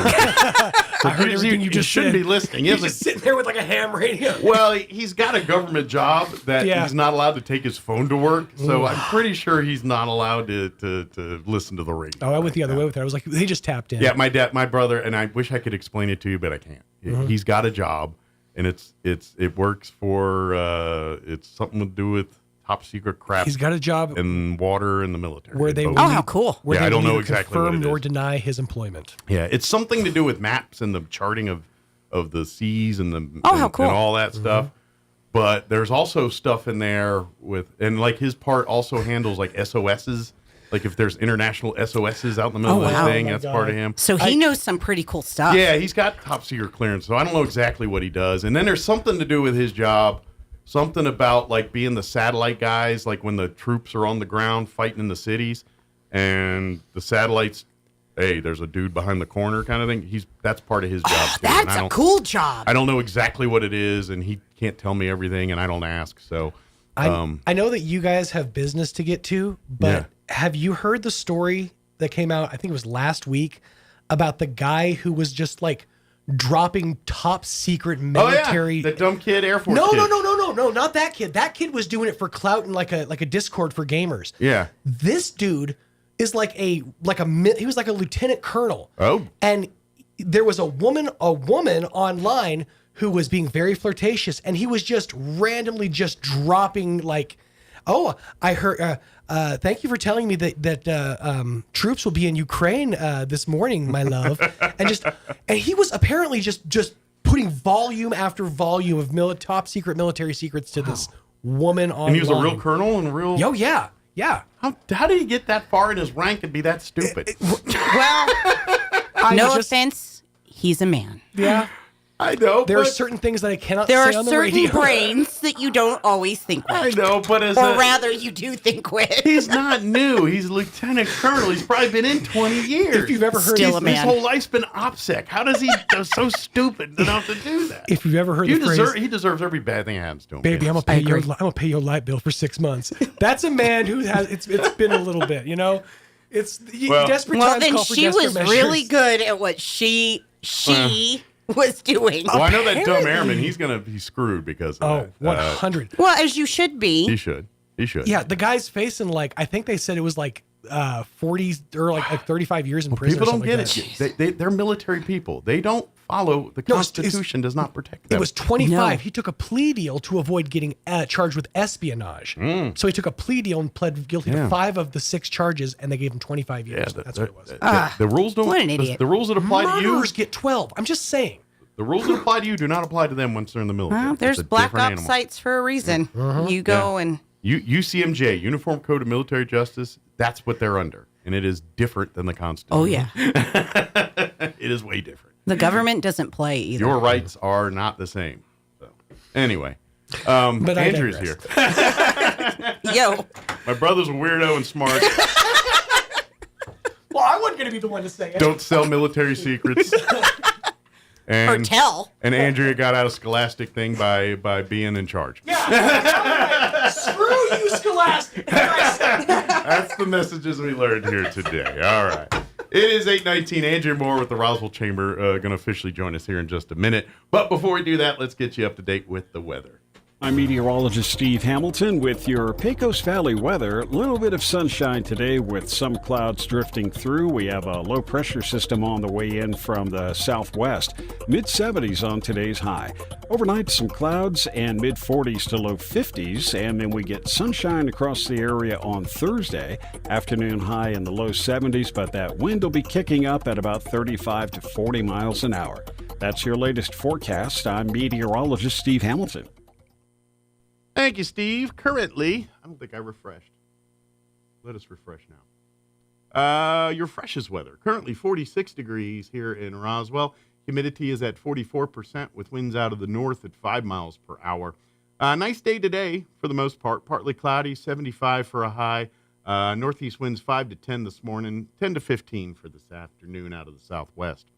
I heard everything you just shouldn't said. be listening. He's just sitting there with like a ham radio. Well, he's got a government job that he's not allowed to take his phone to work, so I'm pretty sure he's not allowed to listen to the radio. Oh, I went the other way with it. I was like, they just tapped in. Yeah, my brother, and I wish I could explain it to you, but I can't. He's got a job, and it works for it's something to do with top secret crap. He's got a job in water in the military. Where they how cool. Where I don't know exactly confirm nor deny his employment. Yeah, it's something to do with maps and the charting of the seas and how cool. and all that stuff. But there's also stuff in there and like his part also handles like SOSs. Like if there's international SOSs out in the middle of the thing, that's part of him. So he knows some pretty cool stuff. Yeah, he's got top secret clearance, so I don't know exactly what he does. And then there's something to do with his job. Something about like being the satellite guys, like when the troops are on the ground fighting in the cities, and the satellites, hey, there's a dude behind the corner kind of thing. That's part of his job. Too. That's a cool job. I don't know exactly what it is, and he can't tell me everything, and I don't ask. So I know that you guys have business to get to, but have you heard the story that came out? I think it was last week about the guy who was just like dropping top secret military. The dumb kid Air Force. No, kid. not that kid. That kid was doing it for clout and like a Discord for gamers. Yeah. This dude is he was like a lieutenant colonel. Oh. And there was a woman online who was being very flirtatious, and he was just randomly just dropping like, "Oh, I heard. Thank you for telling me that troops will be in Ukraine this morning, my love." and he was apparently just putting volume after volume of top secret military secrets to this woman online. And he was a real colonel and a real. Oh yeah. How did he get that far in his rank and be that stupid? No offense, he's a man. Yeah. I know. There are certain things that I cannot say on the There radio. are certain brains that you don't always think with. I know, but rather you do think with. He's not new. He's lieutenant colonel. He's probably been in 20 years. If you've ever heard Still a man. His whole life's been OPSEC. How does he so stupid enough to do that? If you've ever heard the phrase, he deserves every bad thing that happens to him. Baby, I'm gonna pay your light bill for 6 months. That's a man who has it's been a little bit, you know. It's desperate times then call for she desperate was measures. really good at what she was doing. Well, I know that dumb airman, he's going to be screwed because of that. 100. Well, as you should be. He should. Yeah, the guy's facing I think they said it was 40 or like 35 years in prison. People don't get it. They're military people. They don't follow the Constitution. Does not protect them. It was 25. No. He took a plea deal to avoid getting charged with espionage. So he took a plea deal and pled guilty to 5 of the 6 charges, and they gave him 25 years. That's what it was. The rules don't. What an idiot. The rules that apply to you. Murderers get 12. I'm just saying. The rules that apply to you do not apply to them once they're in the military. Well, there's black ops sites for a reason. You go and UCMJ, Uniform Code of Military Justice. That's what they're under, and it is different than the Constitution. Oh yeah, it is way different. The government doesn't play either. Your rights are not the same. So, anyway, but Andrew's here. Yo. My brother's a weirdo and smart. Well, I wasn't going to be the one to say it. Don't sell military secrets. And, or tell. And Andrea got out a Scholastic thing by being in charge. Yeah. Screw you, Scholastic. That's the messages we learned here today. All right. It is 8:19. Andrea Moore with the Roswell Chamber going to officially join us here in just a minute. But before we do that, let's get you up to date with the weather. I'm meteorologist Steve Hamilton with your Pecos Valley weather. A little bit of sunshine today with some clouds drifting through. We have a low pressure system on the way in from the southwest. Mid-70s on today's high. Overnight, some clouds and mid-40s to low 50s. And then we get sunshine across the area on Thursday. Afternoon high in the low 70s, but that wind will be kicking up at about 35 to 40 miles an hour. That's your latest forecast. I'm meteorologist Steve Hamilton. Thank you, Steve. Currently, I don't think I refreshed. Let us refresh now. Your freshest weather. Currently 46 degrees here in Roswell. Humidity is at 44% with winds out of the north at 5 miles per hour. Nice day today for the most part. Partly cloudy, 75 for a high. Northeast winds 5 to 10 this morning, 10 to 15 for this afternoon out of the southwest.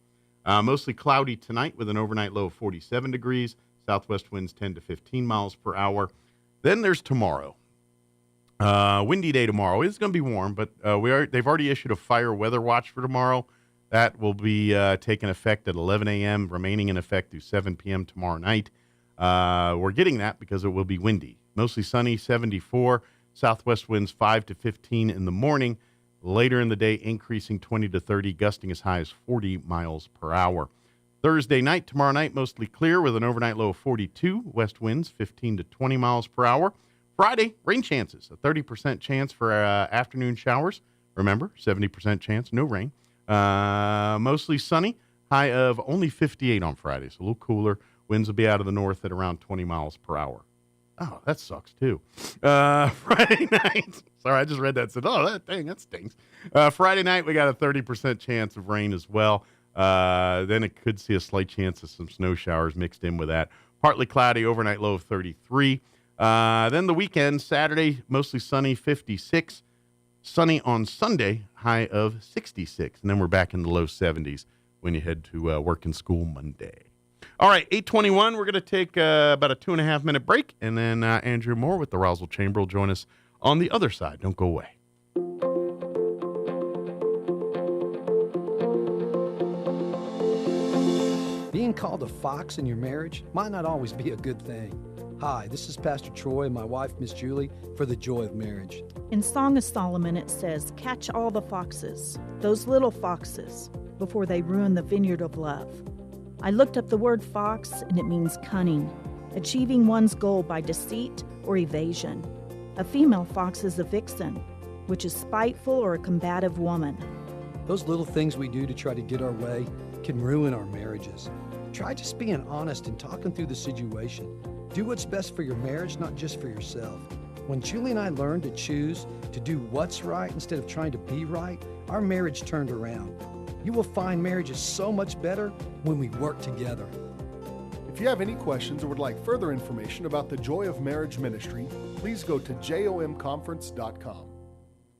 Mostly cloudy tonight with an overnight low of 47 degrees. Southwest winds 10 to 15 miles per hour. Then there's tomorrow. Windy day tomorrow. It's going to be warm, but they've already issued a fire weather watch for tomorrow. That will be taking effect at 11 a.m., remaining in effect through 7 p.m. tomorrow night. We're getting that because it will be windy. Mostly sunny, 74. Southwest winds 5 to 15 in the morning. Later in the day, increasing 20 to 30, gusting as high as 40 miles per hour. Thursday night, tomorrow night, mostly clear with an overnight low of 42. West winds 15 to 20 miles per hour. Friday, rain chances, a 30% chance for afternoon showers. Remember, 70% chance, no rain. Mostly sunny, high of only 58 on Friday, so a little cooler. Winds will be out of the north at around 20 miles per hour. Oh, that sucks, too. Friday night. Sorry, I just read that and said, oh, that stinks. Friday night, we got a 30% chance of rain as well. Then it could see a slight chance of some snow showers mixed in with that. Partly cloudy, overnight low of 33. Then the weekend, Saturday, mostly sunny, 56. Sunny on Sunday, high of 66. And then we're back in the low 70s when you head to work and school Monday. All right, 8:21. We're going to take about a 2.5-minute break. And then Andrew Moore with the Roswell Chamber will join us on the other side. Don't go away. Being called a fox in your marriage might not always be a good thing. Hi, this is Pastor Troy and my wife, Miss Julie, for the Joy of Marriage. In Song of Solomon, it says, catch all the foxes, those little foxes, before they ruin the vineyard of love. I looked up the word fox, and it means cunning, achieving one's goal by deceit or evasion. A female fox is a vixen, which is spiteful or a combative woman. Those little things we do to try to get our way can ruin our marriages. Try just being honest and talking through the situation. Do what's best for your marriage, not just for yourself. When Julie and I learned to choose to do what's right instead of trying to be right, our marriage turned around. You will find marriage is so much better when we work together. If you have any questions or would like further information about the Joy of Marriage Ministry, please go to jomconference.com.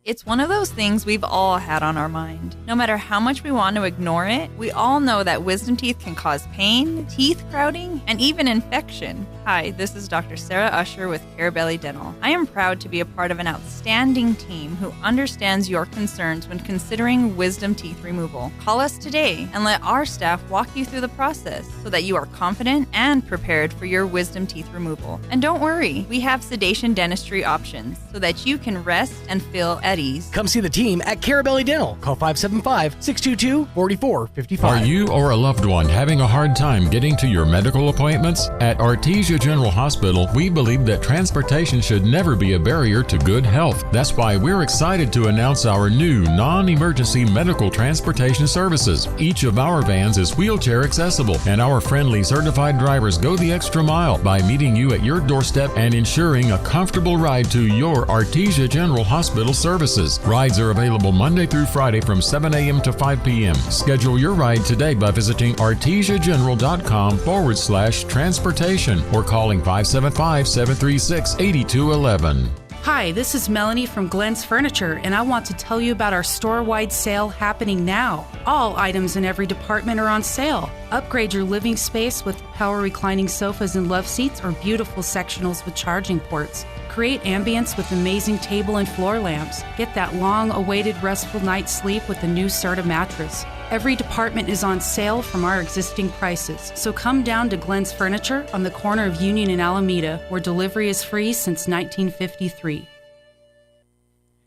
It's one of those things we've all had on our mind. No matter how much we want to ignore it, we all know that wisdom teeth can cause pain, teeth crowding, and even infection. Hi, this is Dr. Sarah Usher with Carabelli Dental. I am proud to be a part of an outstanding team who understands your concerns when considering wisdom teeth removal. Call us today and let our staff walk you through the process so that you are confident and prepared for your wisdom teeth removal. And don't worry, we have sedation dentistry options so that you can rest and feel at ease. Come see the team at Carabelli Dental. Call 575-622-4455. Are you or a loved one having a hard time getting to your medical appointments? At Artesia General Hospital, we believe that transportation should never be a barrier to good health. That's why we're excited to announce our new non-emergency medical transportation services. Each of our vans is wheelchair accessible, and our friendly certified drivers go the extra mile by meeting you at your doorstep and ensuring a comfortable ride to your Artesia General Hospital services. Rides are available Monday through Friday from 7 a.m. to 5 p.m. Schedule your ride today by visiting artesiageneral.com/transportation or calling 575-736-8211. Hi, this is Melanie from Glenn's Furniture, and I want to tell you about our store-wide sale happening now. All items in every department are on sale. Upgrade your living space with power reclining sofas and love seats or beautiful sectionals with charging ports. Create ambience with amazing table and floor lamps. Get that long-awaited restful night's sleep with a new Serta mattress. Every department is on sale from our existing prices, so come down to Glenn's Furniture on the corner of Union and Alameda, where delivery is free since 1953.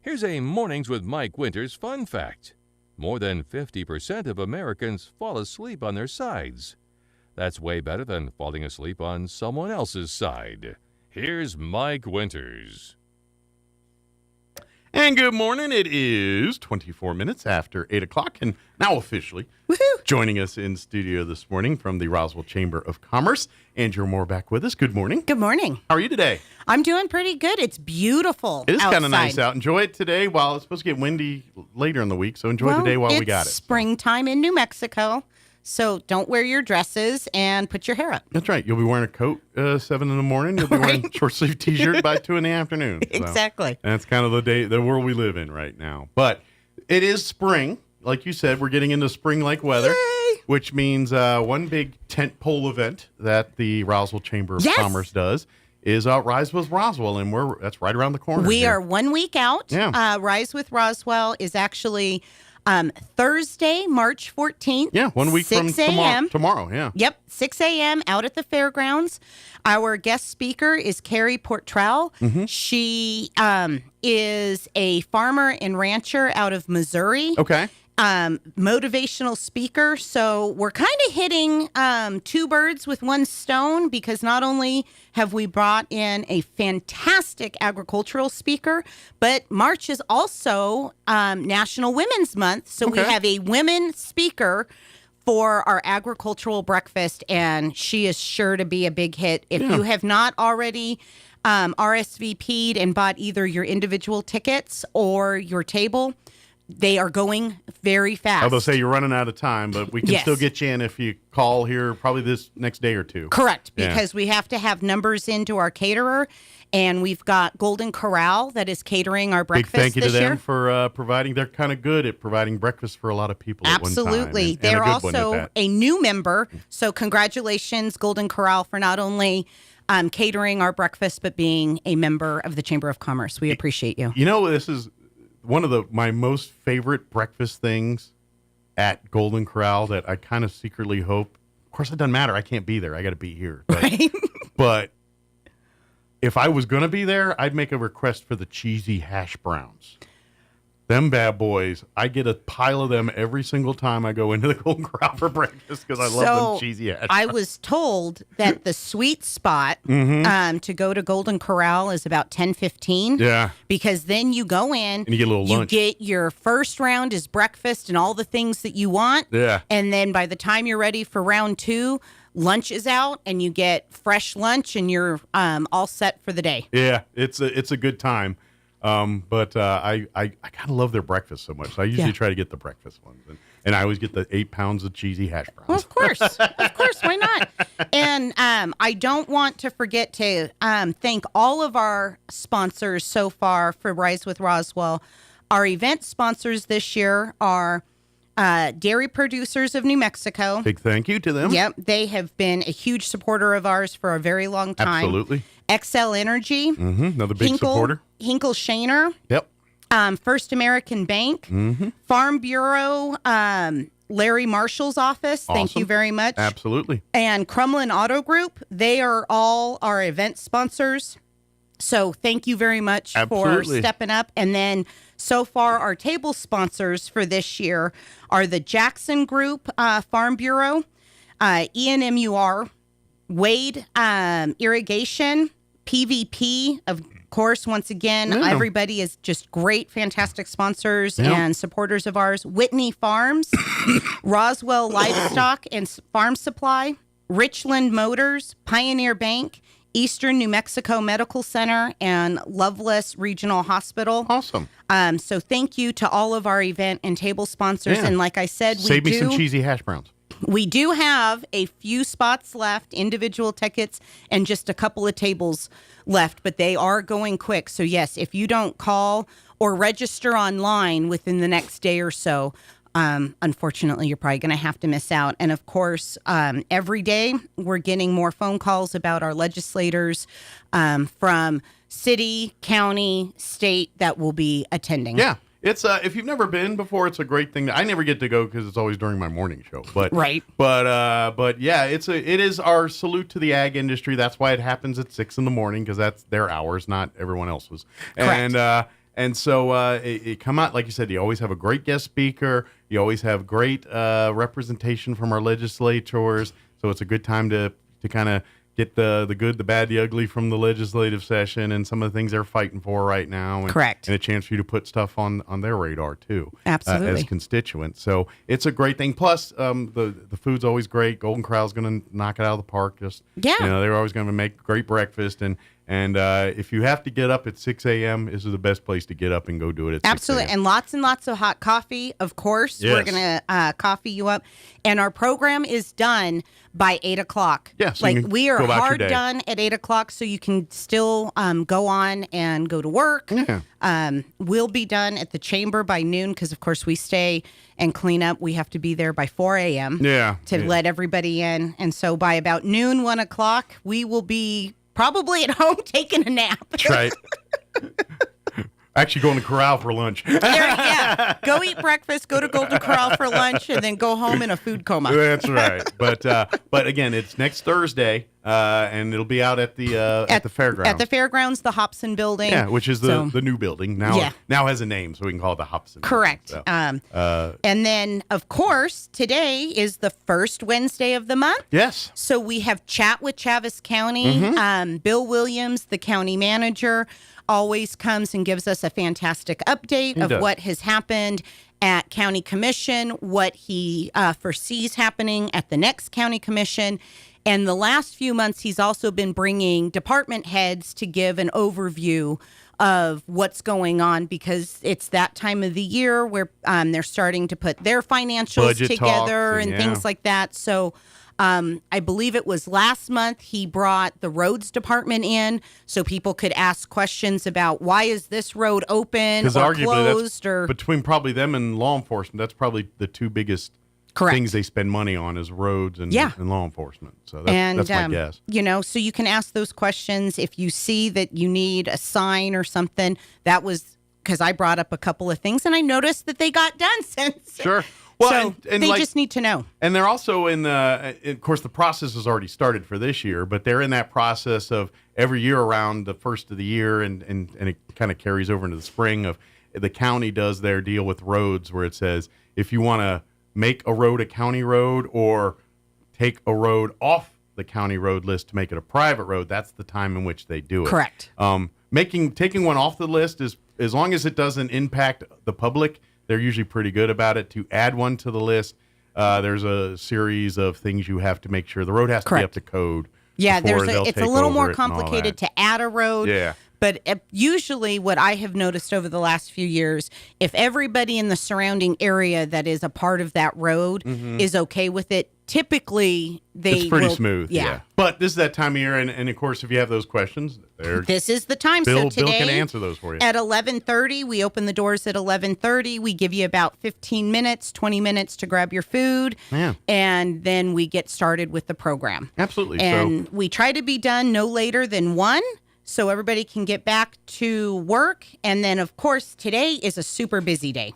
Here's a Mornings with Mike Winters fun fact. More than 50% of Americans fall asleep on their sides. That's way better than falling asleep on someone else's side. Here's Mike Winters. And good morning. It is 24 minutes after 8 o'clock, and now officially joining us in studio this morning from the Roswell Chamber of Commerce, Andrew Moore back with us. Good morning. Good morning. How are you today? I'm doing pretty good. It's beautiful. It is kind of nice out. Enjoy it today while it's supposed to get windy later in the week, so enjoy today while we got it. It's springtime in New Mexico. So don't wear your dresses and put your hair up. That's right. You'll be wearing a coat 7 in the morning. You'll be wearing a short sleeve T-shirt by 2 in the afternoon. So exactly. That's kind of the world we live in right now. But it is spring, like you said. We're getting into spring-like weather, which means one big tent pole event that the Roswell Chamber of Commerce does is Rise with Roswell, and that's right around the corner. We are 1 week out. Yeah. Rise with Roswell is actually Thursday, March 14th. Yeah, 1 week from tomorrow. Yeah. Yep, 6 a.m. out at the fairgrounds. Our guest speaker is Carrie Portrell. Mm-hmm. She is a farmer and rancher out of Missouri. Okay. Motivational speaker. So we're kind of hitting two birds with one stone, because not only have we brought in a fantastic agricultural speaker, but March is also National Women's Month. So we have a women speaker for our agricultural breakfast, and she is sure to be a big hit. If you have not already RSVP'd and bought either your individual tickets or your table, they are going very fast. I will say you're running out of time, but we can still get you in if you call here probably this next day or two. Correct, because we have to have numbers into our caterer, and we've got Golden Corral that is catering our breakfast Big thank you this to them year. for providing. They're kind of good at providing breakfast for a lot of people Absolutely. at one time. They're and a good one also at that. a new member, so congratulations, Golden Corral, for not only catering our breakfast, but being a member of the Chamber of Commerce. We appreciate you. You know, this is one of my most favorite breakfast things at Golden Corral that I kind of secretly hope. Of course, it doesn't matter. I can't be there. I got to be here. But, but if I was going to be there, I'd make a request for the cheesy hash browns. Them bad boys, I get a pile of them every single time I go into the Golden Corral for breakfast because I love them cheesy hash browns. I was told that the sweet spot to go to Golden Corral is about 10:15. Yeah. Because then you go in and you get a little lunch. You get your first round is breakfast and all the things that you want. Yeah. And then by the time you're ready for round 2, lunch is out and you get fresh lunch and you're all set for the day. Yeah, it's a good time. But I kind of love their breakfast so much. So I usually try to get the breakfast ones. And I always get the 8 pounds of cheesy hash browns. Well, of course. Of course. Why not? And I don't want to forget to thank all of our sponsors so far for Rise with Roswell. Our event sponsors this year are Dairy Producers of New Mexico. Big thank you to them. Yep. They have been a huge supporter of ours for a very long time. Absolutely. XL Energy. Another big supporter. Hinkle Shaner. Yep. First American Bank. Farm Bureau. Larry Marshall's office. Awesome. Thank you very much. Absolutely. And Crumlin Auto Group. They are all our event sponsors. So thank you very much for stepping up. And then so far, our table sponsors for this year are the Jackson Group Farm Bureau, ENMUR, Wade Irrigation, PVP, of course, once again, everybody is just great, fantastic sponsors and supporters of ours. Whitney Farms, Roswell Livestock and Farm Supply, Richland Motors, Pioneer Bank, Eastern New Mexico Medical Center, and Loveless Regional Hospital. Awesome. So thank you to all of our event and table sponsors. And like I said, Save me some cheesy hash browns. We do have a few spots left, individual tickets, and just a couple of tables left, but they are going quick. So, yes, if you don't call or register online within the next day or so, unfortunately, you're probably going to have to miss out. And, of course, every day we're getting more phone calls about our legislators from city, county, state that will be attending. Yeah. It's if you've never been before, it's a great thing. I never get to go because it's always during my morning show. But right. But yeah, it is our salute to the ag industry. That's why it happens at 6 a.m. because that's their hours, not everyone else's. Correct. And so it come out, like you said, you always have a great guest speaker. You always have great representation from our legislators. So it's a good time to kind of get the good, the bad, the ugly from the legislative session and some of the things they're fighting for right now. And, correct. And a chance for you to put stuff on their radar, too. Absolutely. As constituents. So it's a great thing. Plus, the food's always great. Golden Corral's going to knock it out of the park. They're always going to make great breakfast. And if you have to get up at 6 a.m., this is the best place to get up and go do it at 6 Absolutely. a.m. And lots of hot coffee, of course. Yes. We're going to coffee you up. And our program is done by 8 o'clock. Yeah, so we are hard done at 8 o'clock, so you can still go on and go to work. Yeah. We'll be done at the chamber by noon because, of course, we stay and clean up. We have to be there by 4 a.m. to let everybody in. And so by about noon, 1 o'clock, we will be probably at home taking a nap. That's right. Actually going to Corral for lunch. Go eat breakfast, go to Golden Corral for lunch, and then go home in a food coma. That's right. But again, it's next Thursday, and it'll be out at the fairgrounds. At the fairgrounds, the Hobson building. Yeah, which is the new building. Now has a name, so we can call it the Hobson Correct. building. So, and then, of course, today is the first Wednesday of the month. Yes. So we have Chat with Chaves County. Mm-hmm. Bill Williams, the county manager, always comes and gives us a fantastic update of what has happened at county commission, what he foresees happening at the next county commission. And the last few months, he's also been bringing department heads to give an overview of what's going on because it's that time of the year where they're starting to put their financials budget together talks and things like that. So I believe it was last month he brought the roads department in so people could ask questions about why is this road open or closed. Or between probably them and law enforcement, that's probably the two biggest things they spend money on is roads and law enforcement. So that's my guess. So you can ask those questions. If you see that you need a sign or something, that was because I brought up a couple of things and I noticed that they got done since. Sure. Well, so they just need to know. And they're also of course, the process has already started for this year, but they're in that process of every year around the first of the year, and it kind of carries over into the spring of the county does their deal with roads where it says if you want to make a road a county road or take a road off the county road list to make it a private road, that's the time in which they do it. Correct. Taking one off the list is as long as it doesn't impact the public, they're usually pretty good about it. To add one to the list, there's a series of things you have to make sure. The road has to be up to code. Yeah, it's a little more complicated to add a road. Yeah. But usually what I have noticed over the last few years, if everybody in the surrounding area that is a part of that road is okay with it, typically it's pretty smooth. Yeah. But this is that time of year, and of course, if you have those questions, this is the time. Bill So today, can answer those for you. At 11:30, we open the doors at 11:30. We give you about 15 minutes, 20 minutes to grab your food, and then we get started with the program. Absolutely. And we try to be done no later than 1. So everybody can get back to work. And then, of course, today is a super busy day.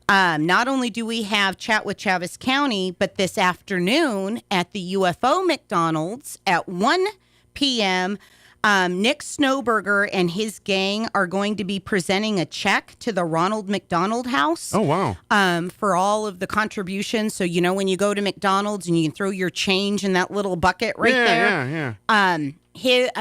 Not only do we have Chat with Chaves County, but this afternoon at the UFO McDonald's at 1 p.m., Nick Snowberger and his gang are going to be presenting a check to the Ronald McDonald House. Oh, wow. For all of the contributions. So, when you go to McDonald's and you can throw your change in that little bucket right there. Yeah.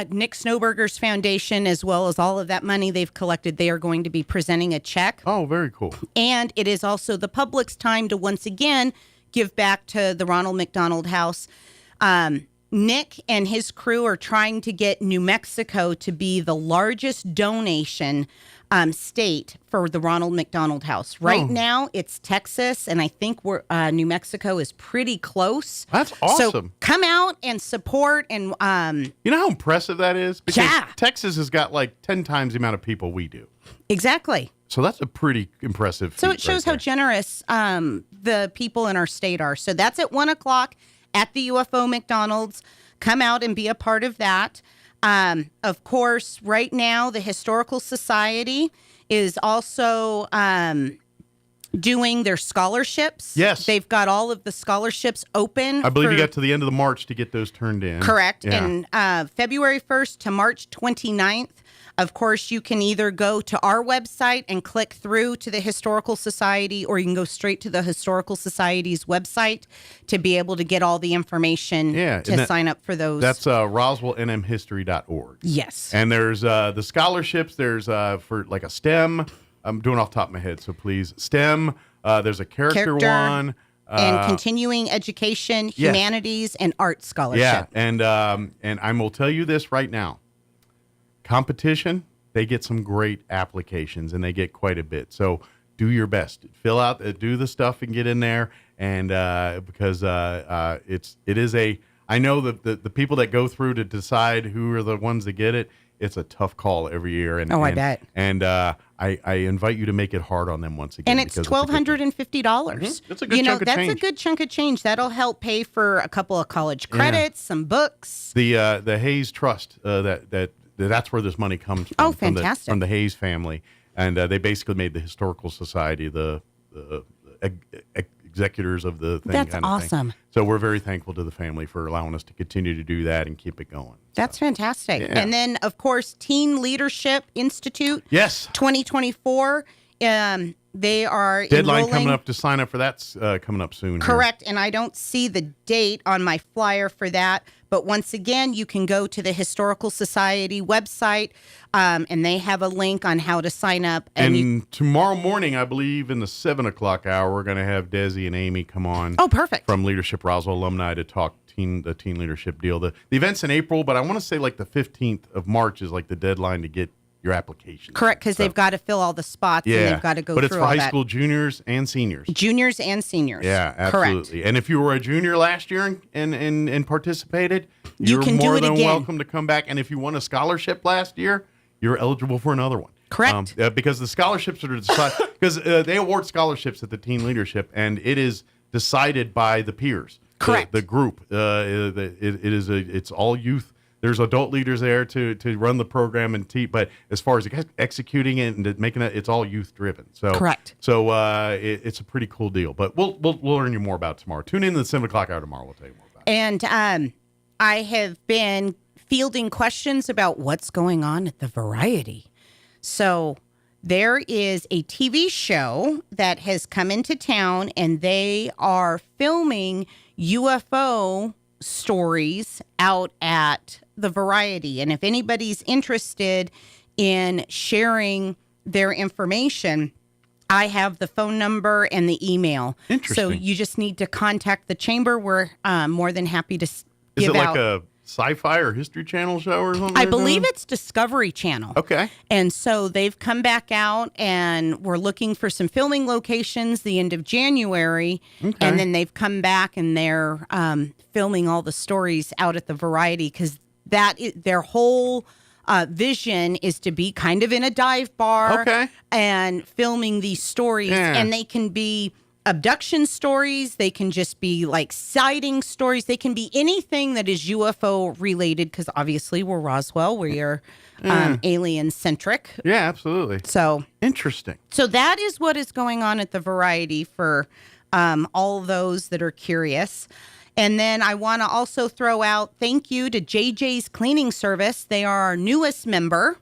Nick Snowberger's foundation, as well as all of that money they've collected, they are going to be presenting a check. Oh, very cool. And it is also the public's time to once again give back to the Ronald McDonald House. Nick and his crew are trying to get New Mexico to be the largest donation state for the Ronald McDonald House. Right now, it's Texas, and I think New Mexico is pretty close. That's awesome. So come out and support. And you know how impressive that is? Because Texas has got like 10 times the amount of people we do. Exactly. So that's a pretty impressive feat. So it shows how generous the people in our state are. So that's at 1 o'clock at the UFO McDonald's. Come out and be a part of that. Of course, right now, the Historical Society is also doing their scholarships. Yes. They've got all of the scholarships open. I believe you got to the end of the March to get those turned in. Correct. Yeah. And February 1st to March 29th. Of course, you can either go to our website and click through to the Historical Society, or you can go straight to the Historical Society's website to be able to get all the information to sign up for those. That's roswellnmhistory.org. Yes. And there's the scholarships. There's for like a STEM. I'm doing off the top of my head, so please. STEM. There's a character one. And continuing education, humanities, and art scholarship. Yeah, and I will tell you this right now. Competition, they get some great applications, and they get quite a bit. So do your best. Fill out, do the stuff and get in there. And because it is a, I know that the people that go through to decide who are the ones that get it, it's a tough call every year. And, I bet. And I invite you to make it hard on them once again. And it's $1,250. That's a good chunk of change. That's a good chunk of change. That'll help pay for a couple of college credits, some books. The Hayes Trust, that's where this money comes from. Oh, fantastic. From the Hayes family. And they basically made the Historical Society the executors of the thing. That's kind of awesome. Thing. So we're very thankful to the family for allowing us to continue to do that and keep it going. That's fantastic. Yeah. And then, of course, Teen Leadership Institute. Yes. 2024. They are deadline coming up to sign up for that's coming up soon. Correct. And I don't see the date on my flyer for that. But once again, you can go to the Historical Society website, and they have a link on how to sign up. And tomorrow morning, I believe, in the 7 o'clock hour, we're going to have Desi and Amy come on. Oh, perfect. From Leadership Roswell Alumni to talk the teen leadership deal. The event's in April, but I want to say like the 15th of March is like the deadline to get your application. Correct, because they've got to fill all the spots, and they've got to go through all that. But it's for high school juniors and seniors. Juniors and seniors. Yeah, absolutely. Correct. And if you were a junior last year and participated, you're more than welcome to come back. And if you won a scholarship last year, you're eligible for another one. Correct. Because the scholarships are decided, because they award scholarships at the Teen Leadership, and it is decided by the peers. Correct. The group. It's all youth. There's adult leaders there to run the program and teach, but as far as executing it and making it, it's all youth driven. So correct. So it's a pretty cool deal. But we'll learn you more about it tomorrow. Tune in to the 7 o'clock hour tomorrow. We'll tell you more about it. And I have been fielding questions about what's going on at the Variety. So there is a TV show that has come into town, and they are filming UFO stories out at the Variety. And if anybody's interested in sharing their information, I have the phone number and the email. Interesting. So you just need to contact the chamber. We're more than happy to give out. Is it out. like a sci-fi or History Channel show or something? I believe it's Discovery Channel. Okay. And so they've come back out, and we're looking for some filming locations the end of January. Okay. And then they've come back, and they're filming all the stories out at the Variety, because their whole vision is to be kind of in a dive bar and filming these stories. Yeah. And they can be abduction stories. They can just be like sighting stories. They can be anything that is UFO related, because obviously we're Roswell. We are alien centric. Yeah, absolutely. So interesting. So that is what is going on at the Variety for all those that are curious. And then I want to also throw out thank you to JJ's Cleaning Service. They are our newest member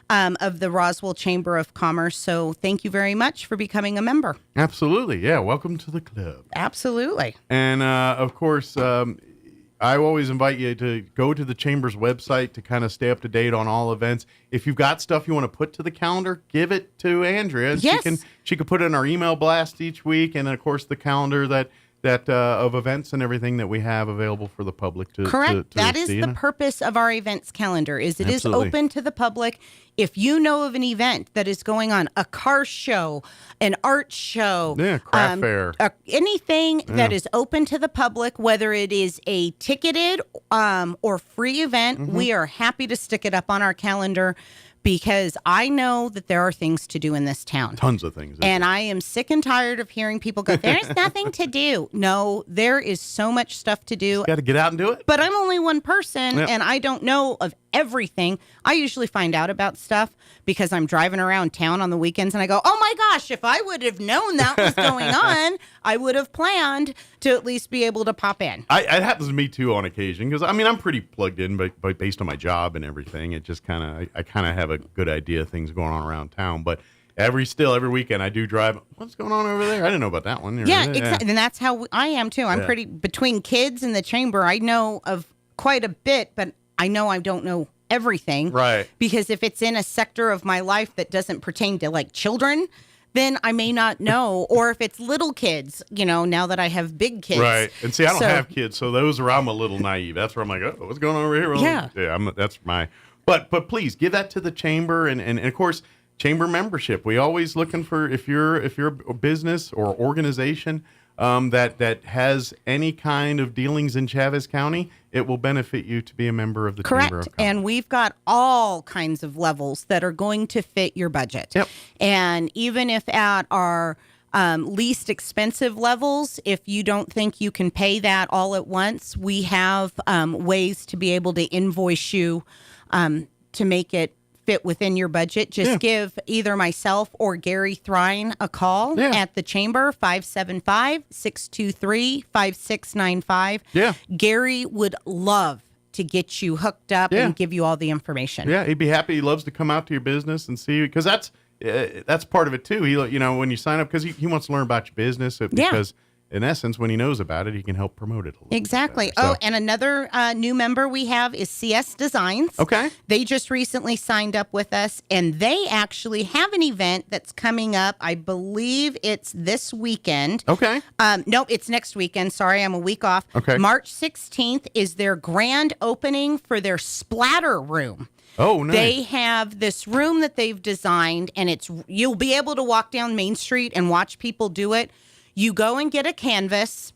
of the Roswell Chamber of Commerce. So thank you very much for becoming a member. Absolutely. Yeah. Welcome to the club. Absolutely. And of course, I always invite you to go to the Chamber's website to kind of stay up to date on all events. If you've got stuff you want to put to the calendar, give it to Andrea. Yes. She can put it in our email blast each week. And of course, the calendar that that of events and everything that we have available for the public to Correct. to That is see. the purpose of our events calendar. Is it Absolutely. is open to the public. If you know of an event that is going on, a car show, an art show, craft fair, anything that is open to the public, whether it is a ticketed or free event, we are happy to stick it up on our calendar. Because I know that there are things to do in this town. Tons of things. And I am sick and tired of hearing people go, there's nothing to do. No, there is so much stuff to do. Got to get out and do it. But I'm only one person, and I don't know of everything. I usually find out about stuff because I'm driving around town on the weekends, and I go, oh my gosh, if I would have known that was going on, I would have planned to at least be able to pop in. It happens to me too on occasion because I'm pretty plugged in, but based on my job and everything, it just I kind of have a good idea of things going on around town. But every weekend I do drive. What's going on over there? I didn't know about that one. Exactly, and that's how I am too. I'm pretty between kids and the chamber. I know of quite a bit, but I know I don't know everything. Right. Because if it's in a sector of my life that doesn't pertain to like children, then I may not know. Or if it's little kids, now that I have big kids. Right. And see, I don't have kids, so those are, I'm a little naive. That's where I'm like, oh, what's going on over here? Well, that's my, but please give that to the chamber and of course, chamber membership. We always looking for, if you're a business or organization that has any kind of dealings in Chavez County, it will benefit you to be a member of the Chamber of Commerce. And we've got all kinds of levels that are going to fit your budget. Yep. And even if at our least expensive levels, if you don't think you can pay that all at once, we have ways to be able to invoice you to make it fit within your budget. Just give either myself or Gary Thrine a call at the chamber, 575-623-5695. Yeah. Gary would love to get you hooked up and give you all the information. Yeah, he'd be happy. He loves to come out to your business and see you, because that's part of it too. He, when you sign up, because he wants to learn about your business, because in essence, when he knows about it, he can help promote it a little Exactly. bit better. And another new member we have is CS Designs. Okay. They just recently signed up with us, and they actually have an event that's coming up. I believe it's this weekend. Okay. Nope, it's next weekend. Sorry, I'm a week off. Okay. March 16th is their grand opening for their splatter room. Oh, nice. They have this room that they've designed, and you'll be able to walk down Main Street and watch people do it. You go and get a canvas,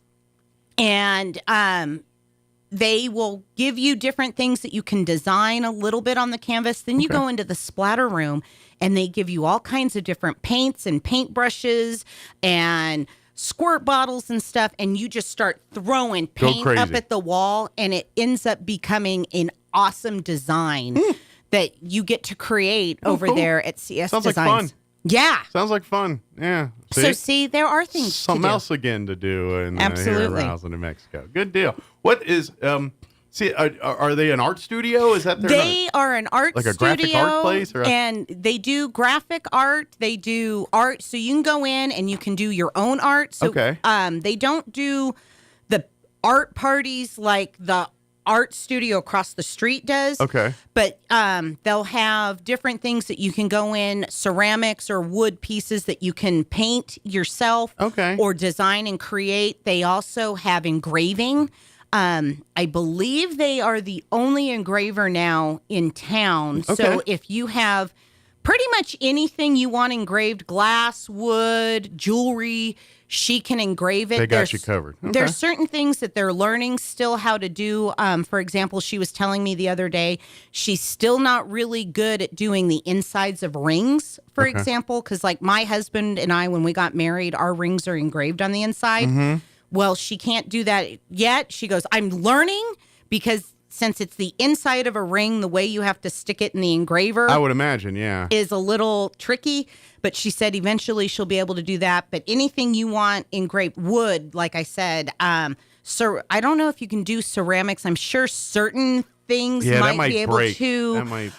and they will give you different things that you can design a little bit on the canvas. Then you go into the splatter room, and they give you all kinds of different paints and paintbrushes and squirt bottles and stuff, and you just start throwing paint up at the wall, and it ends up becoming an awesome design that you get to create over there at CS Sounds Designs. like fun. Yeah. Sounds like fun. Yeah. See, there are things something to do. else again to do in Absolutely. here in Roswell, New Mexico. Good deal. What is are they an art studio? Is that they are an art like a studio, graphic art place, and they do graphic art. They do art, so you can go in and you can do your own art. So, they don't do the art parties like the art studio across the street does. Okay. But they'll have different things that you can go in, ceramics or wood pieces that you can paint yourself or design and create. They also have engraving. I believe they are the only engraver now in town. Okay. So if you have pretty much anything you want engraved, glass, wood, jewelry, she can engrave it. They got you covered. Okay. There's certain things that they're learning still how to do. For example, she was telling me the other day, she's still not really good at doing the insides of rings, for example, because like my husband and I, when we got married, our rings are engraved on the inside. Mm-hmm. Well, she can't do that yet. She goes, I'm learning, because since it's the inside of a ring, the way you have to stick it in the engraver, I would imagine, is a little tricky. But she said eventually she'll be able to do that. But anything you want engraved, wood, like I said, so I don't know if you can do ceramics. I'm sure certain things might be able break. to. That might.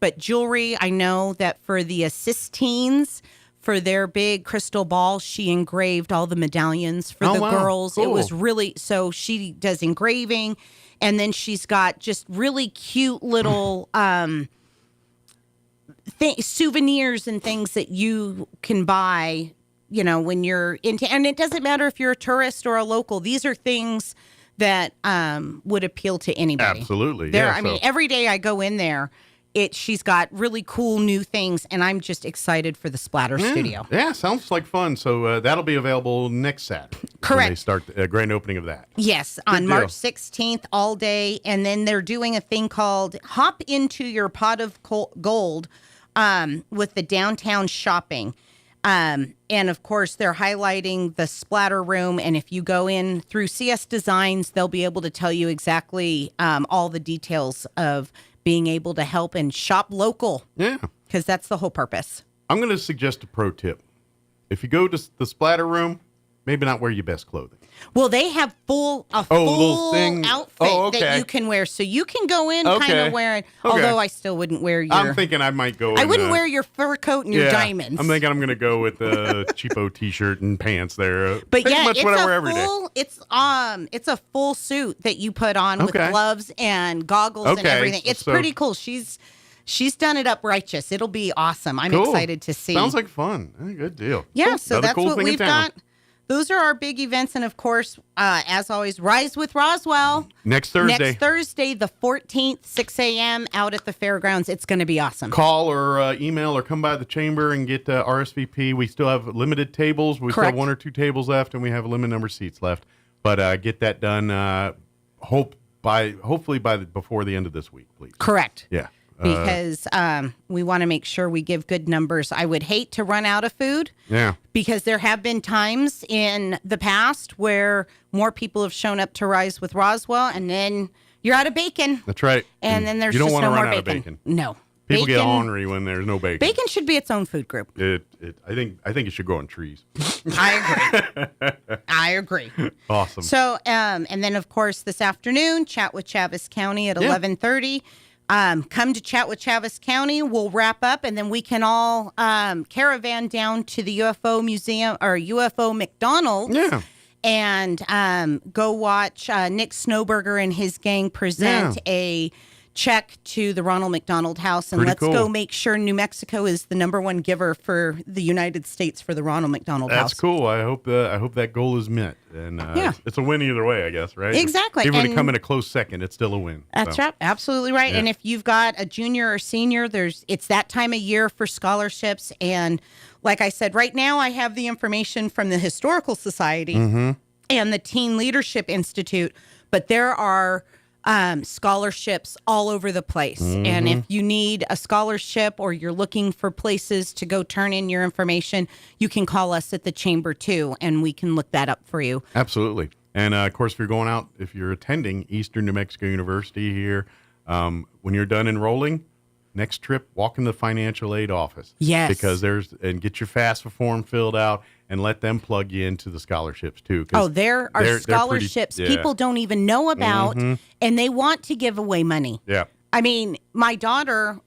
But jewelry, I know that for the Assistines, for their big crystal ball, she engraved all the medallions for the girls. Cool. It was really, so she does engraving. And then she's got just really cute little souvenirs and things that you can buy, when you're into, and it doesn't matter if you're a tourist or a local. These are things that would appeal to anybody. Absolutely. I mean, every day I go in there, she's got really cool new things, and I'm just excited for the Splatter Studio. Yeah, sounds like fun. So that'll be available next Saturday. Correct. When they start the grand opening of that. Yes, Good on deal. March 16th, all day. And then they're doing a thing called Hop Into Your Pot of Gold with the downtown shopping. And of course, they're highlighting the Splatter Room. And if you go in through CS Designs, they'll be able to tell you exactly all the details of being able to help and shop local. Yeah. Because that's the whole purpose. I'm going to suggest a pro tip. If you go to the Splatter Room, maybe not wear your best clothing. Well, they have a full outfit that you can wear. So you can go in kind of wearing, although I still wouldn't wear your... I'm thinking I might go I wouldn't wear your fur coat and your diamonds. I'm thinking I'm going to go with a cheapo t-shirt and pants there. But pretty much what I wear every day. It's a full suit that you put on with gloves and goggles and everything. It's pretty cool. She's done it up righteous. It'll be awesome. I'm excited to see. Sounds like fun. Good deal. Yeah, cool. so that's what we've got. Those are our big events. And, of course, as always, Rise with Roswell. Next Thursday. Next Thursday, the 14th, 6 a.m. out at the fairgrounds. It's going to be awesome. Call or email or come by the chamber and get RSVP. We still have limited tables. We still have 1 or 2 tables left, and we have a limited number of seats left. But get that done hopefully before the end of this week, please. Correct. Yeah. Because we want to make sure we give good numbers. I would hate to run out of food. Yeah. Because there have been times in the past where more people have shown up to Rise with Roswell, and then you're out of bacon. That's right. And then there's you don't just want to no run more out bacon. of bacon. No. People get ornery when there's no bacon. Bacon should be its own food group. I think it should grow on trees. I agree. Awesome. So, and then of course this afternoon, chat with Chaves County at 11:30. Come to chat with Chaves County. We'll wrap up, and then we can all caravan down to the UFO Museum or UFO McDonald's. Yeah. And go watch Nick Snowberger and his gang present a check to the Ronald McDonald House, and let's go make sure New Mexico is the #1 giver for the United States for the Ronald McDonald House. That's cool. I hope that goal is met, and it's a win either way, I guess, right? Exactly. Even to come in a close second, it's still a win. That's right. Absolutely right. Yeah. And if you've got a junior or senior, it's that time of year for scholarships. And like I said, right now I have the information from the Historical Society and the Teen Leadership Institute, but there are scholarships all over the place. And if you need a scholarship or you're looking for places to go turn in your information, you can call us at the chamber too, and we can look that up for you. Absolutely. And of course, if you're attending Eastern New Mexico University here, when you're done enrolling, next trip, walk in the financial aid office. Yes. Because and get your FAFSA form filled out and let them plug you into the scholarships too. Oh, there are scholarships people don't even know about, and they want to give away money. Yeah. I mean, my daughter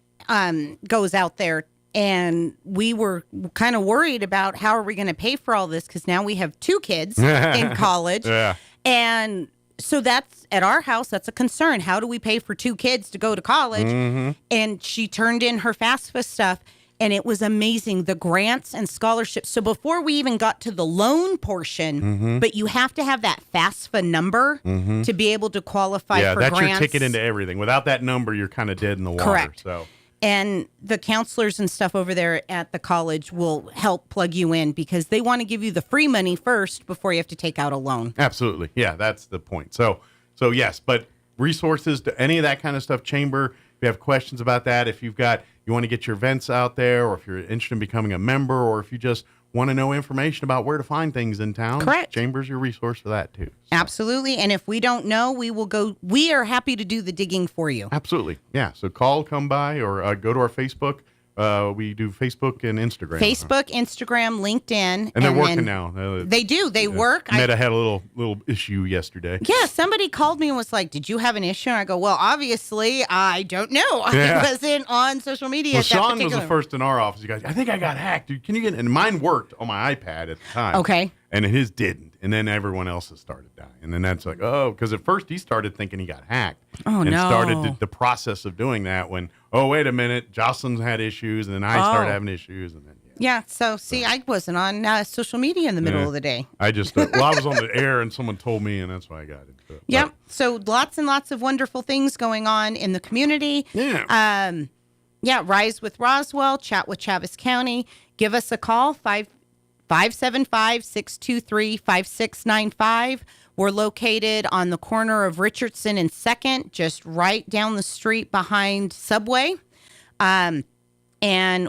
goes out there, and we were kind of worried about how are we going to pay for all this, because now we have 2 kids in college. Yeah. And so that's at our house. That's a concern. How do we pay for 2 kids to go to college? And she turned in her FAFSA stuff, and it was amazing, the grants and scholarships. So before we even got to the loan portion, but you have to have that FAFSA number to be able to qualify for grants. Yeah, that's your ticket into everything. Without that number, you're kind of dead in the water. Correct. So. And the counselors and stuff over there at the college will help plug you in, because they want to give you the free money first before you have to take out a loan. Absolutely. Yeah, that's the point. So yes, but resources to any of that kind of stuff, chamber, if you have questions about that, if you want to get your events out there, or if you're interested in becoming a member, or if you just want to know information about where to find things in town, correct, chamber's your resource for that too. So. Absolutely. And if we don't know, we are happy to do the digging for you. Absolutely. Yeah. So come by, or go to our Facebook. We do Facebook and Instagram. Facebook, Instagram, LinkedIn. And they're working now. They do. They work. Meta had a little issue yesterday. Yeah, somebody called me and was like, did you have an issue? And I go, well, obviously, I don't know. I wasn't on social media at that Sean particular... was the first in our office. He goes, I think I got hacked. Dude, can you get... And mine worked on my iPad at the time. Okay. And his didn't. And then everyone else's started dying. And then that's like, because at first he started thinking he got hacked. Oh, and no. Started the process of doing that when, wait a minute, Jocelyn's had issues, and then I started having issues. And then, Yeah. So, see, I wasn't on social media in the middle of the day. I just, I was on the air and someone told me, and that's why I got it. Yep. So lots and lots of wonderful things going on in the community. Yeah. Rise with Roswell, chat with Chaves County. Give us a call, 575-623-5695. We're located on the corner of Richardson and 2nd, just right down the street behind Subway. And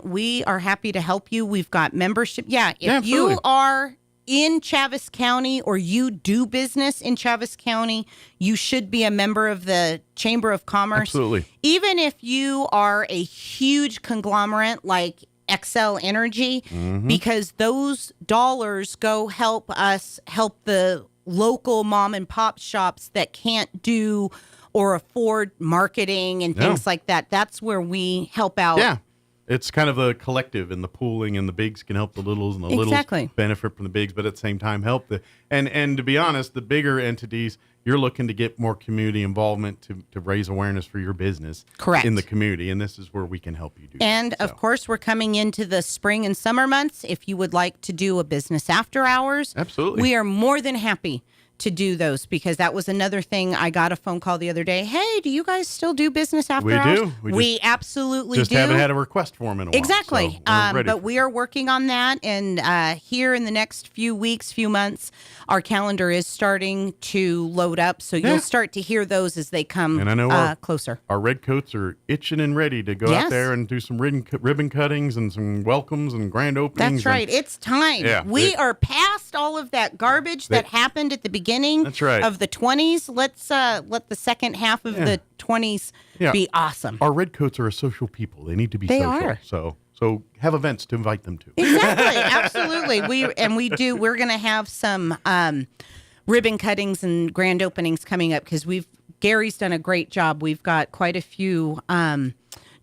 we are happy to help you. We've got membership. If you are in Chaves County or you do business in Chaves County, you should be a member of the Chamber of Commerce. Absolutely. Even if you are a huge conglomerate like XL Energy, because those dollars go help us help the local mom and pop shops that can't do or afford marketing and things like that. That's where we help out. Yeah. It's kind of a collective, and the pooling, and the bigs can help the littles, and the littles benefit from the bigs, but at the same time help the and to be honest, the bigger entities, you're looking to get more community involvement to raise awareness for your business in the community, and this is where we can help you do and that. Of course, we're coming into the spring and summer months. If you would like to do a business after hours, absolutely, we are more than happy to do those, because that was another thing. I got a phone call the other day. Hey, do you guys still do business after hours? We absolutely just do. haven't had a request for them in a while. Exactly. So but we are working on that. And here in the next few weeks, few months, our calendar is starting to load up. So you'll start to hear those as they come and I know closer. Our red coats are itching and ready to go out there and do some ribbon cuttings and some welcomes and grand openings. That's right. It's time. Yeah, we are past all of that garbage that happened at the beginning of the 20s. Let's let the second half of the 20s be awesome. Our red coats are a social people. They need to be social. Are. So have events to invite them to. Exactly. Absolutely. We're going to have some ribbon cuttings and grand openings coming up, because Gary's done a great job. We've got quite a few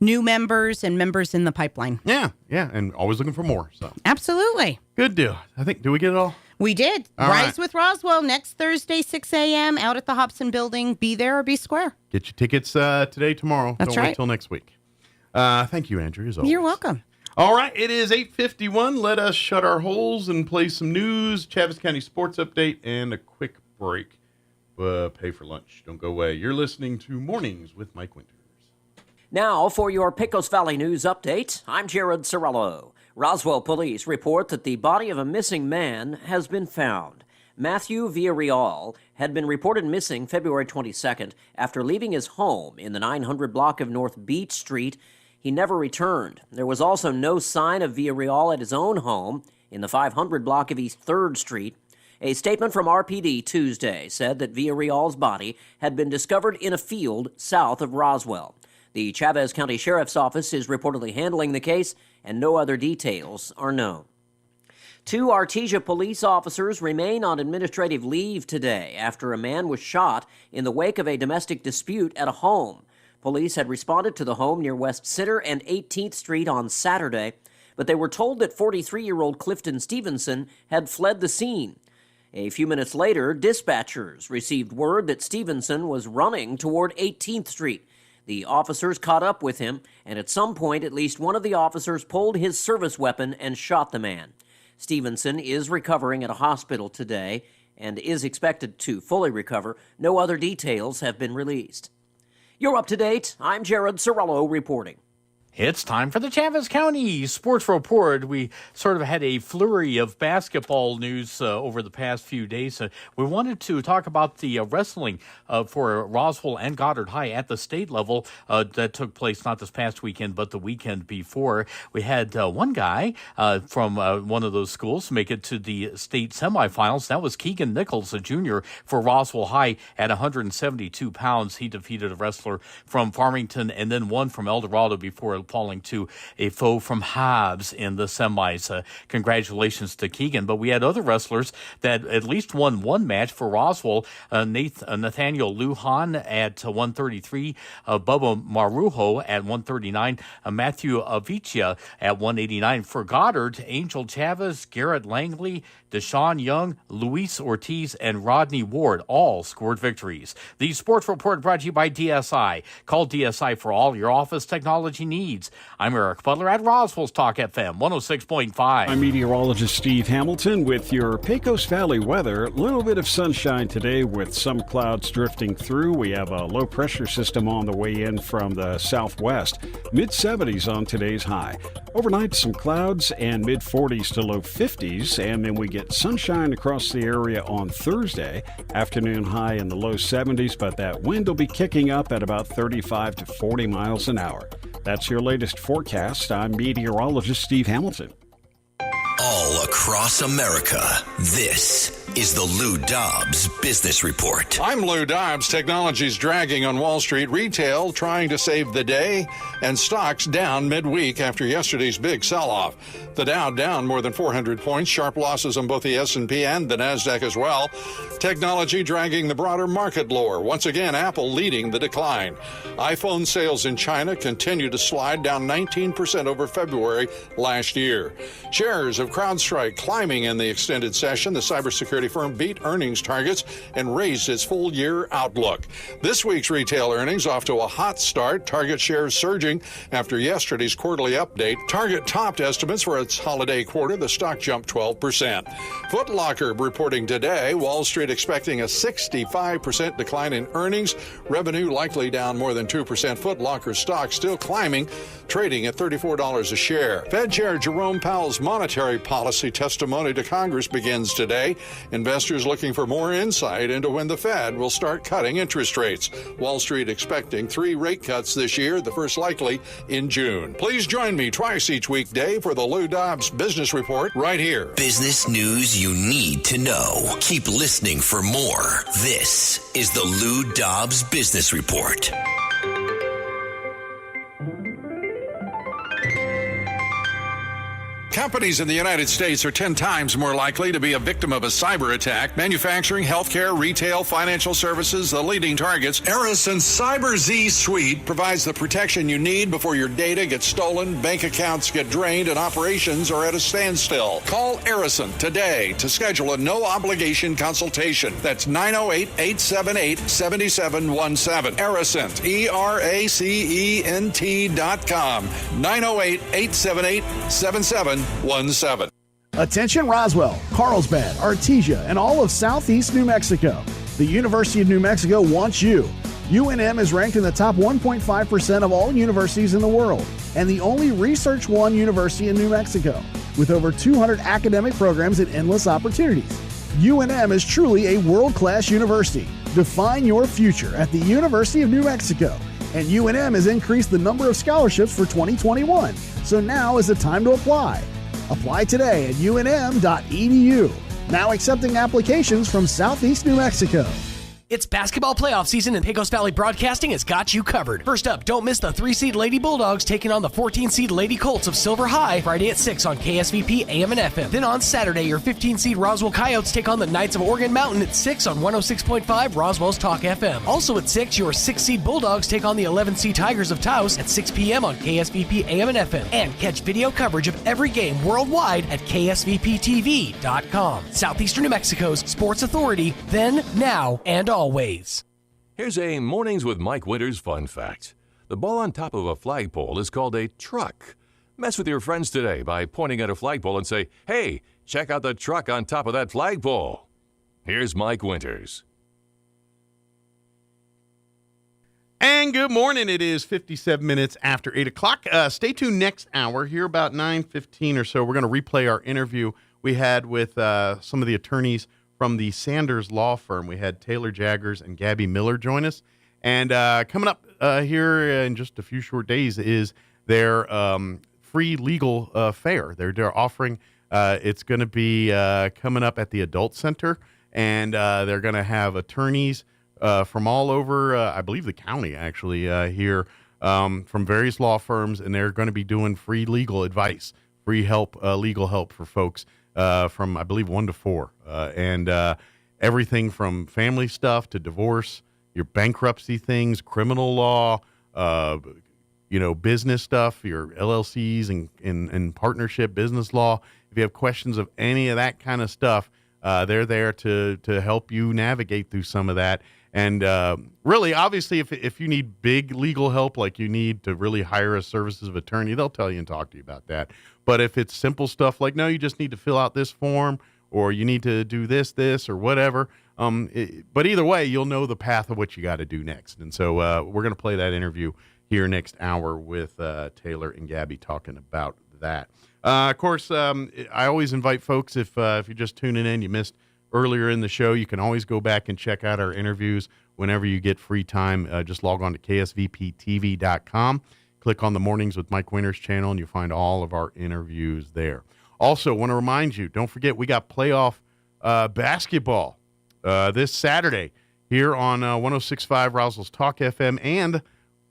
new members and members in the pipeline. Yeah, and always looking for more. So absolutely. Good deal. Do we get it all? We did. All Rise right. with Roswell next Thursday, 6 a.m. out at the Hobson Building. Be there or be square. Get your tickets today, tomorrow. That's Don't right. wait till next week. Thank you, Andrew, as always. You're welcome. All right, it is 8:51. Let us shut our holes and play some news, Chaves County sports update, and a quick break. Pay for lunch. Don't go away. You're listening to Mornings with Mike Winters. Now for your Pecos Valley News update, I'm Jared Cirillo. Roswell police report that the body of a missing man has been found. Matthew Villarreal had been reported missing February 22nd after leaving his home in the 900 block of North Beach Street. He never returned. There was also no sign of Villarreal at his own home in the 500 block of East 3rd Street. A statement from RPD Tuesday said that Villarreal's body had been discovered in a field south of Roswell. The Chaves County Sheriff's Office is reportedly handling the case, and no other details are known. 2 Artesia police officers remain on administrative leave today after a man was shot in the wake of a domestic dispute at a home. Police had responded to the home near West Center and 18th Street on Saturday, but they were told that 43-year-old Clifton Stevenson had fled the scene. A few minutes later, dispatchers received word that Stevenson was running toward 18th Street. The officers caught up with him, and at some point, at least one of the officers pulled his service weapon and shot the man. Stevenson is recovering at a hospital today and is expected to fully recover. No other details have been released. You're up to date. I'm Jared Cirillo reporting. It's time for the Chaves County Sports Report. We sort of had a flurry of basketball news over the past few days. We wanted to talk about the wrestling for Roswell and Goddard High at the state level that took place not this past weekend, but the weekend before. We had one guy from one of those schools make it to the state semifinals. That was Keegan Nichols, a junior for Roswell High at 172 pounds. He defeated a wrestler from Farmington and then one from El Dorado before falling to a foe from Hobbs in the semis. Congratulations to Keegan. But we had other wrestlers that at least won one match for Roswell. Nathaniel Lujan at 133, Bubba Marujo at 139, Matthew Avicia at 189. For Goddard, Angel Chavez, Garrett Langley, Deshaun Young, Luis Ortiz, and Rodney Ward all scored victories. The Sports Report brought to you by DSI. Call DSI for all your office technology needs. needs. I'm Eric Butler at Roswell Talk FM 106.5. I'm meteorologist Steve Hamilton with your Pecos Valley weather. A little bit of sunshine today with some clouds drifting through. We have a low pressure system on the way in from the southwest. Mid-70s on today's high. Overnight, some clouds and mid-40s to low 50s, and then we get sunshine across the area on Thursday. Afternoon high in the low 70s, but that wind will be kicking up at about 35 to 40 miles an hour. That's your latest forecast. I'm meteorologist Steve Hamilton. All across America, this is the Lou Dobbs Business Report. I'm Lou Dobbs. Technology's dragging on Wall Street. Retail trying to save the day, and stocks down midweek after yesterday's big sell-off. The Dow down more than 400 points, sharp losses on both the S&P and the NASDAQ as well. Technology dragging the broader market lower. Once again, Apple leading the decline. iPhone sales in China continue to slide, down 19% over February last year. Shares of CrowdStrike climbing in the extended session. The cybersecurity firm beat earnings targets and raised its full-year outlook. This week's retail earnings off to a hot start. Target shares surging after yesterday's quarterly update. Target topped estimates for its holiday quarter. The stock jumped 12%. Foot Locker reporting today. Wall Street expecting a 65% decline in earnings. Revenue likely down more than 2%. Foot Locker stock still climbing, trading at $34 a share. Fed Chair Jerome Powell's monetary policy testimony to Congress begins today. Investors looking for more insight into when the Fed will start cutting interest rates. Wall Street expecting 3 rate cuts this year, the first likely in June. Please join me twice each weekday for the Lou Dobbs Business Report right here. Business news you need to know. Keep listening for more. This is the Lou Dobbs Business Report. Companies in the United States are 10 times more likely to be a victim of a cyber attack. Manufacturing, healthcare, retail, financial services, the leading targets. Ericsson's Cyber Z Suite provides the protection you need before your data gets stolen, bank accounts get drained, and operations are at a standstill. Call Ericsson today to schedule a no-obligation consultation. That's 908-878-7717. Ericsson, ERACENT.com. 908-878-7717. Attention Roswell, Carlsbad, Artesia, and all of southeast New Mexico. The University of New Mexico wants you. UNM is ranked in the top 1.5% of all universities in the world, and the only Research One university in New Mexico, with over 200 academic programs and endless opportunities. UNM is truly a world-class university. Define your future at the University of New Mexico, and UNM has increased the number of scholarships for 2021, so now is the time to apply. Apply today at unm.edu. Now accepting applications from Southeast New Mexico. It's basketball playoff season, and Pecos Valley Broadcasting has got you covered. First up, don't miss the 3-seed Lady Bulldogs taking on the 14-seed Lady Colts of Silver High Friday at 6 on KSVP AM and FM. Then on Saturday, your 15-seed Roswell Coyotes take on the Knights of Oregon Mountain at 6 on 106.5 Roswell's Talk FM. Also at 6, your 6-seed Bulldogs take on the 11-seed Tigers of Taos at 6 p.m. on KSVP AM and FM. And catch video coverage of every game worldwide at KSVPTV.com. Southeastern New Mexico's sports authority, then, now, and always. Here's a Mornings with Mike Winters fun fact. The ball on top of a flagpole is called a truck. Mess with your friends today by pointing at a flagpole and say, "Hey, check out the truck on top of that flagpole." Here's Mike Winters. And good morning. It is 57 minutes after 8 o'clock. Stay tuned next hour. Here about 9:15 or so, we're going to replay our interview we had with some of the attorneys from the Sanders Law Firm. We had Taylor Jaggers and Gabby Miller join us. And coming up here in just a few short days is their free legal fair. They're offering, it's going to be coming up at the Adult Center, and they're going to have attorneys from all over, I believe the county actually, here from various law firms, and they're going to be doing free legal advice, free help, legal help for folks from, I believe, 1 to 4, and everything from family stuff to divorce, your bankruptcy things, criminal law, business stuff, your LLCs and partnership business law. If you have questions of any of that kind of stuff, They're there to help you navigate through some of that. And really, obviously, if you need big legal help, like you need to really hire a services of attorney, they'll tell you and talk to you about that. But if it's simple stuff like, no, you just need to fill out this form, or you need to do this, or whatever. But either way, you'll know the path of what you got to do next. And so we're going to play that interview here next hour with Taylor and Gabby talking about that. Of course, I always invite folks, if you're just tuning in, you missed earlier in the show, you can always go back and check out our interviews whenever you get free time. Just log on to ksvptv.com, click on the Mornings with Mike Winters channel, and you'll find all of our interviews there. Also, want to remind you, don't forget, we got playoff basketball this Saturday here on 106.5 Roswell's Talk FM, and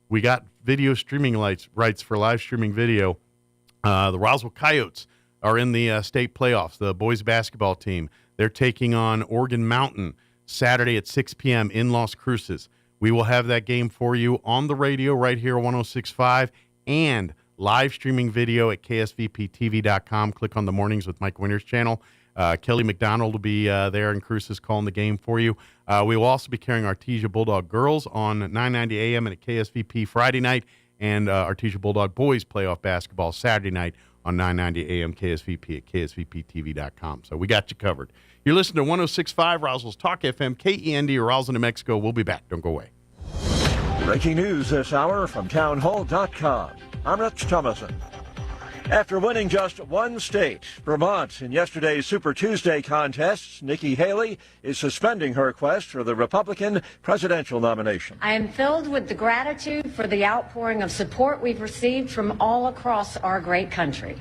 we got video streaming rights for live streaming video. The Roswell Coyotes are in the state playoffs, the boys basketball team. They're taking on Oregon Mountain Saturday at 6 p.m. in Las Cruces. We will have that game for you on the radio right here, 106.5, and live streaming video at ksvptv.com. Click on the Mornings with Mike Winters channel. Kelly McDonald will be there in Cruces calling the game for you. We will also be carrying Artesia Bulldog girls on 990 a.m. and at KSVP Friday night, and Artesia Bulldog boys playoff basketball Saturday night on 990 a.m. KSVP at ksvptv.com. So we got you covered. You're listening to 106.5 Roswell's Talk FM, KEND, Roswell, New Mexico. We'll be back. Don't go away. Breaking news this hour from townhall.com. I'm Rich Thomason. After winning just one state, Vermont, in yesterday's Super Tuesday contest, Nikki Haley is suspending her quest for the Republican presidential nomination. I am filled with the gratitude for the outpouring of support we've received from all across our great country.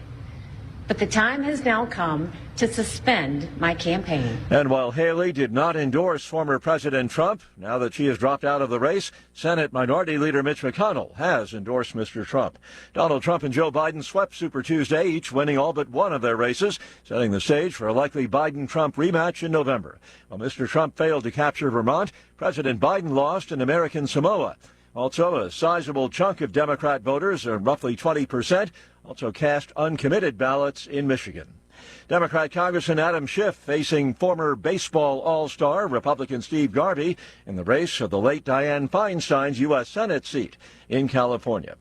But the time has now come to suspend my campaign. And while Haley did not endorse former President Trump, now that she has dropped out of the race, Senate Minority Leader Mitch McConnell has endorsed Mr. Trump. Donald Trump and Joe Biden swept Super Tuesday, each winning all but one of their races, setting the stage for a likely Biden-Trump rematch in November. While Mr. Trump failed to capture Vermont, President Biden lost in American Samoa. Also, a sizable chunk of Democrat voters, roughly 20%, also cast uncommitted ballots in Michigan. Democrat Congressman Adam Schiff facing former baseball all-star Republican Steve Garvey in the race of the late Dianne Feinstein's U.S. Senate seat in California.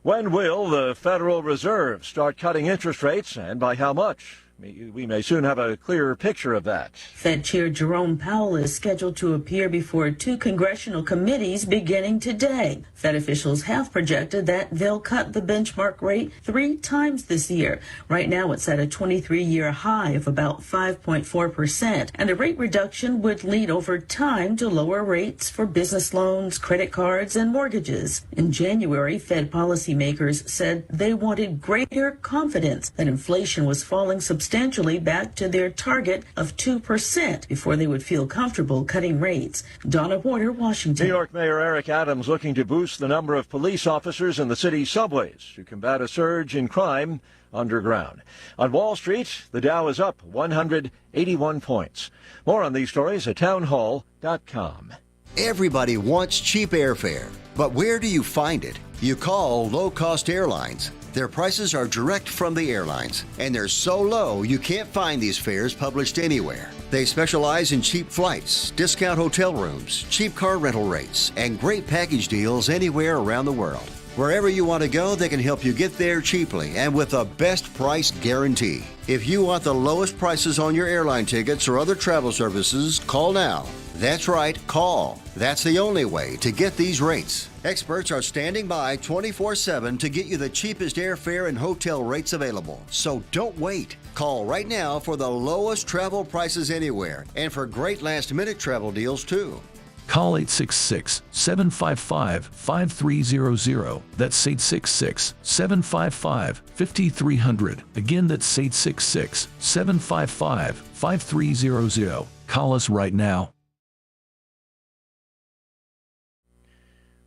When will the Federal Reserve start cutting interest rates, and by how much? We may soon have a clearer picture of that. Fed Chair Jerome Powell is scheduled to appear before two congressional committees beginning today. Fed officials have projected that they'll cut the benchmark rate 3 times this year. Right now, it's at a 23-year high of about 5.4%, and the rate reduction would lead over time to lower rates for business loans, credit cards, and mortgages. In January, Fed policymakers said they wanted greater confidence that inflation was falling substantially back to their target of 2% before they would feel comfortable cutting rates. Donna Porter, Washington. New York Mayor Eric Adams looking to boost the number of police officers in the city's subways to combat a surge in crime underground. On Wall Street, the Dow is up 181 points. More on these stories at townhall.com. Everybody wants cheap airfare, but where do you find it? You call low-cost airlines. Their prices are direct from the airlines, and they're so low you can't find these fares published anywhere. They specialize in cheap flights, discount hotel rooms, cheap car rental rates, and great package deals anywhere around the world. Wherever you want to go, they can help you get there cheaply and with a best price guarantee. If you want the lowest prices on your airline tickets or other travel services, call now. That's right, call. That's the only way to get these rates. Experts are standing by 24/7 to get you the cheapest airfare and hotel rates available. So don't wait. Call right now for the lowest travel prices anywhere and for great last-minute travel deals too. Call 866-755-5300. That's 866-755-5300. Again, that's 866-755-5300. Call us right now.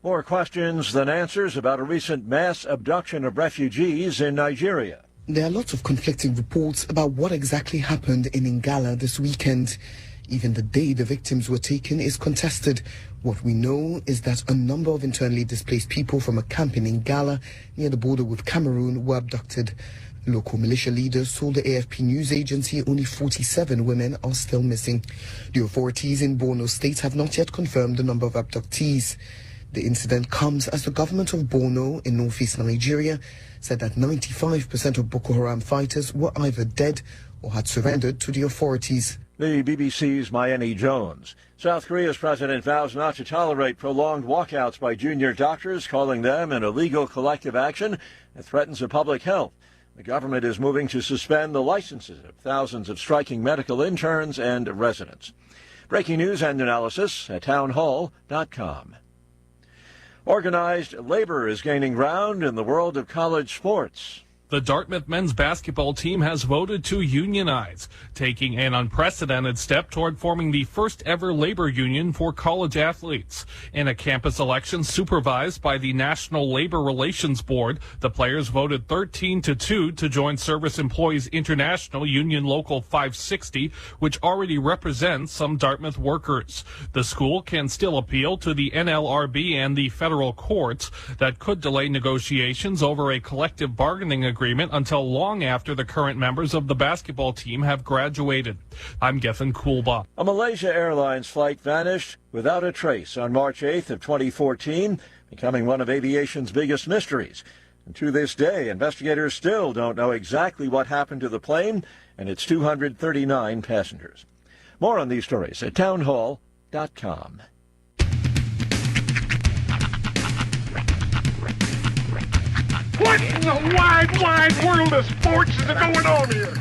More questions than answers about a recent mass abduction of refugees in Nigeria. There are lots of conflicting reports about what exactly happened in Ngala this weekend. Even the day the victims were taken is contested. What we know is that a number of internally displaced people from a camp in Ngala near the border with Cameroon were abducted. Local militia leaders told the AFP news agency only 47 women are still missing. The authorities in Borno State have not yet confirmed the number of abductees. The incident comes as the government of Borno in northeast Nigeria said that 95% of Boko Haram fighters were either dead or had surrendered to the authorities. The BBC's Mayeni Jones. South Korea's president vows not to tolerate prolonged walkouts by junior doctors, calling them an illegal collective action that threatens the public health. The government is moving to suspend the licenses of thousands of striking medical interns and residents. Breaking news and analysis at townhall.com. Organized labor is gaining ground in the world of college sports. The Dartmouth men's basketball team has voted to unionize, taking an unprecedented step toward forming the first ever labor union for college athletes. In a campus election supervised by the National Labor Relations Board, the players voted 13-2 to join Service Employees International Union Local 560, which already represents some Dartmouth workers. The school can still appeal to the NLRB and the federal courts that could delay negotiations over a collective bargaining agreement until long after the current members of the basketball team have graduated. I'm Gethin Coolbaugh. A Malaysia Airlines flight vanished without a trace on March 8th of 2014, becoming one of aviation's biggest mysteries. And to this day, investigators still don't know exactly what happened to the plane and its 239 passengers. More on these stories at townhall.com. What in the wide, wide world of sports is going on here?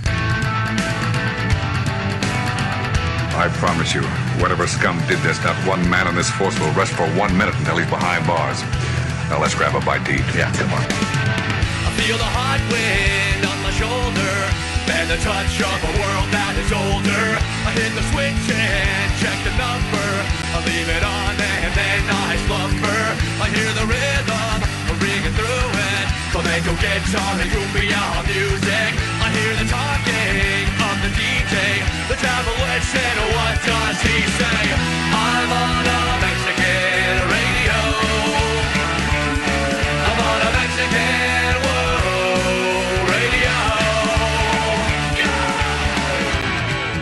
I promise you, whatever scum did this, not one man on this force will rest for 1 minute until he's behind bars. Now let's grab a bite to eat. Yeah, come on. I feel the hot wind on my shoulder and the touch of a world that is older. I hit the switch and check the number. I leave it on and then I slumber. I hear the rhythm ringing through it. Flamenco guitar and cumbia music. I hear the talking of the DJ. The tabloid said, what does he say? I'm on a Mexican radio. I'm on a Mexican radio.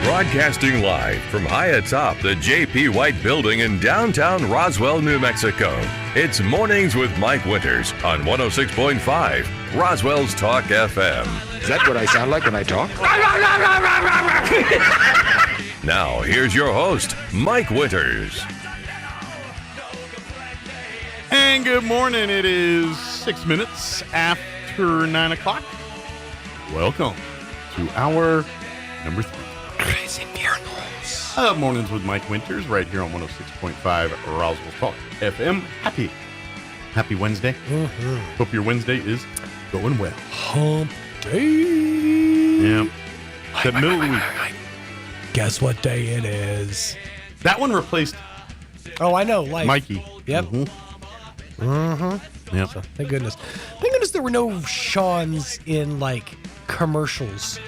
Broadcasting live from high atop the J.P. White Building in downtown Roswell, New Mexico. It's Mornings with Mike Winters on 106.5 Roswell's Talk FM. Is that what I sound like when I talk? Now, here's your host, Mike Winters. And good morning. It is 6 minutes after 9 o'clock. Welcome to hour number 3. Crazy Miracles. Mornings with Mike Winters right here on 106.5 Roswell Talk FM. Happy Wednesday. Hope your Wednesday is going well. Hump day. Yeah. The middle of the week. Guess what day it is? That one replaced. Oh, I know. Life. Mikey. Yep. Yep. So, thank goodness. Thank goodness there were no Sean's in like commercials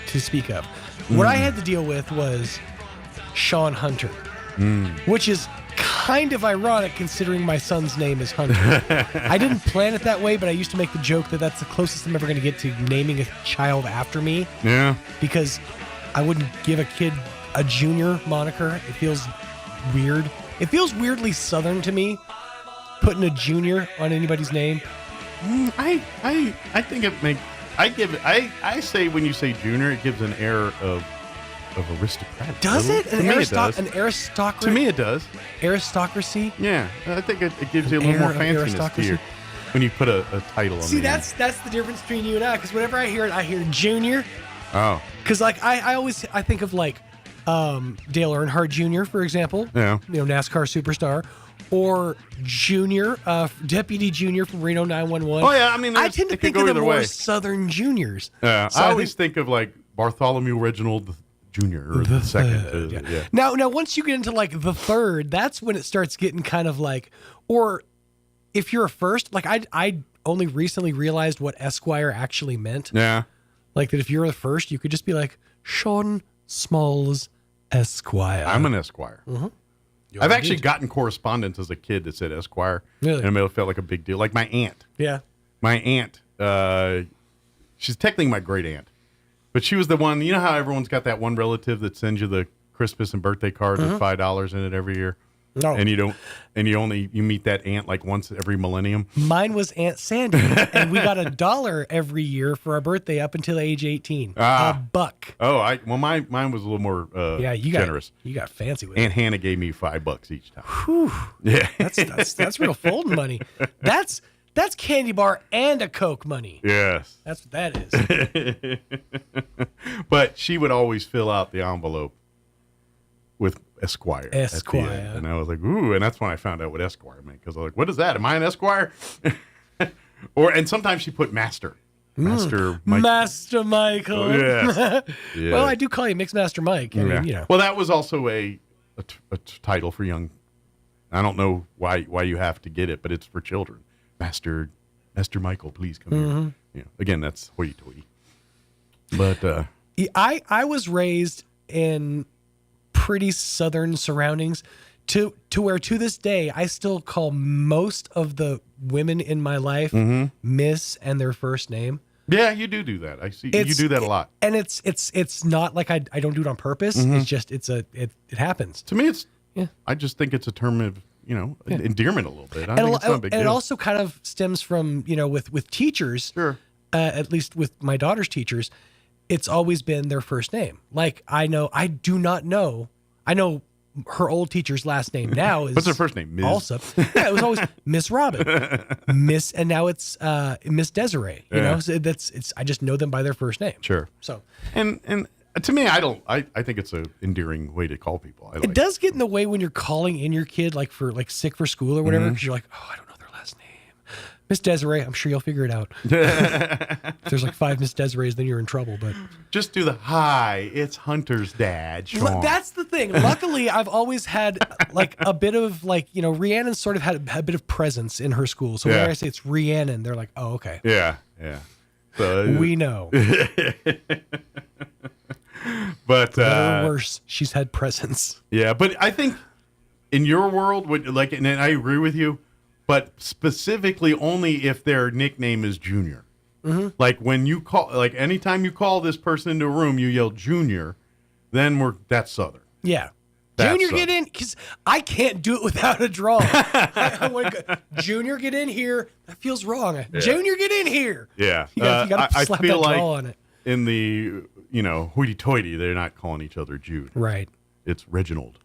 to speak of. What I had to deal with was Sean Hunter, which is kind of ironic considering my son's name is Hunter. I didn't plan it that way, but I used to make the joke that that's the closest I'm ever going to get to naming a child after me. Yeah. Because I wouldn't give a kid a junior moniker. It feels weird. It feels weirdly Southern to me, putting a junior on anybody's name. I think it makes. I say when you say junior, it gives an air of aristocratic. Does it? To me it does. An aristocracy? To me it does. Aristocracy? Yeah. I think it gives you a little more fanciness to you when you put a title on. See, that's the difference between you and I, because whenever I hear it, I hear junior. Oh. Because like I think of like Dale Earnhardt Jr., for example. Yeah. NASCAR superstar. Or Junior, Deputy Junior from Reno 911. Oh, yeah. I mean, I tend to think of the more Southern juniors. Yeah. So I always think of like Bartholomew Reginald Jr. or the second. Yeah. Now, once you get into like the third, that's when it starts getting kind of like, or if you're a first, like I only recently realized what Esquire actually meant. Yeah. Like that if you're the first, you could just be like, Sean Smalls Esquire. I'm an Esquire. Mm-hmm. I've actually gotten correspondence as a kid that said Esquire. Really? And it felt like a big deal. Like my aunt. Yeah. My aunt, she's technically my great aunt, but she was the one. You know how everyone's got that one relative that sends you the Christmas and birthday card with $5 in it every year. No. And you meet that aunt like once every millennium. Mine was Aunt Sandy, and we got $1 every year for our birthday up until age 18. $1. Oh, mine was a little more generous. You got fancy with Aunt Hannah gave me $5 each time. Whew. Yeah, that's real folding money. That's candy bar and a Coke money. Yes, that's what that is. But she would always fill out the envelope with Esquire. Esquire. And I was like, ooh, and that's when I found out what Esquire meant, because I was like, what is that? Am I an Esquire? And sometimes she put Master. Master Michael. Oh, yes. Yeah. Well, I do call you Mixmaster Mike. I mean, you know. Well, that was also a title for young. I don't know why you have to get it, but it's for children. Master Michael, please come here. Yeah. Again, that's hoity-toity. But I was raised in pretty southern surroundings to where to this day I still call most of the women in my life Miss and their first name. Yeah, you do that. I see you do that a lot. And it's not like I don't do it on purpose. It's just it happens. To me I just think it's a term of, endearment a little bit. I think it's not a big deal. It also kind of stems from, with teachers. Sure. At least with my daughter's teachers, it's always been their first name. Like I know her old teacher's last name now is. What's her first name? Ms. Also, yeah, it was always Miss Robin, Miss, and now it's Miss Desiree. You know, so I just know them by their first name. Sure. So, and to me, I think it's an endearing way to call people. It does get in the way when you're calling in your kid like sick for school or whatever, because you're like, oh, I don't know their last name. Miss Desiree, I'm sure you'll figure it out. If there's like 5 Miss Desirees, then you're in trouble. But just do the hi, it's Hunter's dad, Sean. That's the thing. Luckily, I've always had like a bit of Rhiannon's sort of had a bit of presence in her school. So whenever I say it's Rhiannon, they're like, oh, okay. Yeah. So, we know. But better or worse, she's had presence. Yeah, but I think in your world, and I agree with you, but specifically only if their nickname is Junior. Like when you call, like anytime you call this person into a room, you yell Junior, then that's Southern. Yeah. That's Junior, Southern. get in, because I can't do it without a draw. I want to go, Junior, get in here. That feels wrong. Yeah. Junior, get in here. Yeah. You got to slap I feel that like draw on it. In the, hoity-toity, they're not calling each other Jude. Right. It's Reginald.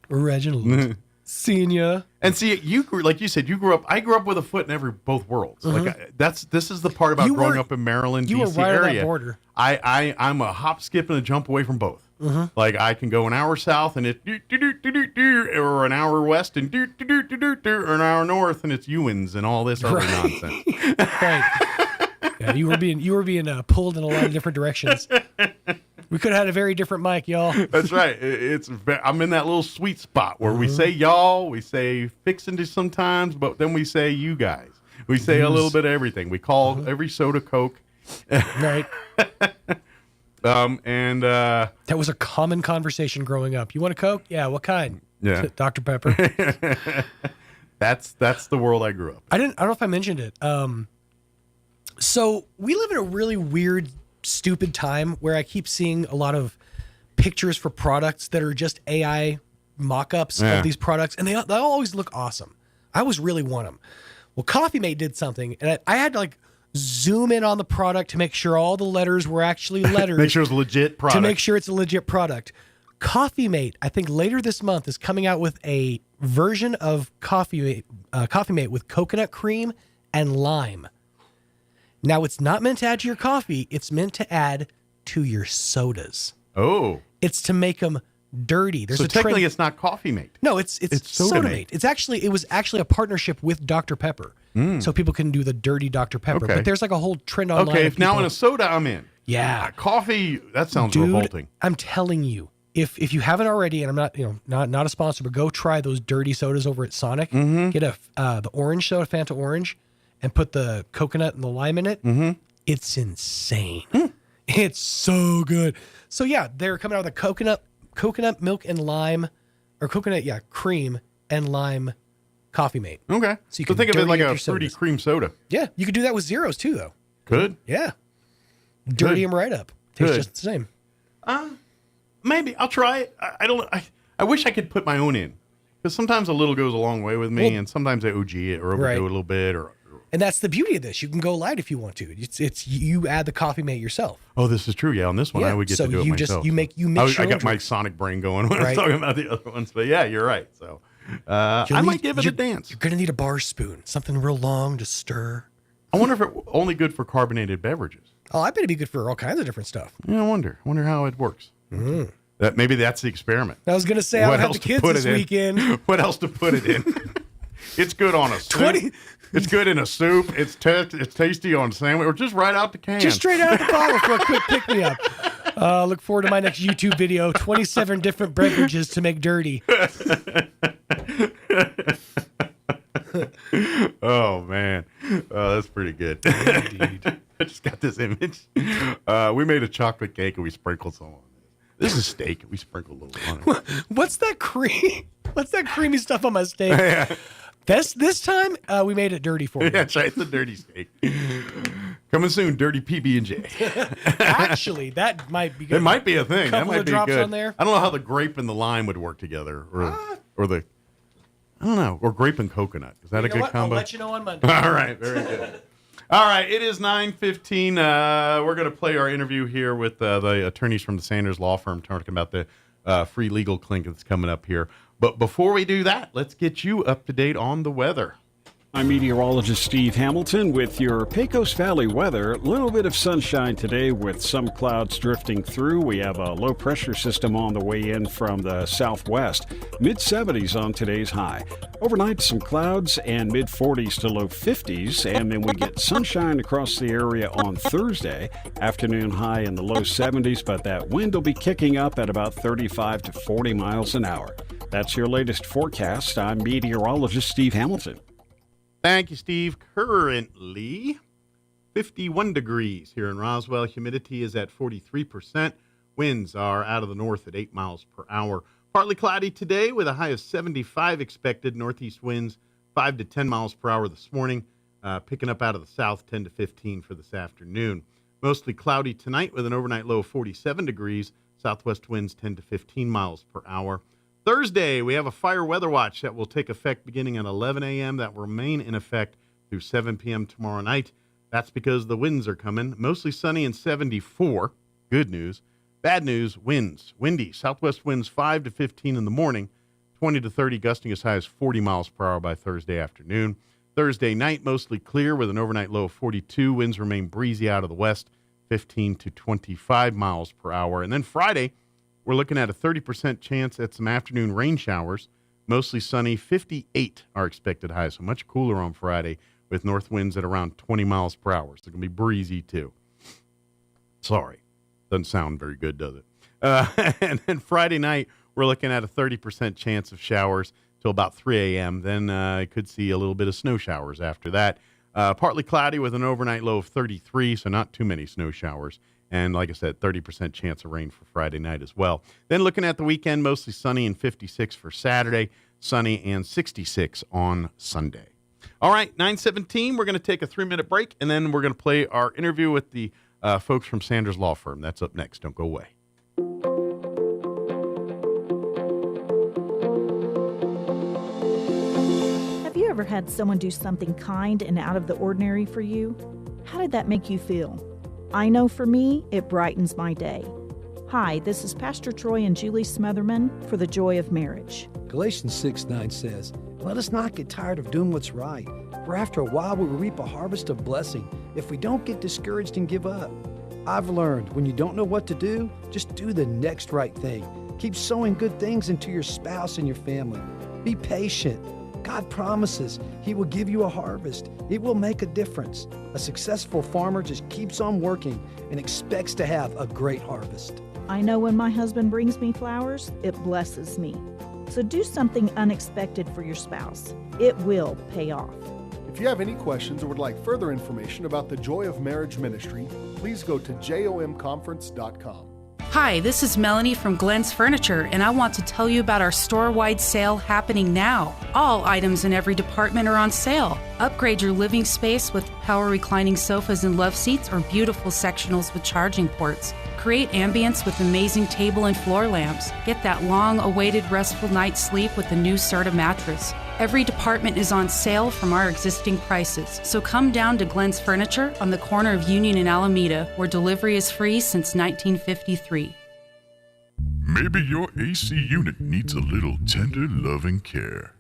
Senior. And see, you grew, like you said, I grew up with a foot in both worlds. Like this is the part about growing up in Maryland, you DC were right area. on that border. I'm a hop, skip, and a jump away from both. Like I can go an hour south and it's or an hour west and or an hour north and it's Ewins and all this other nonsense. Right. Yeah, you were being pulled in a lot of different directions. We could have had a very different mic, y'all. That's right. I'm in that little sweet spot where we say y'all, we say fixin' to sometimes, but then we say you guys. We say a little bit of everything. We call every soda Coke. Right. And that was a common conversation growing up. You want a Coke? Yeah. What kind? Yeah. Dr. Pepper. That's the world I grew up. I don't know if I mentioned it. So we live in a really weird, stupid time where I keep seeing a lot of pictures for products that are just AI mock-ups of these products, and they always look awesome. I always really want them. Well, Coffee Mate did something, and I had to zoom in on the product to make sure all the letters were actually letters. Make sure it's a legit product. To make sure it's a legit product. Coffee Mate, I think later this month, is coming out with a version of Coffee Mate with coconut cream and lime. Now, it's not meant to add to your coffee. It's meant to add to your sodas. Oh. It's to make them dirty. So technically it's not Coffee Mate. No, it's Soda Mate. It was actually a partnership with Dr. Pepper. So people can do the dirty Dr. Pepper. Okay. But there's like a whole trend online. Okay, if now in a soda, I'm in. Yeah. Coffee, that sounds revolting. I'm telling you, if you haven't already, and I'm not a sponsor, but go try those dirty sodas over at Sonic. Get the orange soda, Fanta Orange, and put the coconut and the lime in it. It's insane. It's so good. So yeah, they're coming out with a coconut milk and lime, or coconut cream and lime Coffee Mate. Okay. So you can think of it like dirty a up your fruity sodas. cream soda. Yeah, you could do that with zeros too, though. Could. Yeah. Dirty them right up. Tastes just the same. Maybe I'll try it. I wish I could put my own in, because sometimes a little goes a long way with me, and sometimes I OG it or overdo it a little bit. And that's the beauty of this. You can go light if you want to. It's you add the coffee mate yourself. Oh, this is true. Yeah, on this one I would get to do it myself. You make I got my Sonic brain going when I was talking about the other ones, but yeah, you're right. So I might give it a dance. You're gonna need a bar spoon, something real long to stir. I wonder if it's only good for carbonated beverages. Oh, I bet it'd be good for all kinds of different stuff. Yeah, I wonder how it works. Mm. Maybe that's the experiment. I was gonna say I would have the kids this weekend. What else to put it in? It's good on a soup. It's good in a soup. It's tasty on a sandwich, or just right out the can. Just straight out of the bottle for a quick pick-me-up. Look forward to my next YouTube video, 27 different beverages to make dirty. Oh, man. That's pretty good. Indeed. I just got this image. We made a chocolate cake and we sprinkled some on it. This is steak. We sprinkled a little on it. What's that creamy stuff on my steak? Yeah. This time, we made it dirty for you. Yeah, try the dirty steak. Coming soon, dirty PB&J. Actually, that might be good. It might be a thing. That might be drops good. On there. I don't know how the grape and the lime would work together, or grape and coconut. Is that a good combo? I'll let you know on Monday. All right, very good. All right, it is 9:15. We're going to play our interview here with the attorneys from the Sanders Law Firm, talking about the free legal clinic that's coming up here. But before we do that, let's get you up to date on the weather. I'm meteorologist Steve Hamilton with your Pecos Valley weather. A little bit of sunshine today with some clouds drifting through. We have a low pressure system on the way in from the southwest. Mid-70s on today's high. Overnight, some clouds and mid-40s to low 50s. And then we get sunshine across the area on Thursday. Afternoon high in the low 70s, but that wind will be kicking up at about 35 to 40 miles an hour. That's your latest forecast. I'm meteorologist Steve Hamilton. Thank you, Steve. Currently, 51 degrees here in Roswell. Humidity is at 43%. Winds are out of the north at 8 miles per hour. Partly cloudy today with a high of 75 expected. Northeast winds 5 to 10 miles per hour this morning. Picking up out of the south, 10 to 15 for this afternoon. Mostly cloudy tonight with an overnight low of 47 degrees. Southwest winds 10 to 15 miles per hour. Thursday, we have a fire weather watch that will take effect beginning at 11 a.m. That will remain in effect through 7 p.m. tomorrow night. That's because the winds are coming. Mostly sunny and 74. Good news. Bad news, winds. Windy. Southwest winds 5 to 15 in the morning. 20 to 30, gusting as high as 40 miles per hour by Thursday afternoon. Thursday night, mostly clear with an overnight low of 42. Winds remain breezy out of the west, 15 to 25 miles per hour. And then Friday, we're looking at a 30% chance at some afternoon rain showers. Mostly sunny, 58 are expected high, so much cooler on Friday with north winds at around 20 miles per hour. So it's going to be breezy too. Sorry. Doesn't sound very good, does it? And then Friday night, we're looking at a 30% chance of showers till about 3 a.m. Then I could see a little bit of snow showers after that. Partly cloudy with an overnight low of 33, so not too many snow showers. And like I said, 30% chance of rain for Friday night as well. Then looking at the weekend, mostly sunny and 56 for Saturday, sunny and 66 on Sunday. All right, 9:17, we're going to take a 3-minute break, and then we're going to play our interview with the folks from Sanders Law Firm. That's up next. Don't go away. Have you ever had someone do something kind and out of the ordinary for you? How did that make you feel? I know for me, it brightens my day. Hi, this is Pastor Troy and Julie Smotherman for the Joy of Marriage. Galatians 6:9 says, "Let us not get tired of doing what's right, for after a while we will reap a harvest of blessing if we don't get discouraged and give up." I've learned when you don't know what to do, just do the next right thing. Keep sowing good things into your spouse and your family. Be patient. God promises He will give you a harvest. It will make a difference. A successful farmer just keeps on working and expects to have a great harvest. I know when my husband brings me flowers, it blesses me. So do something unexpected for your spouse. It will pay off. If you have any questions or would like further information about the Joy of Marriage Ministry, please go to jomconference.com. Hi, this is Melanie from Glenn's Furniture, and I want to tell you about our store-wide sale happening now. All items in every department are on sale. Upgrade your living space with power reclining sofas and love seats or beautiful sectionals with charging ports. Create ambience with amazing table and floor lamps. Get that long-awaited restful night's sleep with the new Serta mattress. Every department is on sale from our existing prices, so come down to Glenn's Furniture on the corner of Union and Alameda, where delivery is free since 1953. Maybe your AC unit needs a little tender, loving care.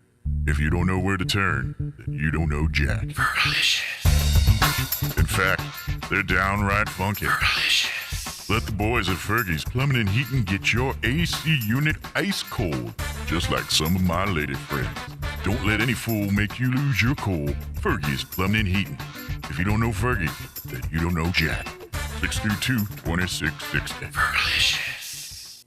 If you don't know where to turn, then you don't know Jack. Fergalicious. In fact, they're downright funky. Fergalicious. Let the boys at Fergie's Plumbing and Heating get your AC unit ice cold, just like some of my lady friends. Don't let any fool make you lose your cool. Fergie's Plumbing and Heating. If you don't know Fergie, then you don't know Jack. 632-2660. Fergalicious.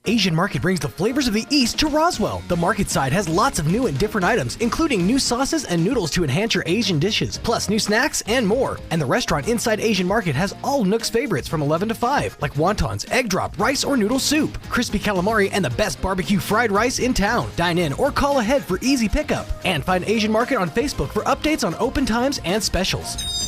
Asian Market brings the flavors of the East to Roswell. The market side has lots of new and different items, including new sauces and noodles to enhance your Asian dishes, plus new snacks and more. And the restaurant inside Asian Market has all Nook's favorites from 11 to 5, like wontons, egg drop, rice or noodle soup, crispy calamari, and the best barbecue fried rice in town. Dine in or call ahead for easy pickup. And find Asian Market on Facebook for updates on open times and specials.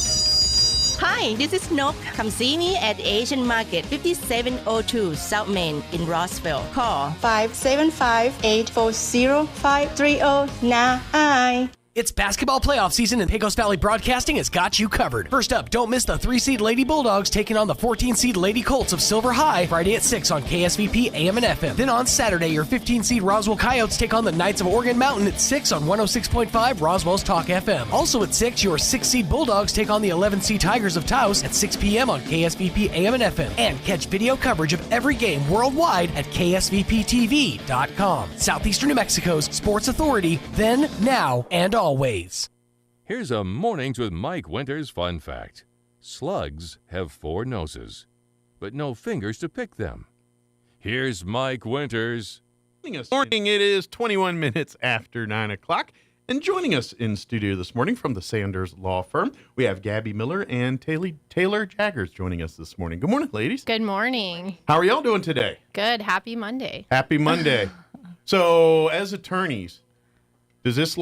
Hi, this is Nook. Come see me at Asian Market, 5702 South Main in Roswell. Call 575-840-5309. It's basketball playoff season, and Pecos Valley Broadcasting has got you covered. First up, don't miss the 3-seed Lady Bulldogs taking on the 14-seed Lady Colts of Silver High Friday at 6 on KSVP AM and FM. Then on Saturday, your 15-seed Roswell Coyotes take on the Knights of Oregon Mountain at 6 on 106.5 Roswell's Talk FM. Also at 6, your 6-seed Bulldogs take on the 11-seed Tigers of Taos at 6 p.m. on KSVP AM and FM. And catch video coverage of every game worldwide at KSVPTV.com. Southeastern New Mexico's sports authority, then, now, and always. Here's a Mornings with Mike Winters fun fact. Slugs have 4 noses, but no fingers to pick them. Here's Mike Winters. This morning, it is 21 minutes after 9 o'clock. And joining us in studio this morning from the Sanders Law Firm, we have Gabby Miller and Taylor Jaggers joining us this morning. Good morning, ladies. Good morning. How are y'all doing today? Good. Happy Monday. Happy Monday. So, as attorneys, does this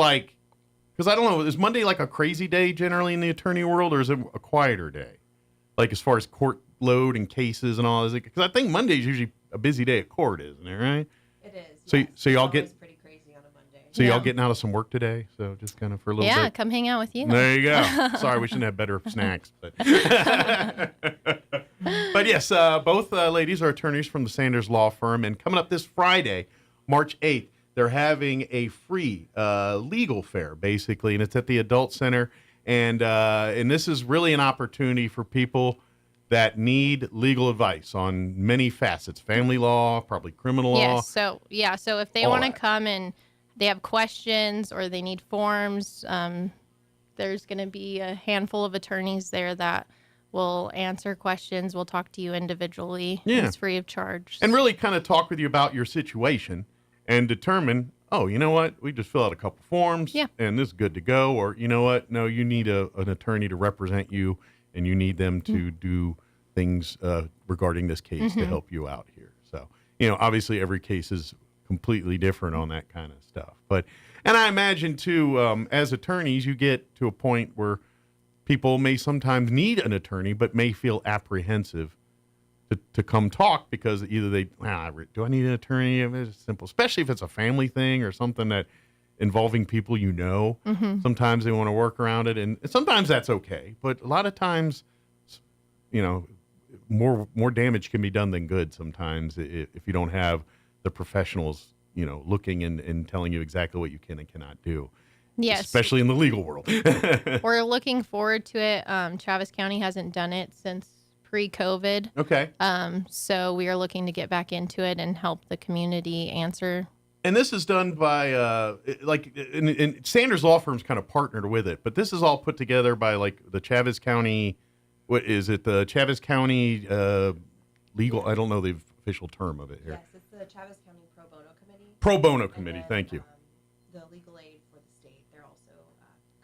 because I don't know, is Monday like a crazy day generally in the attorney world, or is it a quieter day? Like as far as court load and cases and all, is it? Because I think Monday is usually a busy day at court, isn't it? Right? It is. So, yes. so y'all get pretty crazy on a Monday. So y'all getting out of some work today? So just kind of for a little bit. Yeah, come hang out with you. There you go. Sorry, we shouldn't have better snacks, but but yes, both ladies are attorneys from the Sanders Law Firm, and coming up this Friday, March 8th. They're having a free legal fair, basically, and it's at the Adult Center. And this is really an opportunity for people that need legal advice on many facets: family law, probably criminal law. So if they want to come and they have questions or they need forms, there's going to be a handful of attorneys there that will answer questions. We'll talk to you individually. Yeah. It's free of charge. And really kind of talk with you about your situation and determine, oh, you know what? We just fill out a couple forms, and this is good to go. Or, you know what? No, you need an attorney to represent you, and you need them to do things regarding this case to help you out here. So, obviously every case is completely different on that kind of stuff. And I imagine, too, as attorneys, you get to a point where people may sometimes need an attorney, but may feel apprehensive to come talk because either do I need an attorney? It's simple, especially if it's a family thing or something that involving people Sometimes they want to work around it, and sometimes that's okay. But a lot of times, more damage can be done than good sometimes if you don't have the professionals, looking and telling you exactly what you can and cannot do. Yes. Especially in the legal world. We're looking forward to it. Travis County hasn't done it since pre-COVID. Okay. So we are looking to get back into it and help the community answer. And this is done by, and Sanders Law Firm's kind of partnered with it, but this is all put together by, the Chaves County, what is it, the Chaves County legal, I don't know the official term of it here. Yes, it's the Chaves County Pro Bono Committee. Pro Bono Committee, thank you. The legal aid for the state, they're also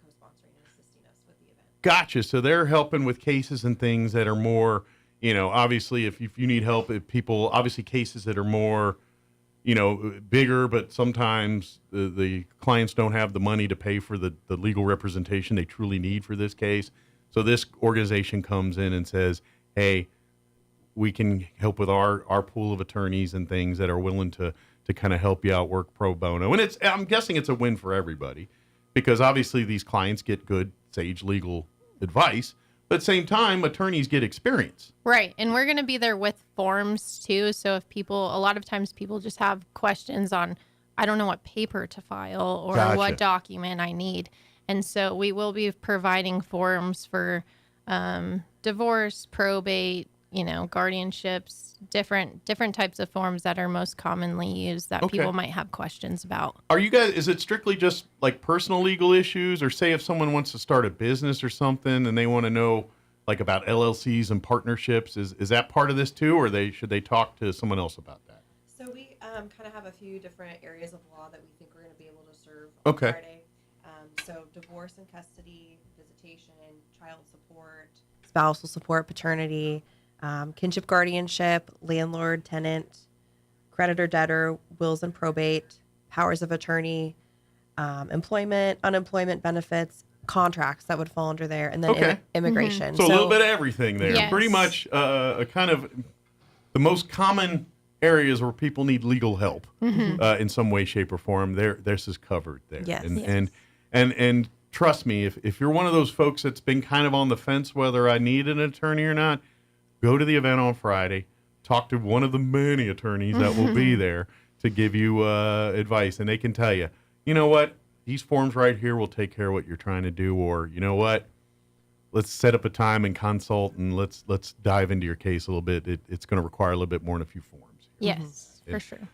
co-sponsoring and assisting us with the event. Gotcha. So they're helping with cases and things that are more, obviously if you need help, if people, obviously cases that are more, bigger, but sometimes the clients don't have the money to pay for the legal representation they truly need for this case. So this organization comes in and says, hey, we can help with our pool of attorneys and things that are willing to kind of help you out, work pro bono. And I'm guessing it's a win for everybody, because obviously these clients get good, sage legal advice, but at the same time, attorneys get experience. Right. And we're going to be there with forms too. So if a lot of times people just have questions on, I don't know what paper to file or what document I need. And so we will be providing forms for divorce, probate, guardianships, different types of forms that are most commonly used that people might have questions about. Are you guys, is it strictly just like personal legal issues, or say if someone wants to start a business or something and they want to know like about LLCs and partnerships, is that part of this too, or should they talk to someone else about that? So we kind of have a few different areas of law that we think we're going to be able to serve on Friday. So divorce and custody, visitation, child support, spousal support, paternity, kinship guardianship, landlord, tenant, creditor, debtor, wills and probate, powers of attorney, employment, unemployment benefits, contracts that would fall under there, and then immigration. So a little bit of everything there. Yes. Pretty much a kind of the most common areas where people need legal help in some way, shape, or form. This is covered there. Yes. And trust me, if you're one of those folks that's been kind of on the fence whether I need an attorney or not, go to the event on Friday, talk to one of the many attorneys that will be there to give you advice, and they can tell you, you know what, these forms right here will take care of what you're trying to do, or you know what, let's set up a time and consult, and let's dive into your case a little bit. It's going to require a little bit more than a few forms. Yes, for sure.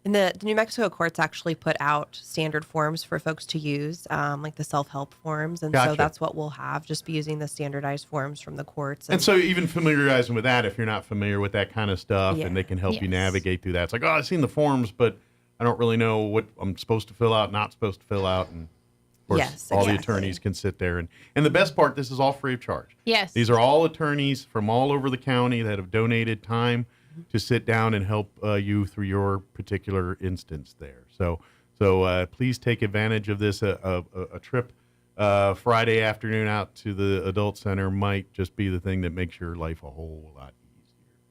And the New Mexico courts actually put out standard forms for folks to use, like the self-help forms. And so that's what we'll have, just be using the standardized forms from the courts. And so even familiarizing with that, if you're not familiar with that kind of stuff, and they can help you navigate through that. It's like, I've seen the forms, but I don't really know what I'm supposed to fill out, not supposed to fill out. And of course, all the attorneys can sit there. And the best part, this is all free of charge. Yes. These are all attorneys from all over the county that have donated time to sit down and help you through your particular instance there. So please take advantage of this. A trip Friday afternoon out to the adult center might just be the thing that makes your life a whole lot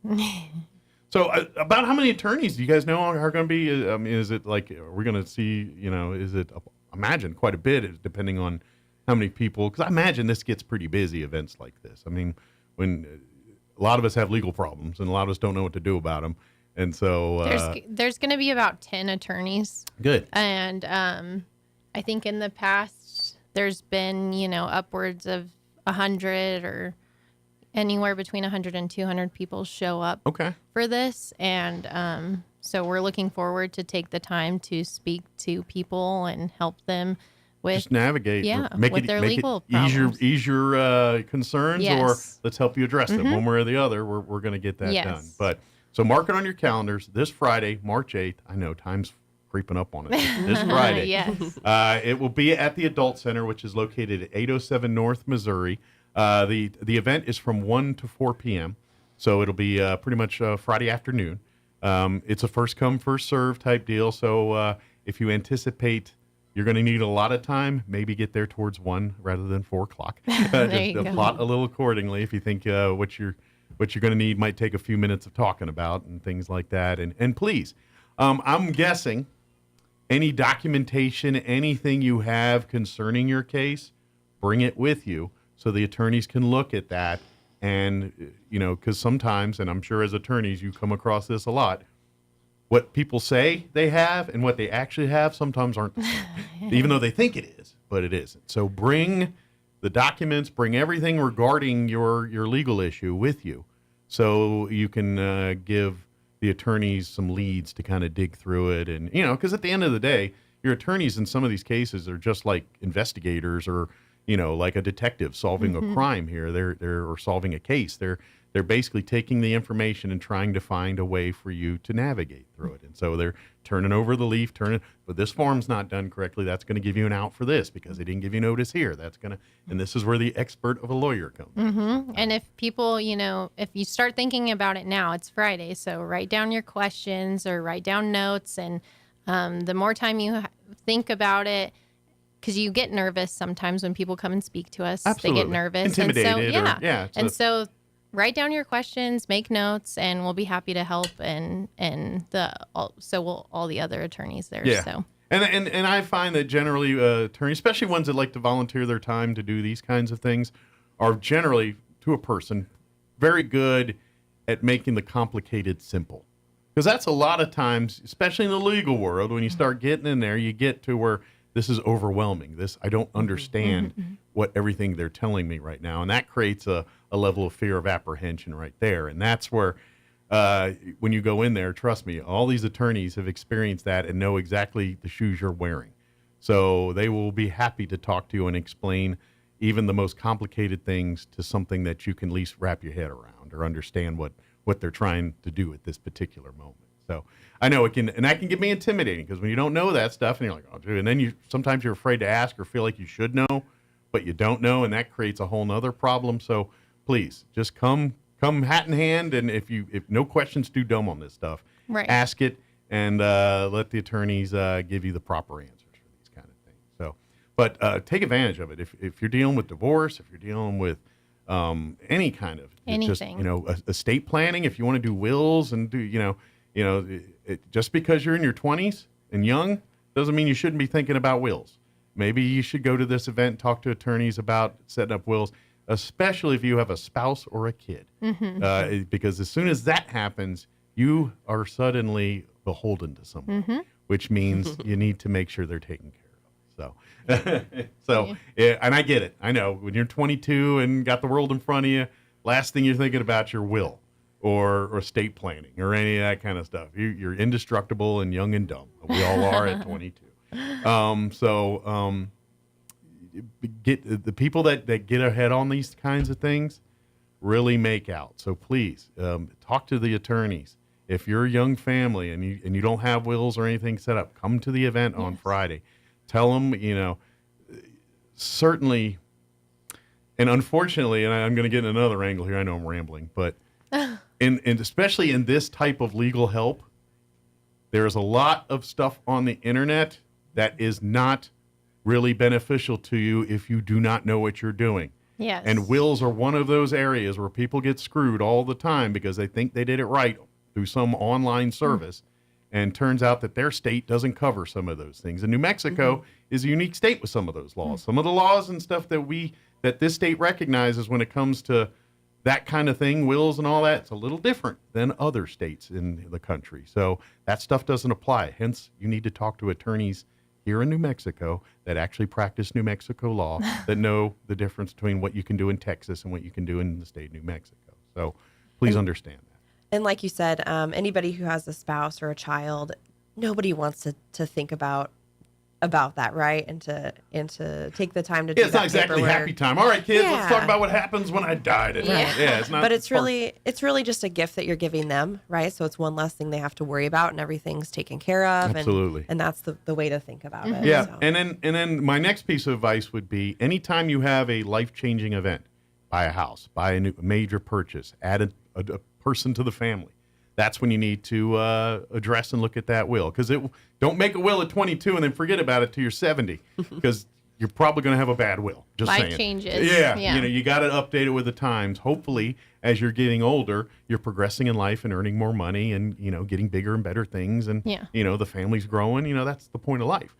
easier. So about how many attorneys do you guys know are going to be? I mean, is it like, are we going to see, is it, imagine quite a bit depending on how many people, because I imagine this gets pretty busy, events like this. I mean, when a lot of us have legal problems and a lot of us don't know what to do about them. And so there's going to be about 10 attorneys. Good. And I think in the past there's been, upwards of 100 or anywhere between 100 and 200 people show up for this. And so we're looking forward to take the time to speak to people and help them with just navigate, with their legal problems. Ease your concerns, or let's help you address them one way or the other. We're going to get that done. But so mark it on your calendars. This Friday, March 8th. I know time's creeping up on it. This Friday, it will be at the Adult Center, which is located at 807 North Missouri. The event is from 1 to 4 p.m. So it'll be pretty much Friday afternoon. It's a first come first serve type deal. So if you anticipate you're going to need a lot of time, maybe get there towards 1 rather than 4 o'clock. Just plot a little accordingly if you think what you're going to need might take a few minutes of talking about and things like that. And please, I'm guessing any documentation, anything you have concerning your case, bring it with you so the attorneys can look at that. And, because sometimes, and I'm sure as attorneys you come across this a lot, what people say they have and what they actually have sometimes aren't the same, even though they think it is, but it isn't. So bring the documents, bring everything regarding your legal issue with you so you can give the attorneys some leads to kind of dig through it. And, because at the end of the day, your attorneys in some of these cases are just like investigators or, like a detective solving a crime here. They're or solving a case. They're basically taking the information and trying to find a way for you to navigate through it. And so they're turning over the leaf, but this form's not done correctly. That's going to give you an out for this because they didn't give you notice here. And this is where the expert of a lawyer comes. Mm-hmm. And if people, if you start thinking about it now, it's Friday. So write down your questions or write down notes. And the more time you think about it, because you get nervous sometimes when people come and speak to us. Absolutely. They get nervous. Intimidated. So write down your questions, make notes, and we'll be happy to help. And so will all the other attorneys there. Yeah. So. And I find that generally attorneys, especially ones that like to volunteer their time to do these kinds of things, are generally, to a person, very good at making the complicated simple. Because that's a lot of times, especially in the legal world, when you start getting in there, you get to where this is overwhelming. I don't understand what everything they're telling me right now. And that creates a level of fear of apprehension right there. And that's where, when you go in there, trust me, all these attorneys have experienced that and know exactly the shoes you're wearing. So they will be happy to talk to you and explain even the most complicated things to something that you can at least wrap your head around or understand what they're trying to do at this particular moment. So I know that can get me intimidating because when you don't know that stuff and you're like, oh, dude, and then sometimes you're afraid to ask or feel like you should know, but you don't know, and that creates a whole nother problem. So please just come hat in hand, and if no questions too dumb on this stuff, right. Ask it and let the attorneys give you the proper answers for these kind of things. So, but take advantage of it if you're dealing with divorce, if you're dealing with any kind of anything, just estate planning. If you want to do wills and do just because you're in your 20s and young doesn't mean you shouldn't be thinking about wills. Maybe you should go to this event and talk to attorneys about setting up wills, especially if you have a spouse or a kid. Mm-hmm. Because as soon as that happens, you are suddenly beholden to someone, which means you need to make sure they're taken care of. So, and I get it. I know when you're 22 and got the world in front of you, last thing you're thinking about is your will or estate planning or any of that kind of stuff. You're indestructible and young and dumb. We all are at 22. Get the people that get ahead on these kinds of things really make out. So please talk to the attorneys. If you're a young family and you don't have wills or anything set up, come to the event on Friday. Tell them, certainly, and unfortunately, and I'm going to get in another angle here. I know I'm rambling, but and especially in this type of legal help, there's a lot of stuff on the internet that is not really beneficial to you if you do not know what you're doing. Yes. And wills are one of those areas where people get screwed all the time because they think they did it right through some online service. And turns out that their state doesn't cover some of those things. And New Mexico is a unique state with some of those laws. Some of the laws and stuff that this state recognizes when it comes to that kind of thing, wills and all that, it's a little different than other states in the country. So that stuff doesn't apply. Hence, you need to talk to attorneys here in New Mexico that actually practice New Mexico law, that know the difference between what you can do in Texas and what you can do in the state of New Mexico. So please understand that. And like you said, anybody who has a spouse or a child, nobody wants to think about that, right? And to take the time to do that. It's not exactly paperwork. Happy time. All right, kids, let's talk about what happens when I die today. Yeah, it's not. But it's really just a gift that you're giving them, right? So it's one less thing they have to worry about, and everything's taken care of. Absolutely. And that's the way to think about it. Yeah, so. and then my next piece of advice would be anytime you have a life-changing event, buy a house, buy a major purchase, add a person to the family. That's when you need to address and look at that will. Because don't make a will at 22 and then forget about it till you're 70, because you're probably going to have a bad will. Just Life saying. changes. Yeah, yeah. You got to update it with the times. Hopefully, as you're getting older, you're progressing in life and earning more money and getting bigger and better things, and the family's growing. That's the point of life.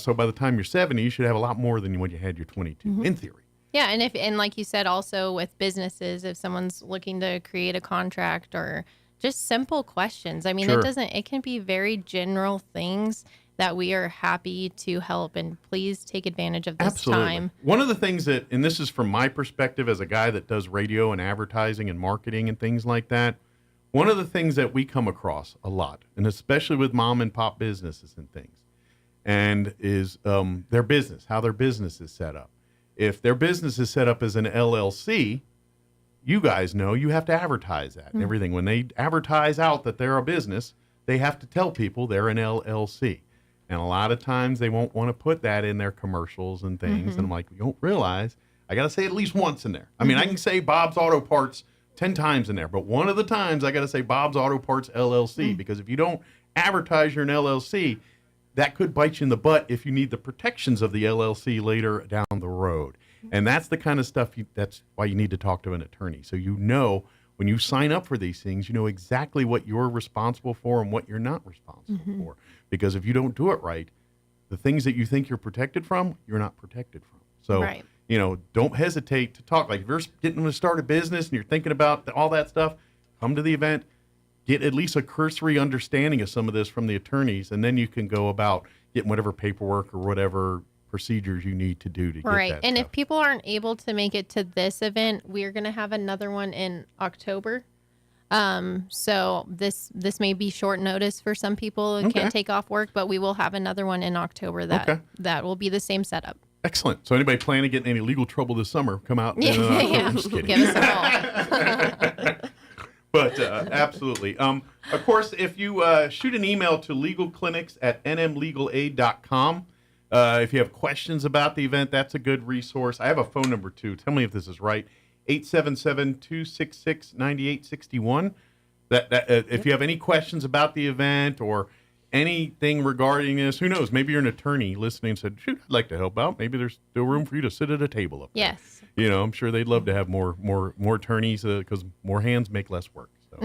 So by the time you're 70, you should have a lot more than when you had your 22, in theory. Yeah, and like you said, also with businesses, if someone's looking to create a contract or just simple questions. I mean, Sure. it can be very general things that we are happy to help, and please take advantage of this Absolutely. time. One of the things and this is from my perspective as a guy that does radio and advertising and marketing and things like that, one of the things that we come across a lot, and especially with mom and pop businesses and things, and is their business, how their business is set up. If their business is set up as an LLC, you guys know you have to advertise that and everything. When they advertise out that they're a business, they have to tell people they're an LLC. And a lot of times they won't want to put that in their commercials and things. And I'm like, you don't realize I got to say at least once in there. I mean, I can say Bob's Auto Parts 10 times in there, but one of the times I got to say Bob's Auto Parts LLC, because if you don't advertise you're an LLC, that could bite you in the butt if you need the protections of the LLC later down the road. And that's the kind of stuff, that's why you need to talk to an attorney. So you know, when you sign up for these things, you know exactly what you're responsible for and what you're not responsible for. Because if you don't do it right, the things that you think you're protected from, you're not protected from. So, you know, don't hesitate to talk. Like if you're getting to start a business and you're thinking about all that stuff, come to the event, get at least a cursory understanding of some of this from the attorneys, and then you can go about getting whatever paperwork or whatever procedures you need to do to get that And stuff. if people aren't able to make it to this event, we're going to have another one in October. So this may be short notice for some people who can't take off work, but we will have another one in October that will be the same setup. Excellent. So anybody planning to get in any legal trouble this summer, come out. And, I'm just kidding. Give us a call. But absolutely. Of course, if you shoot an email to legalclinics@nmlegalaid.com, if you have questions about the event, that's a good resource. I have a phone number, too. Tell me if this is right. 877-266-9861. If you have any questions about the event or anything regarding this, who knows? Maybe you're an attorney listening and said, shoot, I'd like to help out. Maybe there's still room for you to sit at a table up there. Yes. You know, I'm sure they'd love to have more attorneys because more hands make less work. So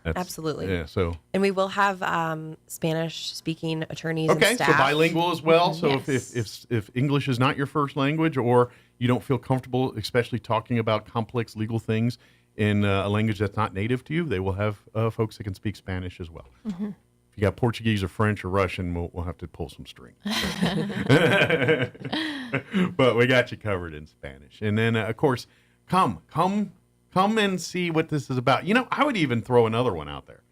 Absolutely. Yeah. So. And we will have Spanish-speaking attorneys and Okay, staff. so bilingual as well. So if English is not your first language, or you don't feel comfortable, especially talking about complex legal things in a language that's not native to you, they will have folks that can speak Spanish as well. If you got Portuguese or French or Russian, we'll have to pull some strings. But we got you covered in Spanish. And then, of course, come and see what this is about. You know, I would even throw another one out there.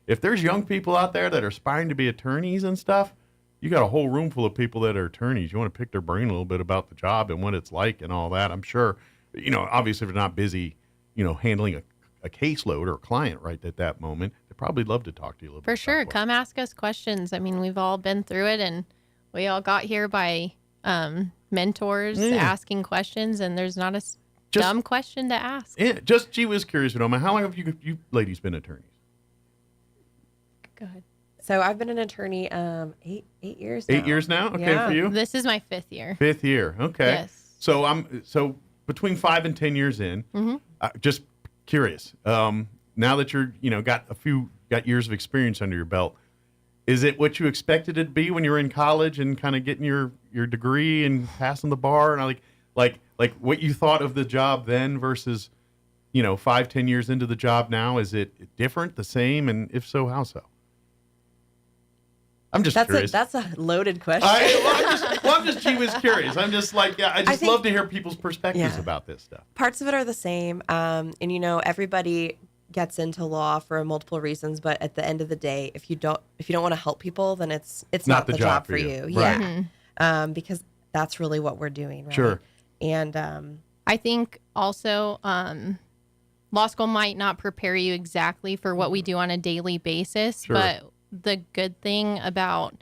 If there's young people out there that are aspiring to be attorneys and stuff, you got a whole room full of people that are attorneys. You want to pick their brain a little bit about the job and what it's like and all that. I'm sure, you know, obviously if they're not busy, you know, handling a caseload or a client right at that moment, they'd probably love to talk to you a little bit. For sure. Come ask us questions. I mean, we've all been through it, and we all got here by mentors asking questions, and there's not a dumb question to ask. Yeah, gee whiz curious, how long have you ladies been attorneys? Go ahead. So I've been an attorney 8 years now. 8 years now? Okay, for you? This is my 5th year. 5th year. Okay. Yes. So between 5 and 10 years in, just curious. Now that you're, got years of experience under your belt, is it what you expected it to be when you were in college and kind of getting your degree and passing the bar, and like what you thought of the job then versus 5-10 years into the job now? Is it different, the same, and if so, how so? I'm just curious. That's a loaded question. I'm just gee whiz curious. I'm just like, I just love to hear people's perspectives about this stuff. Parts of it are the same, and everybody gets into law for multiple reasons, but at the end of the day, if you don't want to help people, then it's not the job for you. Right. Yeah, because that's really what we're doing, right? Sure. And I think also law school might not prepare you exactly for what we do on a daily basis, but the good thing about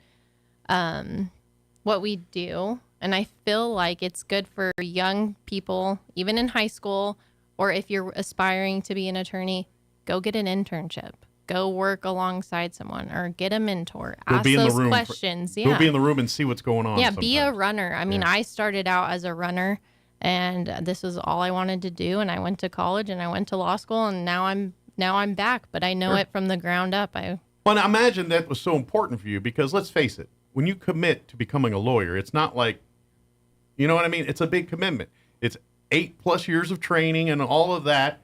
what we do, and I feel like it's good for young people, even in high school, or if you're aspiring to be an attorney, go get an internship. Go work alongside someone or get a mentor. Ask those questions. Go be in the room and see what's going on. Yeah, be a runner. I mean, I started out as a runner, and this was all I wanted to do. And I went to college and I went to law school, and now I'm back. But I know it from the ground up. Well, I imagine that was so important for you because let's face it, when you commit to becoming a lawyer, it's not like, you know what I mean? It's a big commitment. It's 8+ years of training and all of that.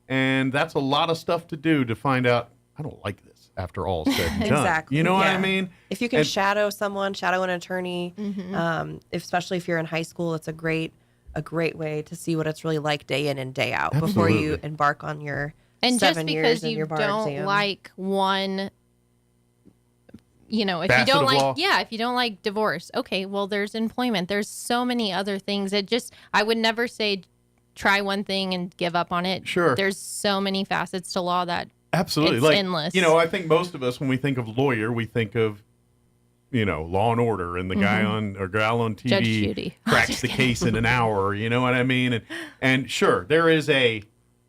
And that's a lot of stuff to do to find out, I don't like this after all said and done. Exactly. You know what I mean? If you can shadow an attorney, especially if you're in high school, it's a great way to see what it's really like day in and day out before you embark on your and 7 years just because in your bar you don't exam. like one, if facet you don't of like, law. if you don't like divorce, okay, well, there's employment. There's so many other things. I would never say try one thing and give up on it. Sure. There's so many facets to law that absolutely it's endless. I think most of us, when we think of lawyer, we think of, Law and Order and the guy or gal on TV Judge Judy. cracks the case in an hour. You know what I mean? And sure, there is a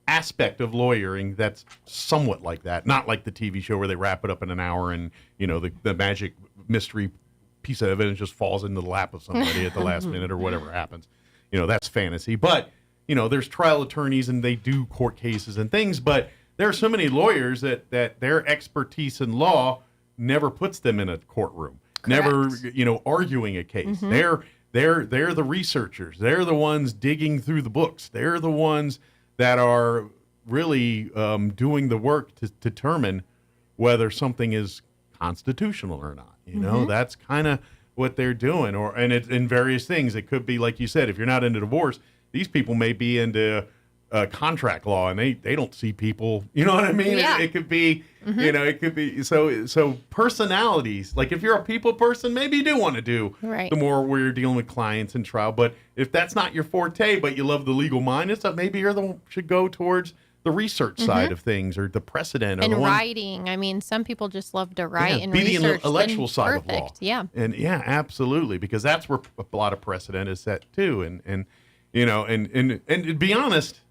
aspect of lawyering that's somewhat like that. Not like the TV show where they wrap it up in an hour and, the magic mystery piece of evidence just falls into the lap of somebody at the last minute or whatever happens. That's fantasy. But, there's trial attorneys and they do court cases and things. But there are so many lawyers that their expertise in law never puts them in a courtroom. Correct. Never, arguing a case. They're the researchers. They're the ones digging through the books. They're the ones that are really doing the work to determine whether something is constitutional or not. That's kind of what they're doing. And it's in various things. It could be, like you said, if you're not into divorce, these people may be into contract law, and they don't see people. You know what I mean? Yeah. It could be, it could be. So personalities. Like if you're a people person, maybe you do want to do the more where you're dealing with clients in trial. But if that's not your forte, but you love the legal mind and stuff, maybe you're the one should go towards the research side of things or the precedent. And writing. I mean, some people just love to write and be research. the intellectual side of law. Yeah. And absolutely, because that's where a lot of precedent is set too. And to be honest,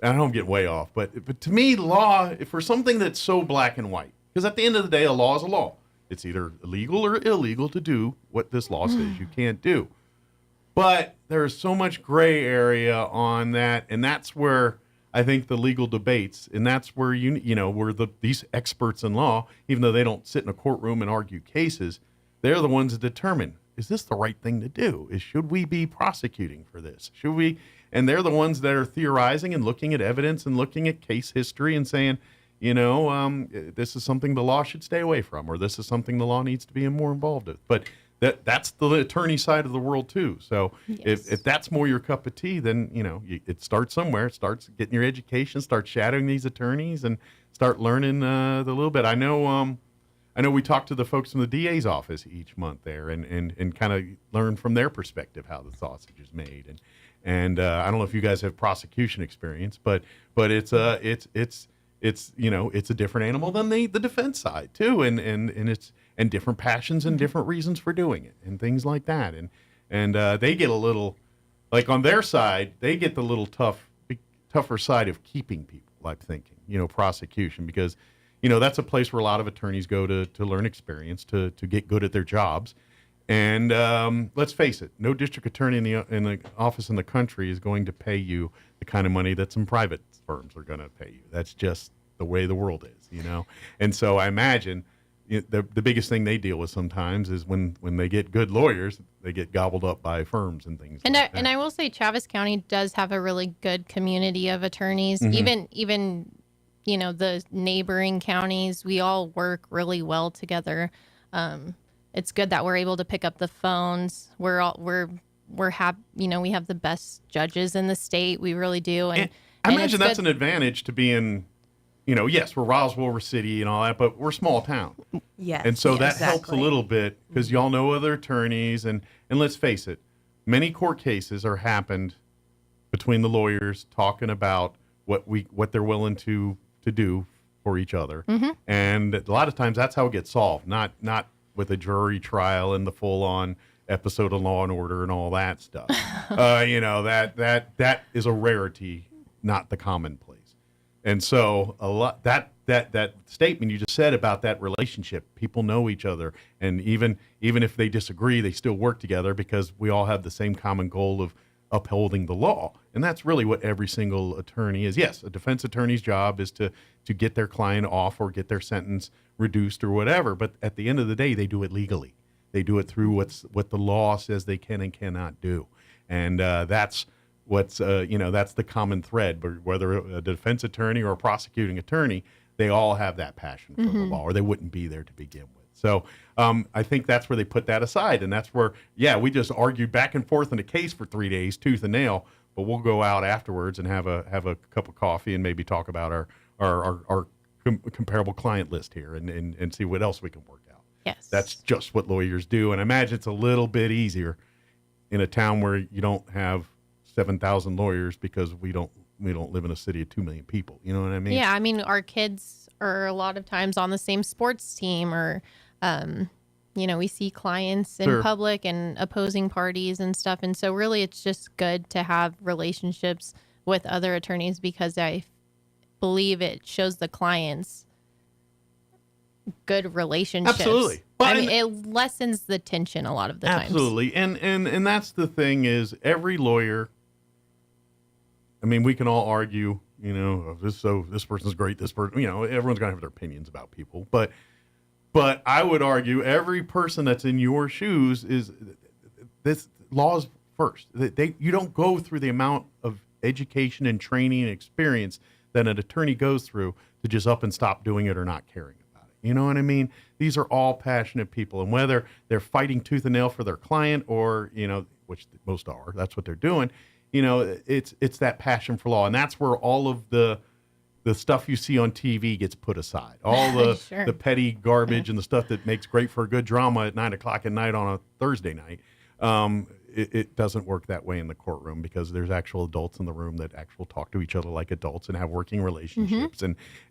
I don't get way off, but to me, law, for something that's so black and white, because at the end of the day, a law is a law. It's either legal or illegal to do what this law says you can't do. But there's so much gray area on that, and that's where I think the legal debates, and that's where where these experts in law, even though they don't sit in a courtroom and argue cases, they're the ones that determine, is this the right thing to do? Should we be prosecuting for this? Should we? And they're the ones that are theorizing and looking at evidence and looking at case history and saying, this is something the law should stay away from, or this is something the law needs to be more involved with. But that's the attorney side of the world too. So if that's more your cup of tea, then it starts somewhere. It starts getting your education, start shadowing these attorneys, and start learning the little bit. I know we talk to the folks from the DA's office each month there, and kind of learn from their perspective how the sausage is made. And I don't know if you guys have prosecution experience, but it's a different animal than the defense side too, and different passions and different reasons for doing it and things like that. And they get a little, like on their side, they get the little tougher side of keeping people, I'm thinking, prosecution, because that's a place where a lot of attorneys go to learn experience, to get good at their jobs. And let's face it, no district attorney in the office in the country is going to pay you the kind of money that some private firms are going to pay you. That's just the way the world is, And so I imagine the biggest thing they deal with sometimes is when they get good lawyers, they get gobbled up by firms and things. And I will say Travis County does have a really good community of attorneys. Even the neighboring counties, we all work really well together. It's good that we're able to pick up the phones. We're happy. We have the best judges in the state. We really do. And I imagine that's an advantage to being, yes, we're Roswell, we're city and all that, but we're a small town. Yes. And so that helps a little bit because y'all know other attorneys. And let's face it, many court cases are happened between the lawyers talking about what they're willing to do for each other. And a lot of times that's how it gets solved, not with a jury trial and the full-on episode of Law and Order and all that stuff. That is a rarity, not the commonplace. And so a lot that statement you just said about that relationship, people know each other, and even if they disagree, they still work together because we all have the same common goal of upholding the law. And that's really what every single attorney is. Yes, a defense attorney's job is to get their client off or get their sentence reduced or whatever. But at the end of the day, they do it legally. They do it through what the law says they can and cannot do. And that's that's the common thread. But whether a defense attorney or a prosecuting attorney, they all have that passion for the law, or they wouldn't be there to begin with. So I think that's where they put that aside. And that's where, we just argued back and forth in a case for 3 days, tooth and nail, but we'll go out afterwards and have a cup of coffee and maybe talk about our comparable client list here and see what else we can work out. Yes. That's just what lawyers do. And I imagine it's a little bit easier in a town where you don't have 7,000 lawyers because we don't live in a city of 2 million people. You know what I mean? Yeah, I mean, our kids are a lot of times on the same sports team, or we see clients in public and opposing parties and stuff. And so really it's just good to have relationships with other attorneys, because I believe it shows the clients good relationships. Absolutely. Well, I mean, it lessens the tension a lot of the times. Absolutely. And that's the thing is, every lawyer, I mean, we can all argue, this person's great, this person, everyone's going to have their opinions about people. But I would argue every person that's in your shoes is, this law's first. You don't go through the amount of education and training and experience that an attorney goes through to just up and stop doing it or not caring about it. You know what I mean? These are all passionate people, and whether they're fighting tooth and nail for their client or, which most are, that's what they're doing. It's that passion for law, and that's where all of the stuff you see on TV gets put aside. All the the petty garbage and the stuff that makes great for a good drama at 9:00 at night on a Thursday night. It doesn't work that way in the courtroom, because there's actual adults in the room that actually talk to each other like adults and have working relationships.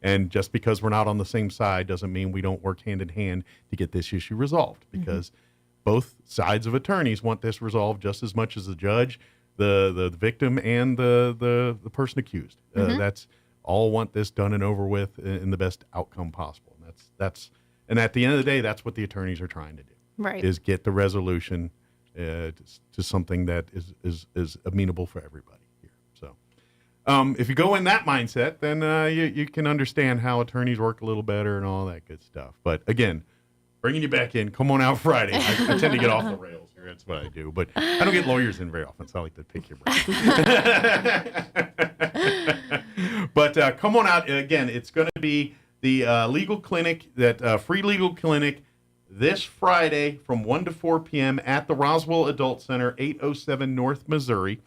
And just because we're not on the same side doesn't mean we don't work hand in hand to get this issue resolved, because both sides of attorneys want this resolved just as much as the judge, the victim, and the person accused. That's all want this done and over with in the best outcome possible. And at the end of the day, that's what the attorneys are trying to do. Right. Is get the resolution to something that is amenable for everybody here. So if you go in that mindset, then you can understand how attorneys work a little better and all that good stuff. But again, bringing you back in, come on out Friday. I tend to get off the rails here. That's what I do. But I don't get lawyers in very often, so I like to pick your brain. But come on out. Again, it's going to be the legal clinic, that free legal clinic, this Friday from 1 to 4 p.m. at the Roswell Adult Center, 807 North Missouri.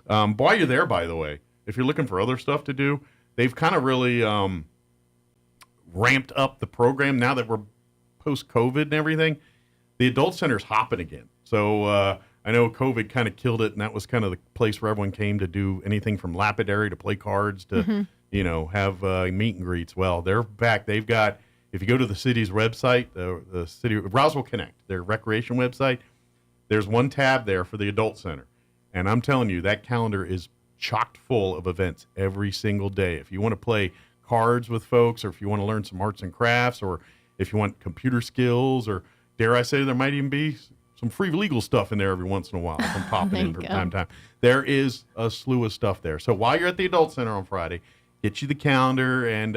While you're there, by the way, if you're looking for other stuff to do, they've kind of really ramped up the program now that we're post-COVID and everything. The Adult Center's hopping again. So I know COVID kind of killed it, and that was kind of the place where everyone came to do anything from lapidary to play cards to, have meet and greets. Well, they're back. They've got, if you go to the city's website, the city Roswell Connect, their recreation website, there's one tab there for the Adult Center. And I'm telling you, that calendar is chocked full of events every single day. If you want to play cards with folks, or if you want to learn some arts and crafts, or if you want computer skills, or dare I say, there might even be some free legal stuff in there every once in a while, some popping in from time to time. There is a slew of stuff there. So while you're at the Adult Center on Friday, get you the calendar and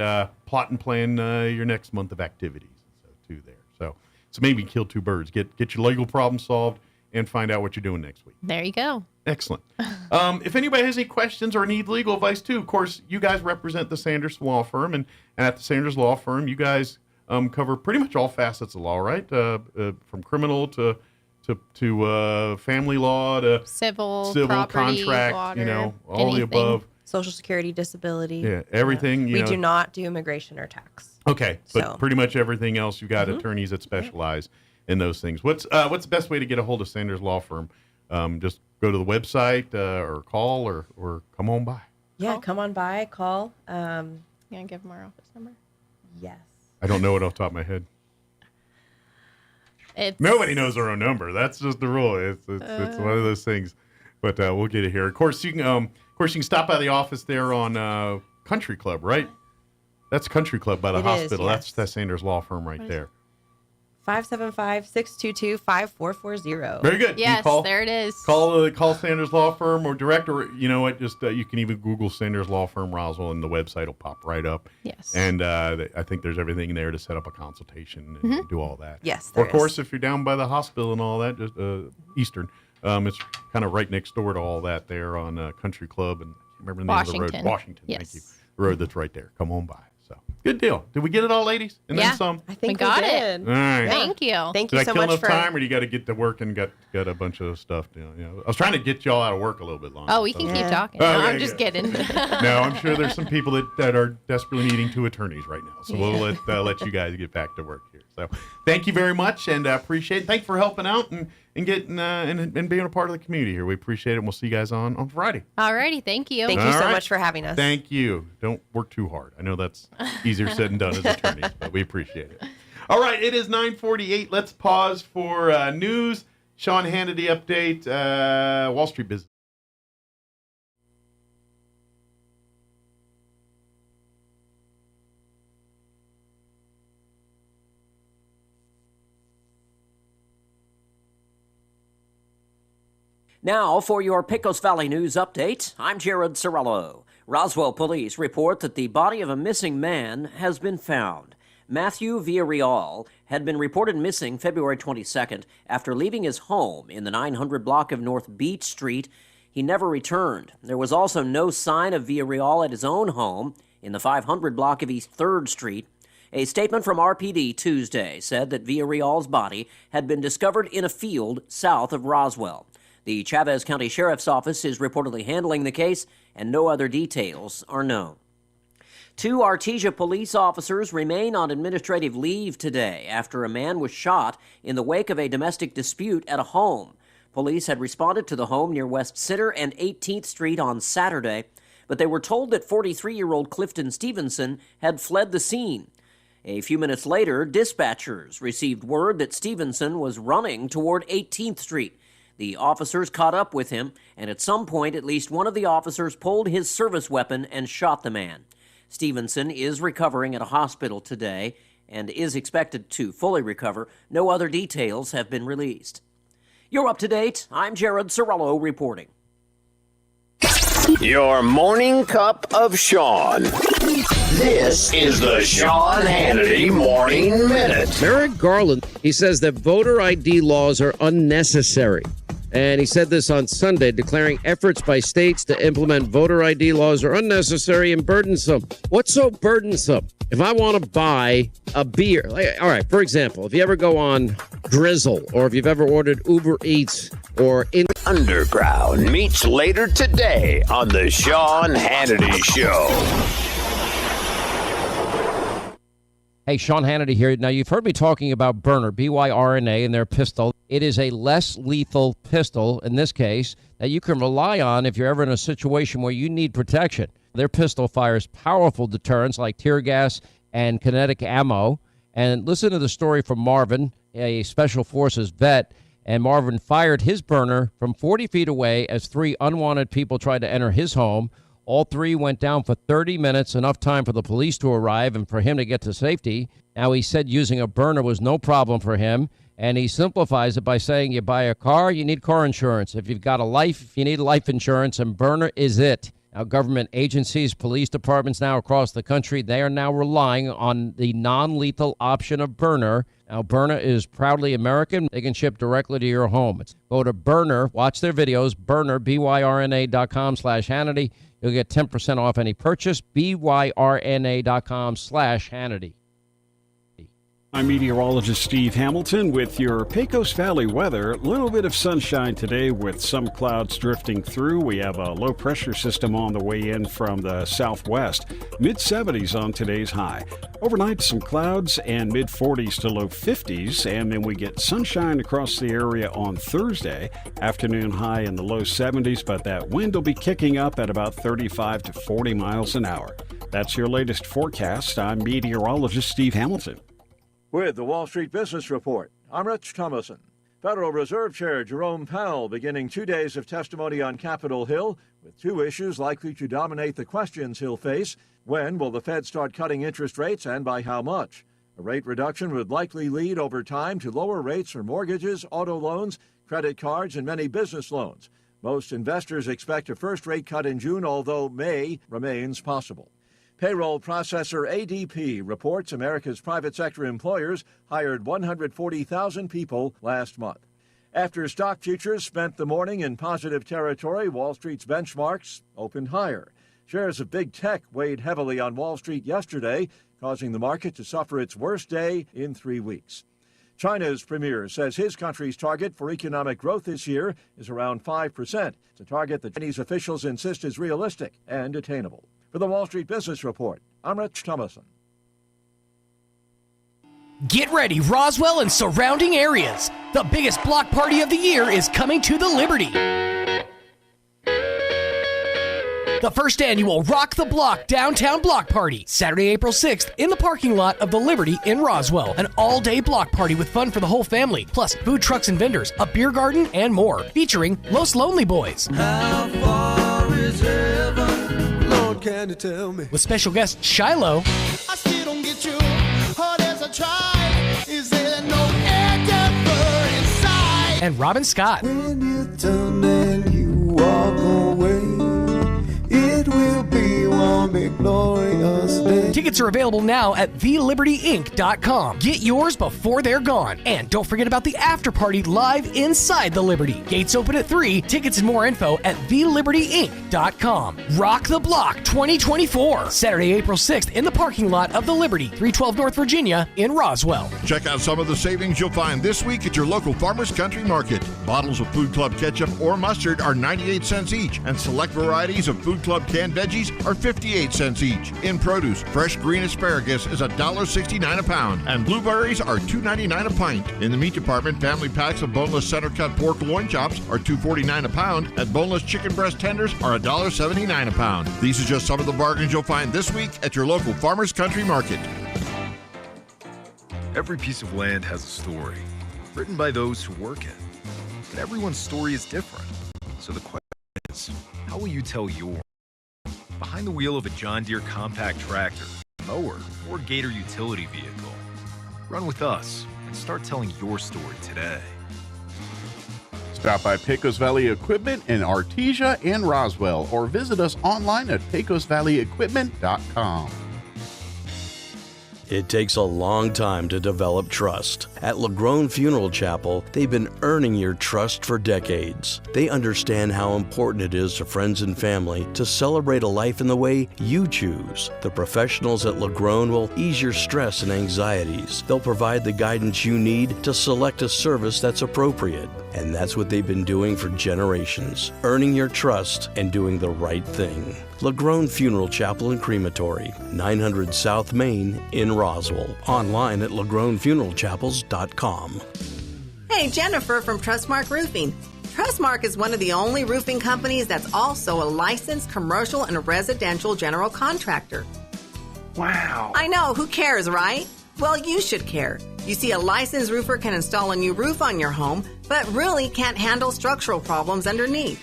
plot and plan your next month of activities. So too there. So maybe kill two birds. Get your legal problem solved and find out what you're doing next week. There you go. Excellent. If anybody has any questions or needs legal advice too, of course, you guys represent the Sanders Law Firm, and at the Sanders Law Firm, you guys cover pretty much all facets of law, right? From criminal to family law to civil property, contract, water, all anything. the above. Social Security, disability. Yeah, everything. We do not do immigration or tax. Okay, but pretty much everything else, you got attorneys that specialize in those things. What's the best way to get a hold of Sanders Law Firm? Just go to the website or call or come on by. Yeah, come on by, call. You want to give them our office number? Yes. I don't know it off the top of my head. Nobody knows their own number. That's just the rule. It's one of those things. But we'll get it here. Of course, you can stop by the office there on Country Club, right? That's Country Club by the hospital. Yes. That's Sanders Law Firm right there. 575-622-5440. Very good. Yes, there it is. Call Sanders Law Firm or direct, or you know what? Just you can even Google Sanders Law Firm Roswell, and the website will pop right up. Yes. And I think there's everything there to set up a consultation and do all that. Yes. Or of course, if you're down by the hospital and all that, just Eastern, it's kind of right next door to all that there on Country Club, and I can't remember the name of the road. Washington. Yes. Thank you. The road that's right there. Come on by. So good deal. Did we get it all, ladies? And then some. I think we got it. All right. Thank you. Thank Did you I so kill much enough for time, or do you got to get to work and got a bunch of stuff? I was trying to get y'all out of work a little bit longer. Oh, we can keep talking. Okay, No, I'm just kidding. No, I'm sure there's some people that are desperately needing two attorneys right now. So we'll let you guys get back to work here. So thank you very much, and appreciate it. Thanks for helping out, and and getting and being a part of the community here. We appreciate it, and we'll see you guys on Friday. Alrighty, thank you. Thank you so much for having us. Thank you. Don't work too hard. I know that's easier said than done as attorneys, but we appreciate it. All right, it is 9:48. Let's pause for news. Sean Hannity update, Wall Street business. Now for your Pecos Valley News update, I'm Jared Sorello. Roswell police report that the body of a missing man has been found. Matthew Villarreal had been reported missing February 22nd after leaving his home in the 900 block of North Beach Street. He never returned. There was also no sign of Villarreal at his own home in the 500 block of East 3rd Street. A statement from RPD Tuesday said that Villarreal's body had been discovered in a field south of Roswell. The Chavez County Sheriff's Office is reportedly handling the case, and no other details are known. 2 Artesia police officers remain on administrative leave today after a man was shot in the wake of a domestic dispute at a home. Police had responded to the home near West Center and 18th Street on Saturday, but they were told that 43-year-old Clifton Stevenson had fled the scene. A few minutes later, dispatchers received word that Stevenson was running toward 18th Street. The officers caught up with him, and at some point, at least one of the officers pulled his service weapon and shot the man. Stevenson is recovering at a hospital today and is expected to fully recover. No other details have been released. You're up to date. I'm Jared Sorello reporting. Your morning cup of Sean. This is the Sean Hannity Morning Minute. Merrick Garland, he says that voter ID laws are unnecessary. And he said this on Sunday, declaring efforts by states to implement voter ID laws are unnecessary and burdensome. What's so burdensome? If I want to buy a beer, all right, for example, if you ever go on Drizzle or if you've ever ordered Uber Eats or in Underground meets later today on the Sean Hannity Show. Hey, Sean Hannity here. Now, you've heard me talking about Byrna, BYRNA, and their pistol. It is a less lethal pistol, in this case, that you can rely on if you're ever in a situation where you need protection. Their pistol fires powerful deterrents like tear gas and kinetic ammo. And listen to the story from Marvin, a Special Forces vet. And Marvin fired his Byrna from 40 feet away as 3 unwanted people tried to enter his home. All 3 went down for 30 minutes, enough time for the police to arrive and for him to get to safety. Now, he said using a Byrna was no problem for him, and he simplifies it by saying you buy a car, you need car insurance. If you've got a life, you need life insurance, and Byrna is it. Now, government agencies, police departments now across the country, they are now relying on the non-lethal option of Byrna. Now, Byrna is proudly American. They can ship directly to your home. Go to Byrna, watch their videos, Byrna, BYRNA.com/Hannity. You'll get 10% off any purchase, BYRNA.com/Hannity. I'm meteorologist Steve Hamilton with your Pecos Valley weather. A little bit of sunshine today with some clouds drifting through. We have a low pressure system on the way in from the southwest. Mid-70s on today's high. Overnight, some clouds and mid-40s to low 50s. And then we get sunshine across the area on Thursday. Afternoon high in the low 70s, but that wind will be kicking up at about 35 to 40 miles an hour. That's your latest forecast. I'm meteorologist Steve Hamilton. With the Wall Street Business Report, I'm Rich Thomason. Federal Reserve Chair Jerome Powell beginning 2 days of testimony on Capitol Hill with 2 issues likely to dominate the questions he'll face. When will the Fed start cutting interest rates and by how much? A rate reduction would likely lead over time to lower rates for mortgages, auto loans, credit cards, and many business loans. Most investors expect a first rate cut in June, although May remains possible. Payroll processor ADP reports America's private sector employers hired 140,000 people last month. After stock futures spent the morning in positive territory, Wall Street's benchmarks opened higher. Shares of big tech weighed heavily on Wall Street yesterday, causing the market to suffer its worst day in 3 weeks. China's premier says his country's target for economic growth this year is around 5%. It's a target that Chinese officials insist is realistic and attainable. For the Wall Street Business Report, I'm Rich Thomason. Get ready, Roswell and surrounding areas. The biggest block party of the year is coming to the Liberty. The first annual Rock the Block Downtown Block Party, Saturday, April 6th, in the parking lot of the Liberty in Roswell. An all-day block party with fun for the whole family, plus food trucks and vendors, a beer garden, and more, featuring Los Lonely Boys. How far is heaven? Lord, can you tell me? With special guest Shiloh. I still don't get you, hard as I try. Is there no endeavor inside? And Robin Scott. When you turn and you walk away, it will be one big glorious day. Tickets are available now at thelibertyinc.com. Get yours before they're gone. And don't forget about the after party live inside the Liberty. Gates open at 3. Tickets and more info at thelibertyinc.com. Rock the Block 2024. Saturday, April 6th in the parking lot of the Liberty, 312 North Virginia in Roswell. Check out some of the savings you'll find this week at your local Farmers Country Market. Bottles of Food Club ketchup or mustard are 98 cents each, and select varieties of Food Club canned veggies are 58 cents each. In produce, fresh green asparagus is $1.69 a pound, and blueberries are $2.99 a pint. In the meat department, family packs of boneless center-cut pork loin chops are $2.49 a pound, and boneless chicken breast tenders are $1.79 a pound. These are just some of the bargains you'll find this week at your local Farmers Country Market. Every piece of land has a story, written by those who work it. But everyone's story is different. So the question is, how will you tell yours? Behind the wheel of a John Deere compact tractor, mower, or Gator utility vehicle. Run with us and start telling your story today. Stop by Pecos Valley Equipment in Artesia and Roswell, or visit us online at pecosvalleyequipment.com. It takes a long time to develop trust. At LaGrone Funeral Chapel, they've been earning your trust for decades. They understand how important it is to friends and family to celebrate a life in the way you choose. The professionals at LaGrone will ease your stress and anxieties. They'll provide the guidance you need to select a service that's appropriate. And that's what they've been doing for generations, earning your trust and doing the right thing. LaGrone Funeral Chapel and Crematory, 900 South Main in Roswell. Online at lagronefuneralchapels.com. Hey, Jennifer from Trustmark Roofing. Trustmark is one of the only roofing companies that's also a licensed commercial and residential general contractor. Wow. I know, who cares, right? Well, you should care. You see, a licensed roofer can install a new roof on your home, but really can't handle structural problems underneath.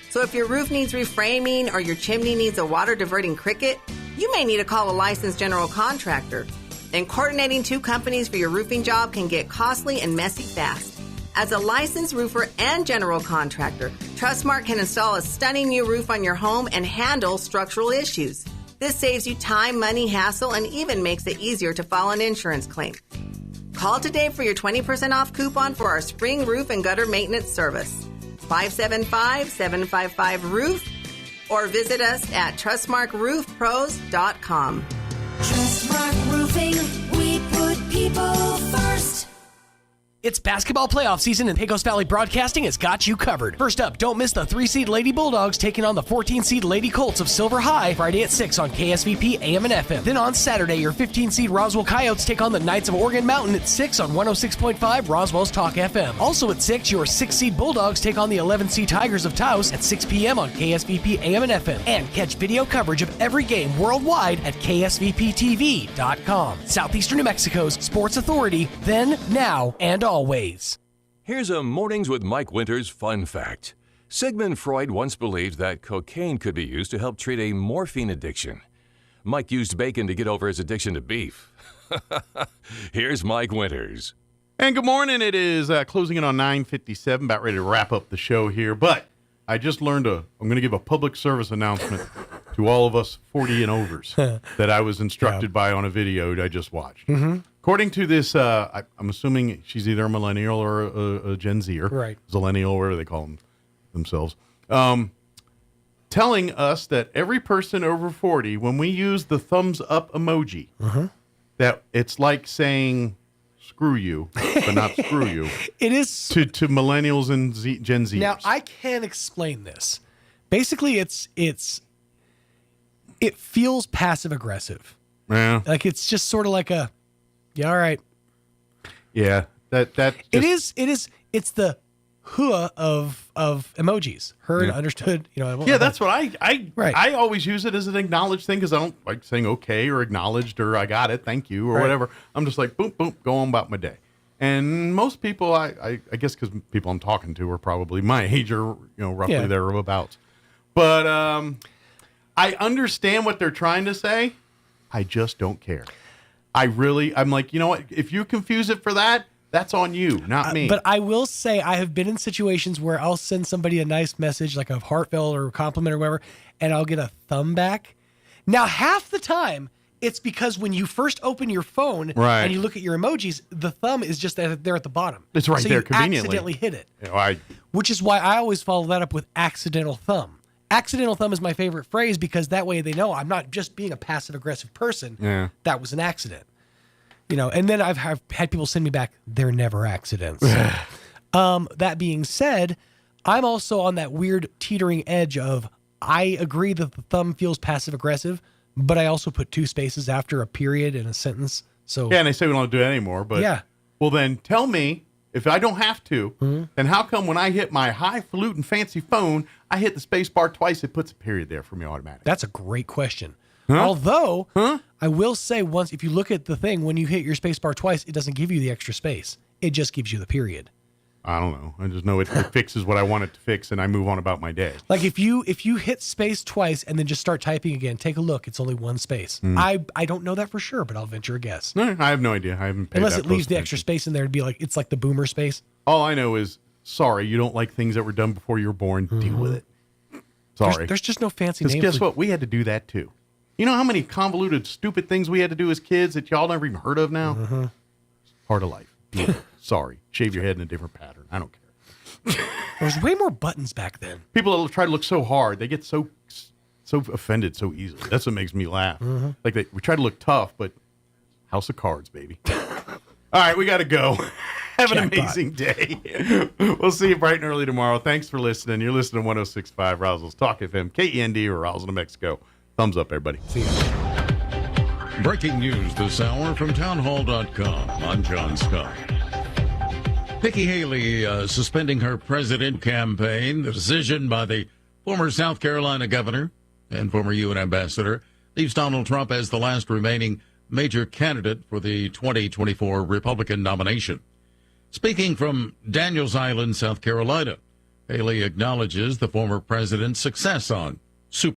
So if your roof needs reframing or your chimney needs a water diverting cricket, you may need to call a licensed general contractor. And coordinating two companies for your roofing job can get costly and messy fast. As a licensed roofer and general contractor, Trustmark can install a stunning new roof on your home and handle structural issues. This saves you time, money, hassle, and even makes it easier to file an insurance claim. Call today for your 20% off coupon for our spring roof and gutter maintenance service. 575-755-ROOF or visit us at trustmarkroofpros.com. Trustmark Roofing, we put people first. It's basketball playoff season, and Pecos Valley Broadcasting has got you covered. First up, don't miss the 3-seed Lady Bulldogs taking on the 14-seed Lady Colts of Silver High Friday at 6 on KSVP AM and FM. Then on Saturday, your 15-seed Roswell Coyotes take on the Knights of Oregon Mountain at 6 on 106.5 Roswell's Talk FM. Also at 6, your 6-seed Bulldogs take on the 11-seed Tigers of Taos at 6 p.m. on KSVP AM and FM. And catch video coverage of every game worldwide at KSVPTV.com. Southeastern New Mexico's sports authority, then, now, and always. Here's a Mornings with Mike Winters fun fact. Sigmund Freud once believed that cocaine could be used to help treat a morphine addiction. Mike used bacon to get over his addiction to beef. Here's Mike Winters. And good morning. It is closing in on 9:57, about ready to wrap up the show here. But I just learned I'm going to give a public service announcement to all of us 40 and overs that I was instructed by on a video I just watched. Mm-hmm. According to this, I'm assuming she's either a millennial or a Gen Zer. Right. Zillennial, whatever they call themselves. Telling us that every person over 40, when we use the thumbs up emoji, that it's like saying screw you, but not screw you. It is. To millennials and Gen Zers. Now, I can't explain this. Basically, it feels passive-aggressive. Yeah. Like, it's just sort of like yeah, all right. Yeah, that it is. It's the hua of emojis. Heard, understood. Yeah, that's what I Right. I always use it as an acknowledged thing because I don't like saying okay or acknowledged or I got it, thank you or whatever. I'm just like boom, boom, go on about my day. And most people, I guess, because people I'm talking to are probably my age or roughly thereabouts. But I understand what they're trying to say. I just don't care. I'm like, you know what? If you confuse it for that, that's on you, not me. But I will say I have been in situations where I'll send somebody a nice message, like a heartfelt or a compliment or whatever, and I'll get a thumb back. Now, half the time, it's because when you first open your phone and you look at your emojis, the thumb is just there at the bottom. It's right so there you conveniently. Accidentally hit it. Which is why I always follow that up with accidental thumb. Accidental thumb is my favorite phrase because that way they know I'm not just being a passive-aggressive person. Yeah. That was an accident. And then I've had people send me back, they're never accidents. That being said, I'm also on that weird teetering edge of I agree that the thumb feels passive-aggressive, but I also put 2 spaces after a period in a sentence. So yeah, and they say we don't do that anymore. But yeah. Well, then tell me, if I don't have to, then how come when I hit my highfalutin fancy phone, I hit the space bar twice, it puts a period there for me automatically? That's a great question. Although, I will say once, if you look at the thing, when you hit your space bar twice, it doesn't give you the extra space. It just gives you the period. I don't know. I just know it fixes what I want it to fix, and I move on about my day. Like if you hit space twice and then just start typing again, take a look. It's only 1 space. I don't know that for sure, but I'll venture a guess. No, I have no idea. I haven't paid unless that it leaves close the extra space in there to be like it's like the boomer space. All I know is sorry, you don't like things that were done before you were born. Deal with it. Sorry. There's just no fancy name. Guess what? We had to do that too. You know how many convoluted, stupid things we had to do as kids that y'all never even heard of now? Part of life. Yeah. Sorry. Shave your head in a different pattern. I don't care. There was way more buttons back then. People that try to look so hard, they get so offended so easily. That's what makes me laugh. Like we try to look tough, but House of Cards, baby. All right, we got to go. Have an amazing day. We'll see you bright and early tomorrow. Thanks for listening. You're listening to 106.5 Roswell's Talk FM, KEND, or Roswell, New Mexico. Thumbs up, everybody. See ya. Breaking news this hour from townhall.com. I'm John Scott. Nikki Haley suspending her president campaign. The decision by the former South Carolina governor and former UN ambassador leaves Donald Trump as the last remaining major candidate for the 2024 Republican nomination. Speaking from Daniels Island, South Carolina, Haley acknowledges the former president's success on